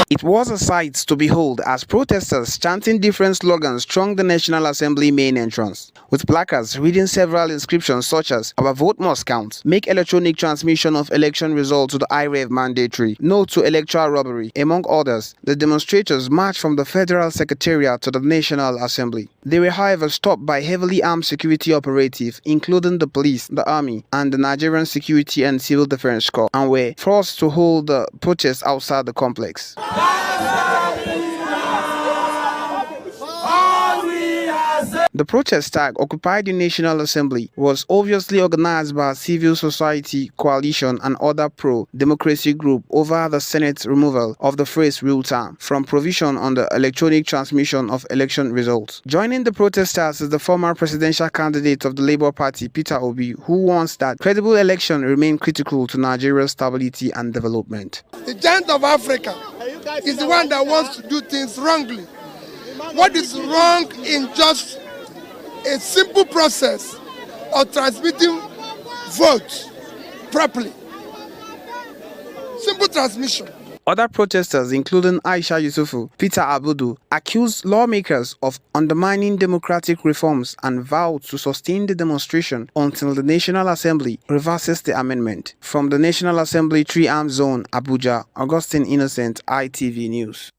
It was a sight to behold as protesters chanting different slogans thronged the National Assembly main entrance, with placards reading several inscriptions such as "Our vote must count," "Make electronic transmission of election results to the IREV mandatory," "No to electoral robbery," among others. The demonstrators marched from the Federal Secretariat to the National Assembly. They were, however, stopped by heavily armed security operatives, including the police, the army, and the Nigerian Security and Civil Defense Corps, and were forced to hold the protest outside the complex. The protest tag occupied the National Assembly was obviously organized by a civil society coalition and other pro-democracy group over the Senate's removal of the phrase "real time" from provision on the electronic transmission of election results. Joining the protesters is the former presidential candidate of the Labour Party, Peter Obi, who wants that credible election remain critical to Nigeria's stability and development. The giant of Africa is the one that wants to do things wrongly. What is wrong in just a simple process of transmitting votes properly? Simple transmission. Other protesters, including Aisha Yusufu, Peter Abudu, accused lawmakers of undermining democratic reforms and vowed to sustain the demonstration until the National Assembly reverses the amendment. From the National Assembly 3-arm zone, Abuja, Augustine Innocent, ITV News.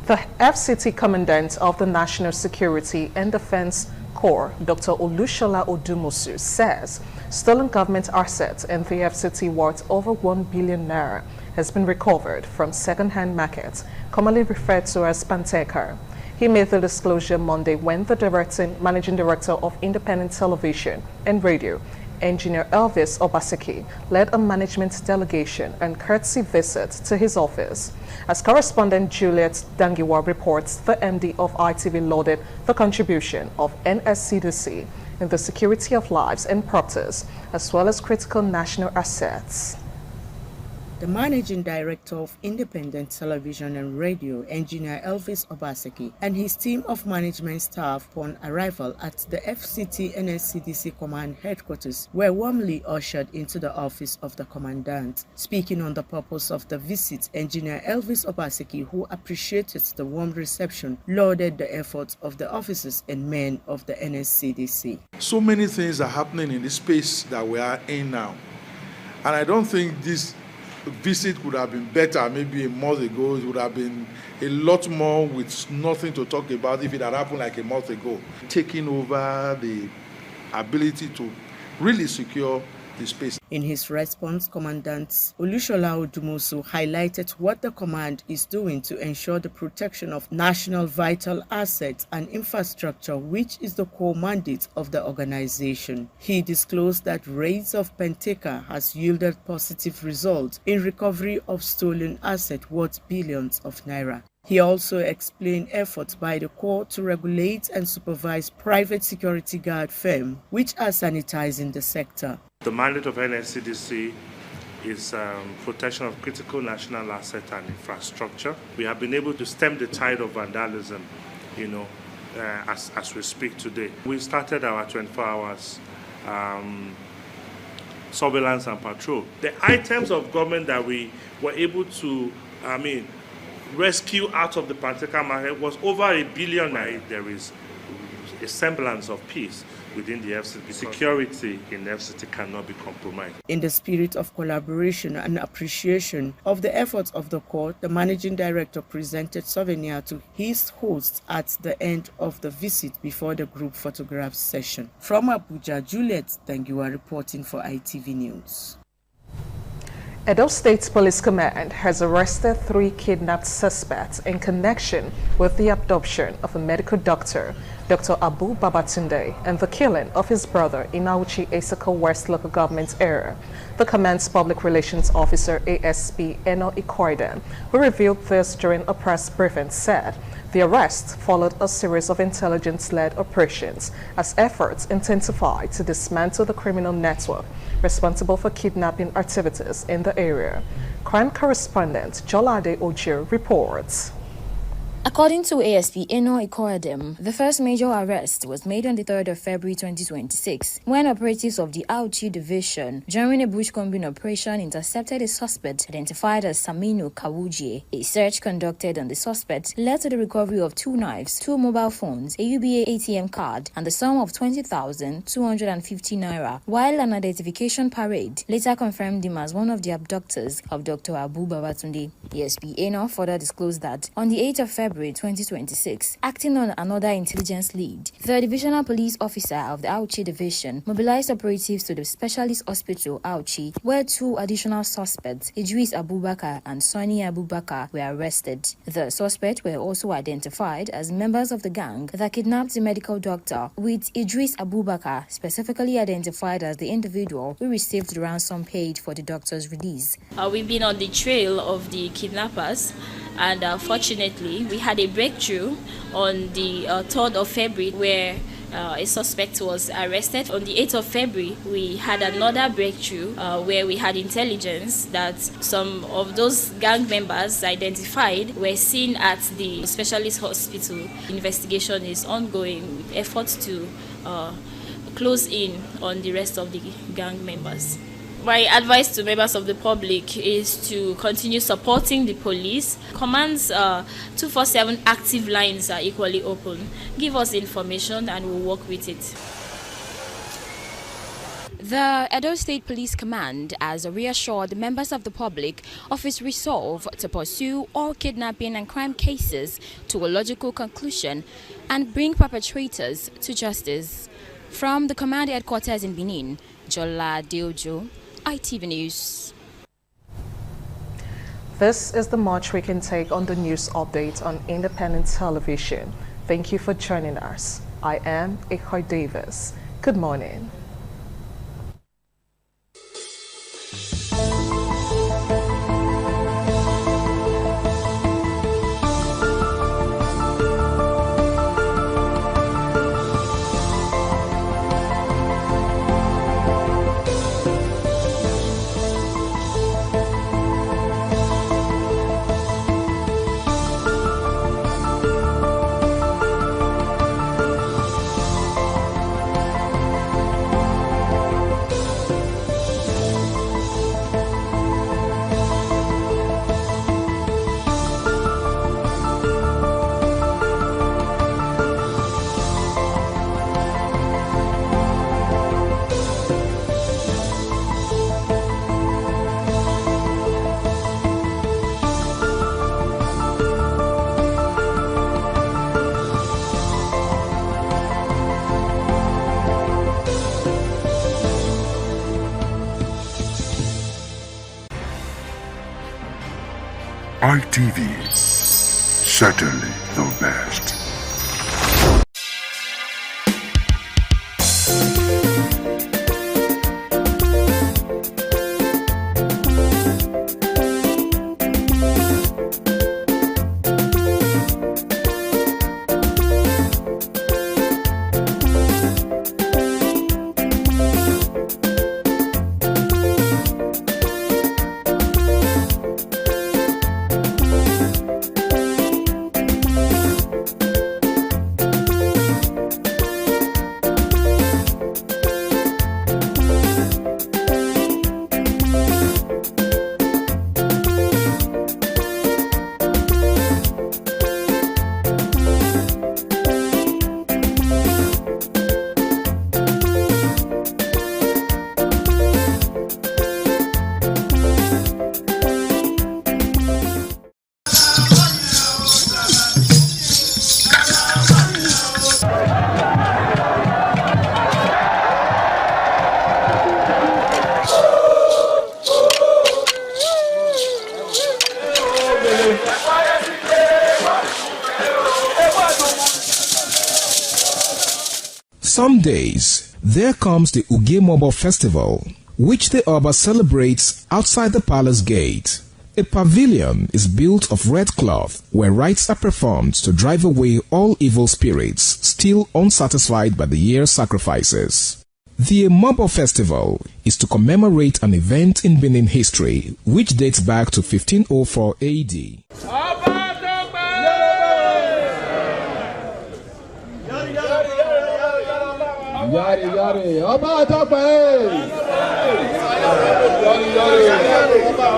The FCT Commandant of the National Security and Defense Corps, Dr. Olushola Odumosu, says stolen government assets in the FCT worth over 1 billion naira has been recovered from second-hand markets, commonly referred to as Panteka. He made the disclosure Monday when the Managing Director of Independent Television and Radio, Engineer Elvis Obaseki, led a management delegation and courtesy visit to his office. As correspondent Juliet Dangiwa reports, the MD of ITV lauded the contribution of NSCDC in the security of lives and properties, as well as critical national assets. The Managing Director of Independent Television and Radio, Engineer Elvis Obaseki, and his team of management staff upon arrival at the FCT NSCDC Command Headquarters were warmly ushered into the office of the Commandant. Speaking on the purpose of the visit, Engineer Elvis Obaseki, who appreciated the warm reception, lauded the efforts of the officers and men of the NSCDC. So many things are happening in this space that we are in now, and I don't think this visit would have been better maybe a month ago. It would have been a lot more with nothing to talk about if it had happened like a month ago. Taking over the ability to really secure the space. In his response, Commandant Olushola Odumosu highlighted what the command is doing to ensure the protection of national vital assets and infrastructure, which is the core mandate of the organization. He disclosed that raids of Panteka has yielded positive results in recovery of stolen assets worth billions of naira. He also explained efforts by the court to regulate and supervise private security guard firms which are sanitizing the sector. The mandate of NSCDC is protection of critical national assets and infrastructure. We have been able to stem the tide of vandalism, as we speak today. We started our 24 hours surveillance and patrol. The items of government that we were able to, rescue out of the Panteka market was over $1 billion. There is a semblance of peace within the FCT. Security in the FCT cannot be compromised. In the spirit of collaboration and appreciation of the efforts of the court, the managing director presented souvenir to his hosts at the end of the visit before the group photograph session. From Abuja, Juliet Tangiwa reporting for ITV News. Edo State Police Command has arrested 3 kidnapped suspects in connection with the abduction of a medical doctor, Dr. Abu Babatunde, and the killing of his brother in Auchi Esako West local government area. The command's public relations officer, ASP Eno Ikoiden, who revealed this during a press briefing, said the arrest followed a series of intelligence-led operations as efforts intensified to dismantle the criminal network responsible for kidnapping activities in the area. Crime correspondent Jolade Ojo reports. According to ASP Eno Ikoedem, the first major arrest was made on the 3rd of February 2026 when operatives of the Auchi division during a bushcombing operation intercepted a suspect identified as Saminu Kawuji. A search conducted on the suspect led to the recovery of 2 knives, 2 mobile phones, a UBA ATM card, and the sum of 20,250 naira, while an identification parade later confirmed him as one of the abductors of Dr. Abu Babatunde. ASP Eno further disclosed that on the 8th of February 2026, acting on another intelligence lead, the divisional police officer of the Auchi division mobilized operatives to the specialist hospital Auchi, where 2 additional suspects, Idris Abubakar and Sonny Abubakar, were arrested. The suspects were also identified as members of the gang that kidnapped the medical doctor, with Idris Abubakar specifically identified as the individual who received the ransom paid for the doctor's release. We've been on the trail of the kidnappers, and fortunately we had a breakthrough on the 3rd of February where a suspect was arrested. On the 8th of February we had another breakthrough where we had intelligence that some of those gang members identified were seen at the specialist hospital. Investigation is ongoing with efforts to close in on the rest of the gang members. My advice to members of the public is to continue supporting the police. Command's 247 active lines are equally open. Give us information and we'll work with it. The Edo State Police Command has reassured members of the public of its resolve to pursue all kidnapping and crime cases to a logical conclusion and bring perpetrators to justice. From the command headquarters in Benin, Jola Deojo, ITV News. This is the much we can take on the news update on Independent Television. Thank you for joining us. I am Echoy Davis. Good morning. ITV, certainly the best. some days, there comes the Ugemobo Festival, which the Oba celebrates outside the palace gate. A pavilion is built of red cloth where rites are performed to drive away all evil spirits still unsatisfied by the year's sacrifices. The Emobo Festival is to commemorate an event in Benin history which dates back to 1504 AD. Yari yari, Ọba Tope. Yari yari, Ọba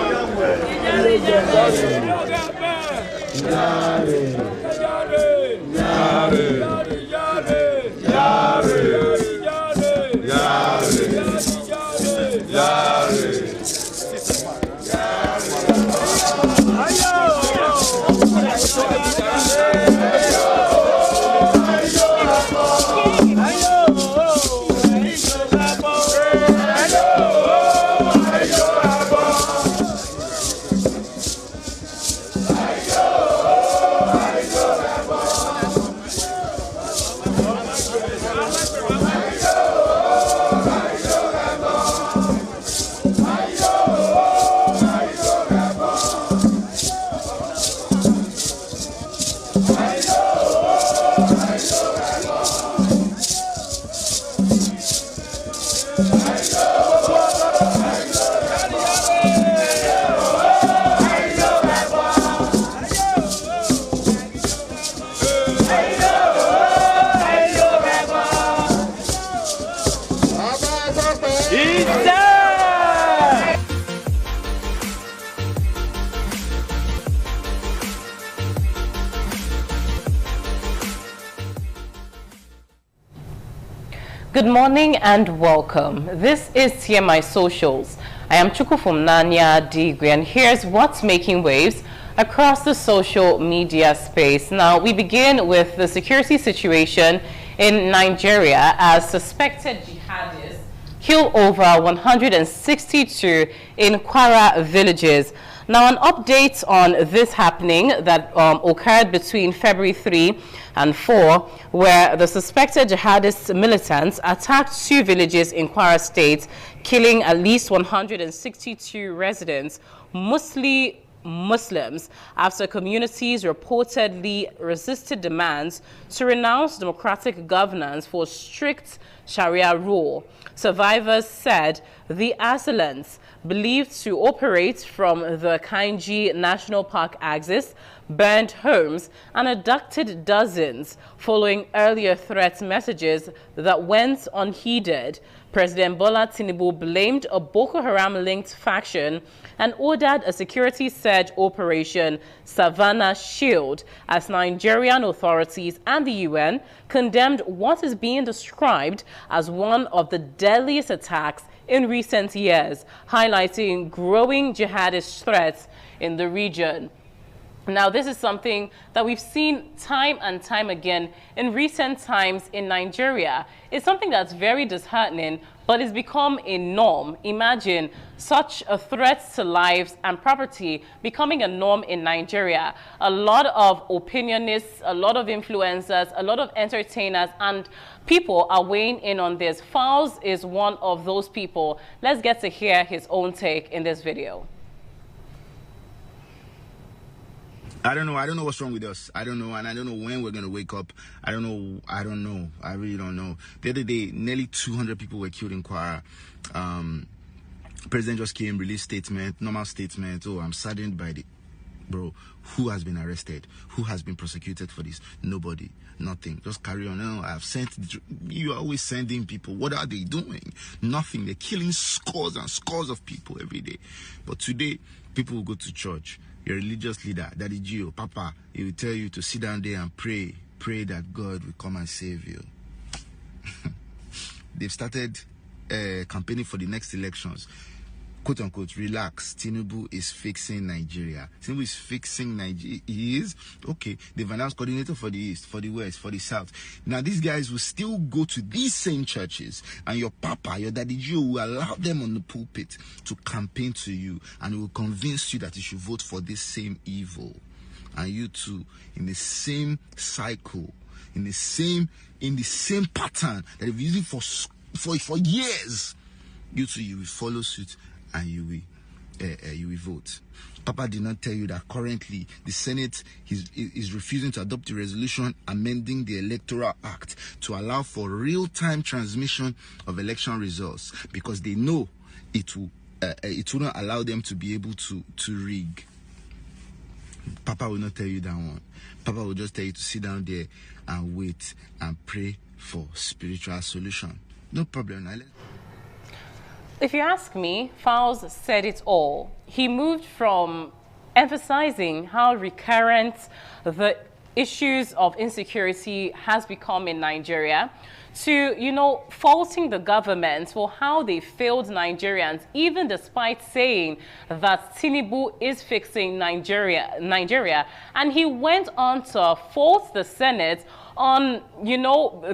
Good morning and welcome. This is TMI Socials. I am Chukufumnanya Digwe, and here's what's making waves across the social media space. Now, we begin with the security situation in Nigeria as suspected jihadists kill over 162 in Kwara villages. Now, an update on this happening that occurred between February 3 and 4, where the suspected jihadist militants attacked 2 villages in Kwara State, killing at least 162 residents, mostly Muslims, after communities reportedly resisted demands to renounce democratic governance for strict Sharia rule. Survivors said the assailants, believed to operate from the Kainji National Park axis, burned homes and abducted dozens following earlier threat messages that went unheeded. President Bola Tinubu blamed a Boko Haram-linked faction and ordered a security surge operation, Savannah Shield, as Nigerian authorities and the UN condemned what is being described as one of the deadliest attacks in recent years, highlighting growing jihadist threats in the region. Now, this is something that we've seen time and time again in recent times in Nigeria. It's something that's very disheartening, but it's become a norm. Imagine such a threat to lives and property becoming a norm in Nigeria. A lot of opinionists, a lot of influencers, a lot of entertainers, and people are weighing in on this. Fowles is one of those people. Let's get to hear his own take in this video. I don't know what's wrong with us. I don't know, and I don't know when we're going to wake up. I don't know. I really don't know. The other day, nearly 200 people were killed in Kwara. President just came, released statement, normal statement. Oh, I'm saddened by the... Bro, who has been arrested? Who has been prosecuted for this? Nobody. Nothing. Just carry on. No, I've sent... You are always sending people. What are they doing? Nothing. They're killing scores and scores of people every day. But today, people will go to church. Your religious leader, Daddy Gio, Papa, he will tell you to sit down there and pray. Pray that God will come and save you. They've started campaigning for the next elections. Quote unquote, relax. Tinubu is fixing Nigeria. Tinubu is fixing Nigeria. He is? Okay. They've announced coordinator for the East, for the West, for the South. Now, these guys will still go to these same churches, and your Papa, your Daddy Joe will allow them on the pulpit to campaign to you, and will convince you that you should vote for this same evil. And you too, in the same cycle, in the same pattern that they've used it for years. You too, you will follow suit and you will vote. Papa did not tell you that currently the Senate is refusing to adopt a resolution amending the Electoral Act to allow for real-time transmission of election results because they know it will not allow them to be able to rig. Papa will not tell you that one. Papa will just tell you to sit down there and wait and pray for spiritual solution. No problem. If you ask me, Falz said it all. He moved from emphasizing how recurrent the issues of insecurity has become in Nigeria to, faulting the government for how they failed Nigerians, even despite saying that Tinubu is fixing Nigeria. And he went on to fault the Senate on,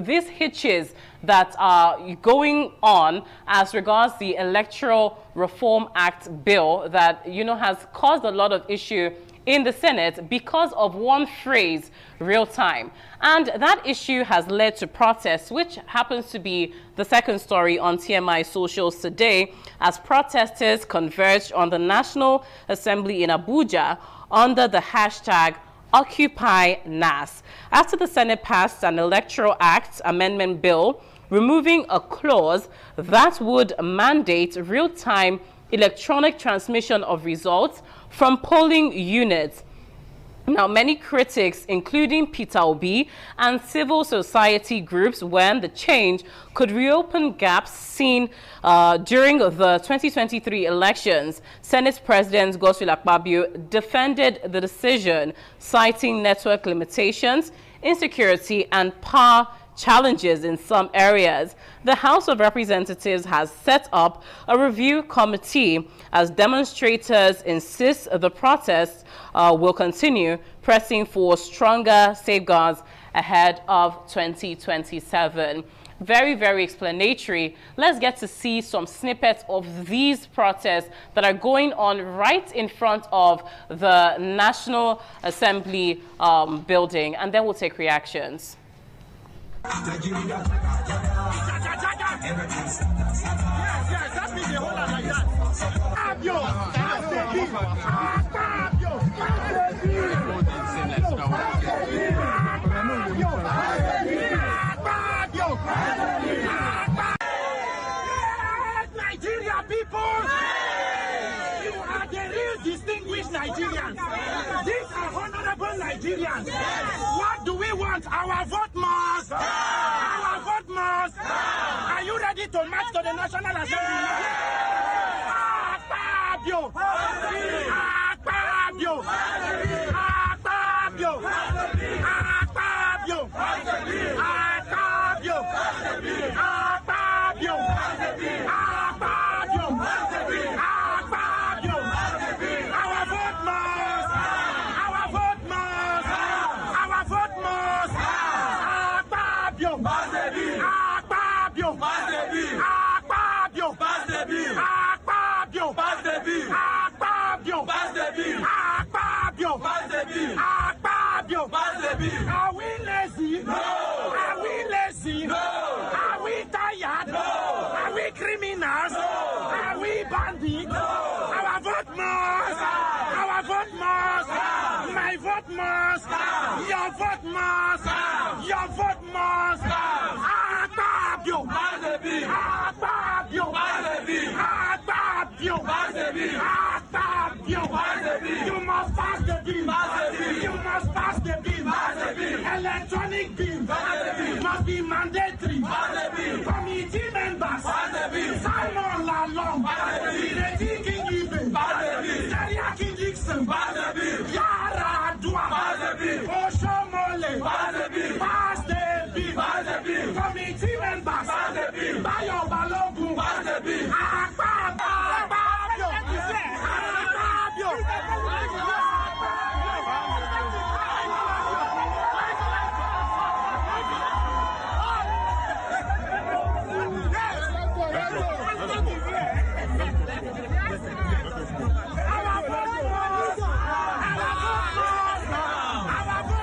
these hitches that are going on as regards the Electoral Reform Act bill that, has caused a lot of issue in the Senate because of one phrase, real time. And that issue has led to protests, which happens to be the second story on TMI Socials today, as protesters converged on the National Assembly in Abuja under the hashtag Occupy NAS, after the Senate passed an Electoral Act amendment bill removing a clause that would mandate real-time electronic transmission of results from polling units. Now, many critics, including Peter Obi and civil society groups, warned the change could reopen gaps seen during the 2023 elections. Senate President Godswill Akpabio defended the decision, citing network limitations, insecurity, and power challenges in some areas. The House of Representatives has set up a review committee as demonstrators insist the protests will continue, pressing for stronger safeguards ahead of 2027. Very, very explanatory. Let's get to see some snippets of these protests that are going on right in front of the National Assembly building, and then we'll take reactions. Nigeria people, you are the real distinguished Nigerians. These are honorable Nigerians. What do we want? Our vote must. Our vote must. Are you ready to march to the National Assembly? Akpabio. Akpabio. Akpabio. Akpabio. Akpabio. Akpabio. Our vote must. Our vote must. Our vote must. Akpabio. Akpabio. Akpabio. Akpabio. Akpabio. Akpabio. Akpabio. Are we lazy? No. Are we lazy? No. Are we tired? No. Are we criminals? No. Are we bandits? No. Our vote must. Our vote must. My vote must. Your vote must. Your vote must. Akpabio. Akpabio. Akpabio. Akpabio. You must pass the bill. You must pass the bill. Electronic bill must be mandatory. Committee members Simon Lalong, Ireti King Ibe, Zaria King Dixon, Yara Adua, Oshomole, pass the bill. Committee members Bayo Balogun, Akpabio. Our vote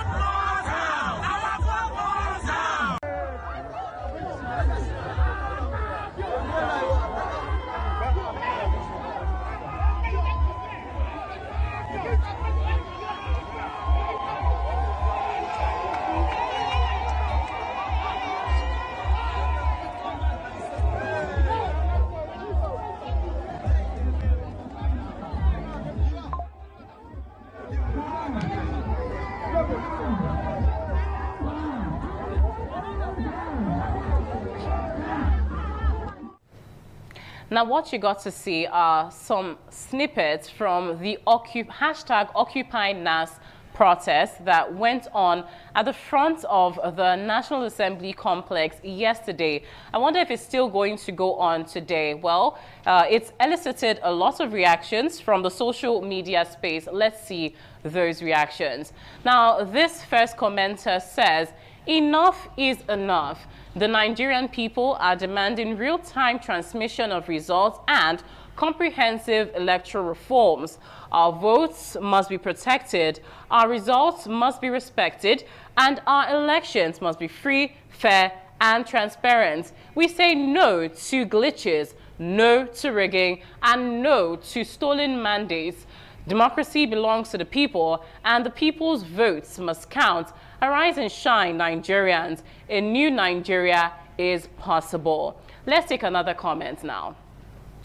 Now, what you got to see are some snippets from the hashtag #OccupyNAS protest that went on at the front of the National Assembly complex yesterday. I wonder if it's still going to go on today. Well, it's elicited a lot of reactions from the social media space. Let's see those reactions. Now, this first commenter says, "Enough is enough. The Nigerian people are demanding real-time transmission of results and comprehensive electoral reforms. Our votes must be protected, our results must be respected, and our elections must be free, fair, and transparent. We say no to glitches, no to rigging, and no to stolen mandates. Democracy belongs to the people, and the people's votes must count. Arise and shine, Nigerians. A new Nigeria is possible." Let's take another comment now.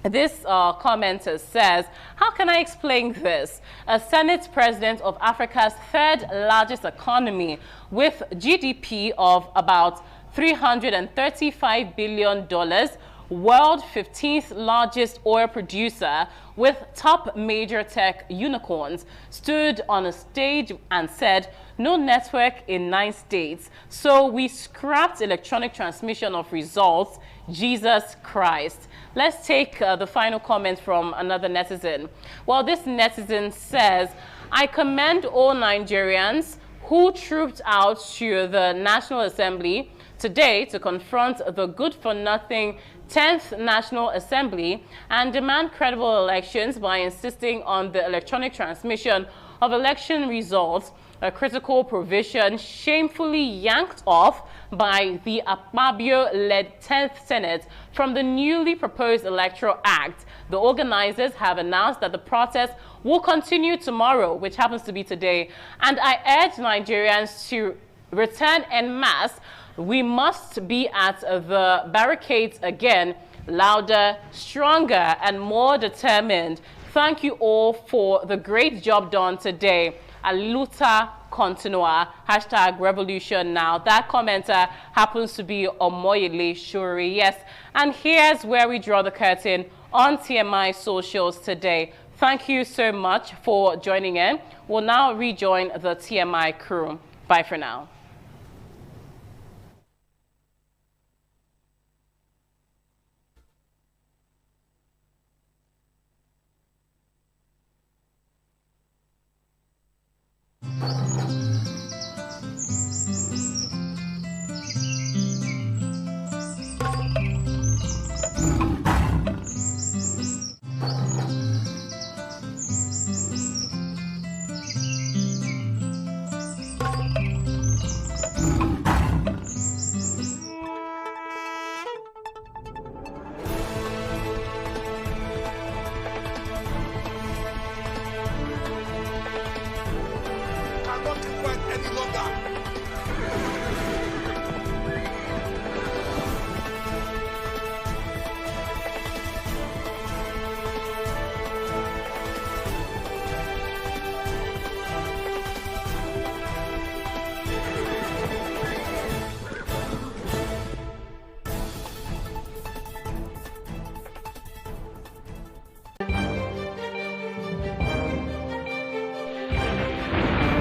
This commenter says, "How can I explain this? A Senate president of Africa's third largest economy with GDP of about $335 billion, world 15th largest oil producer with top major tech unicorns, stood on a stage and said, 'No network in 9 states, so we scrapped electronic transmission of results. Jesus Christ.'" Let's take the final comment from another netizen. Well, this netizen says, "I commend all Nigerians who trooped out to the National Assembly today to confront the good-for-nothing 10th National Assembly and demand credible elections by insisting on the electronic transmission of election results, a critical provision shamefully yanked off by the Akpabio-led 10th Senate from the newly proposed Electoral Act. The organizers have announced that the protest will continue tomorrow, which happens to be today, and I urge Nigerians to return en masse. We must be at the barricades again, louder, stronger, and more determined. Thank you all for the great job done today. Aluta continua. Hashtag revolution now." That commenter happens to be Omoyele Shuri. Yes, and here's where we draw the curtain on TMI Socials today. Thank you so much for joining in. We'll now rejoin the TMI crew. Bye for now.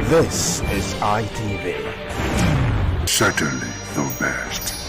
This is ITV. Certainly the best.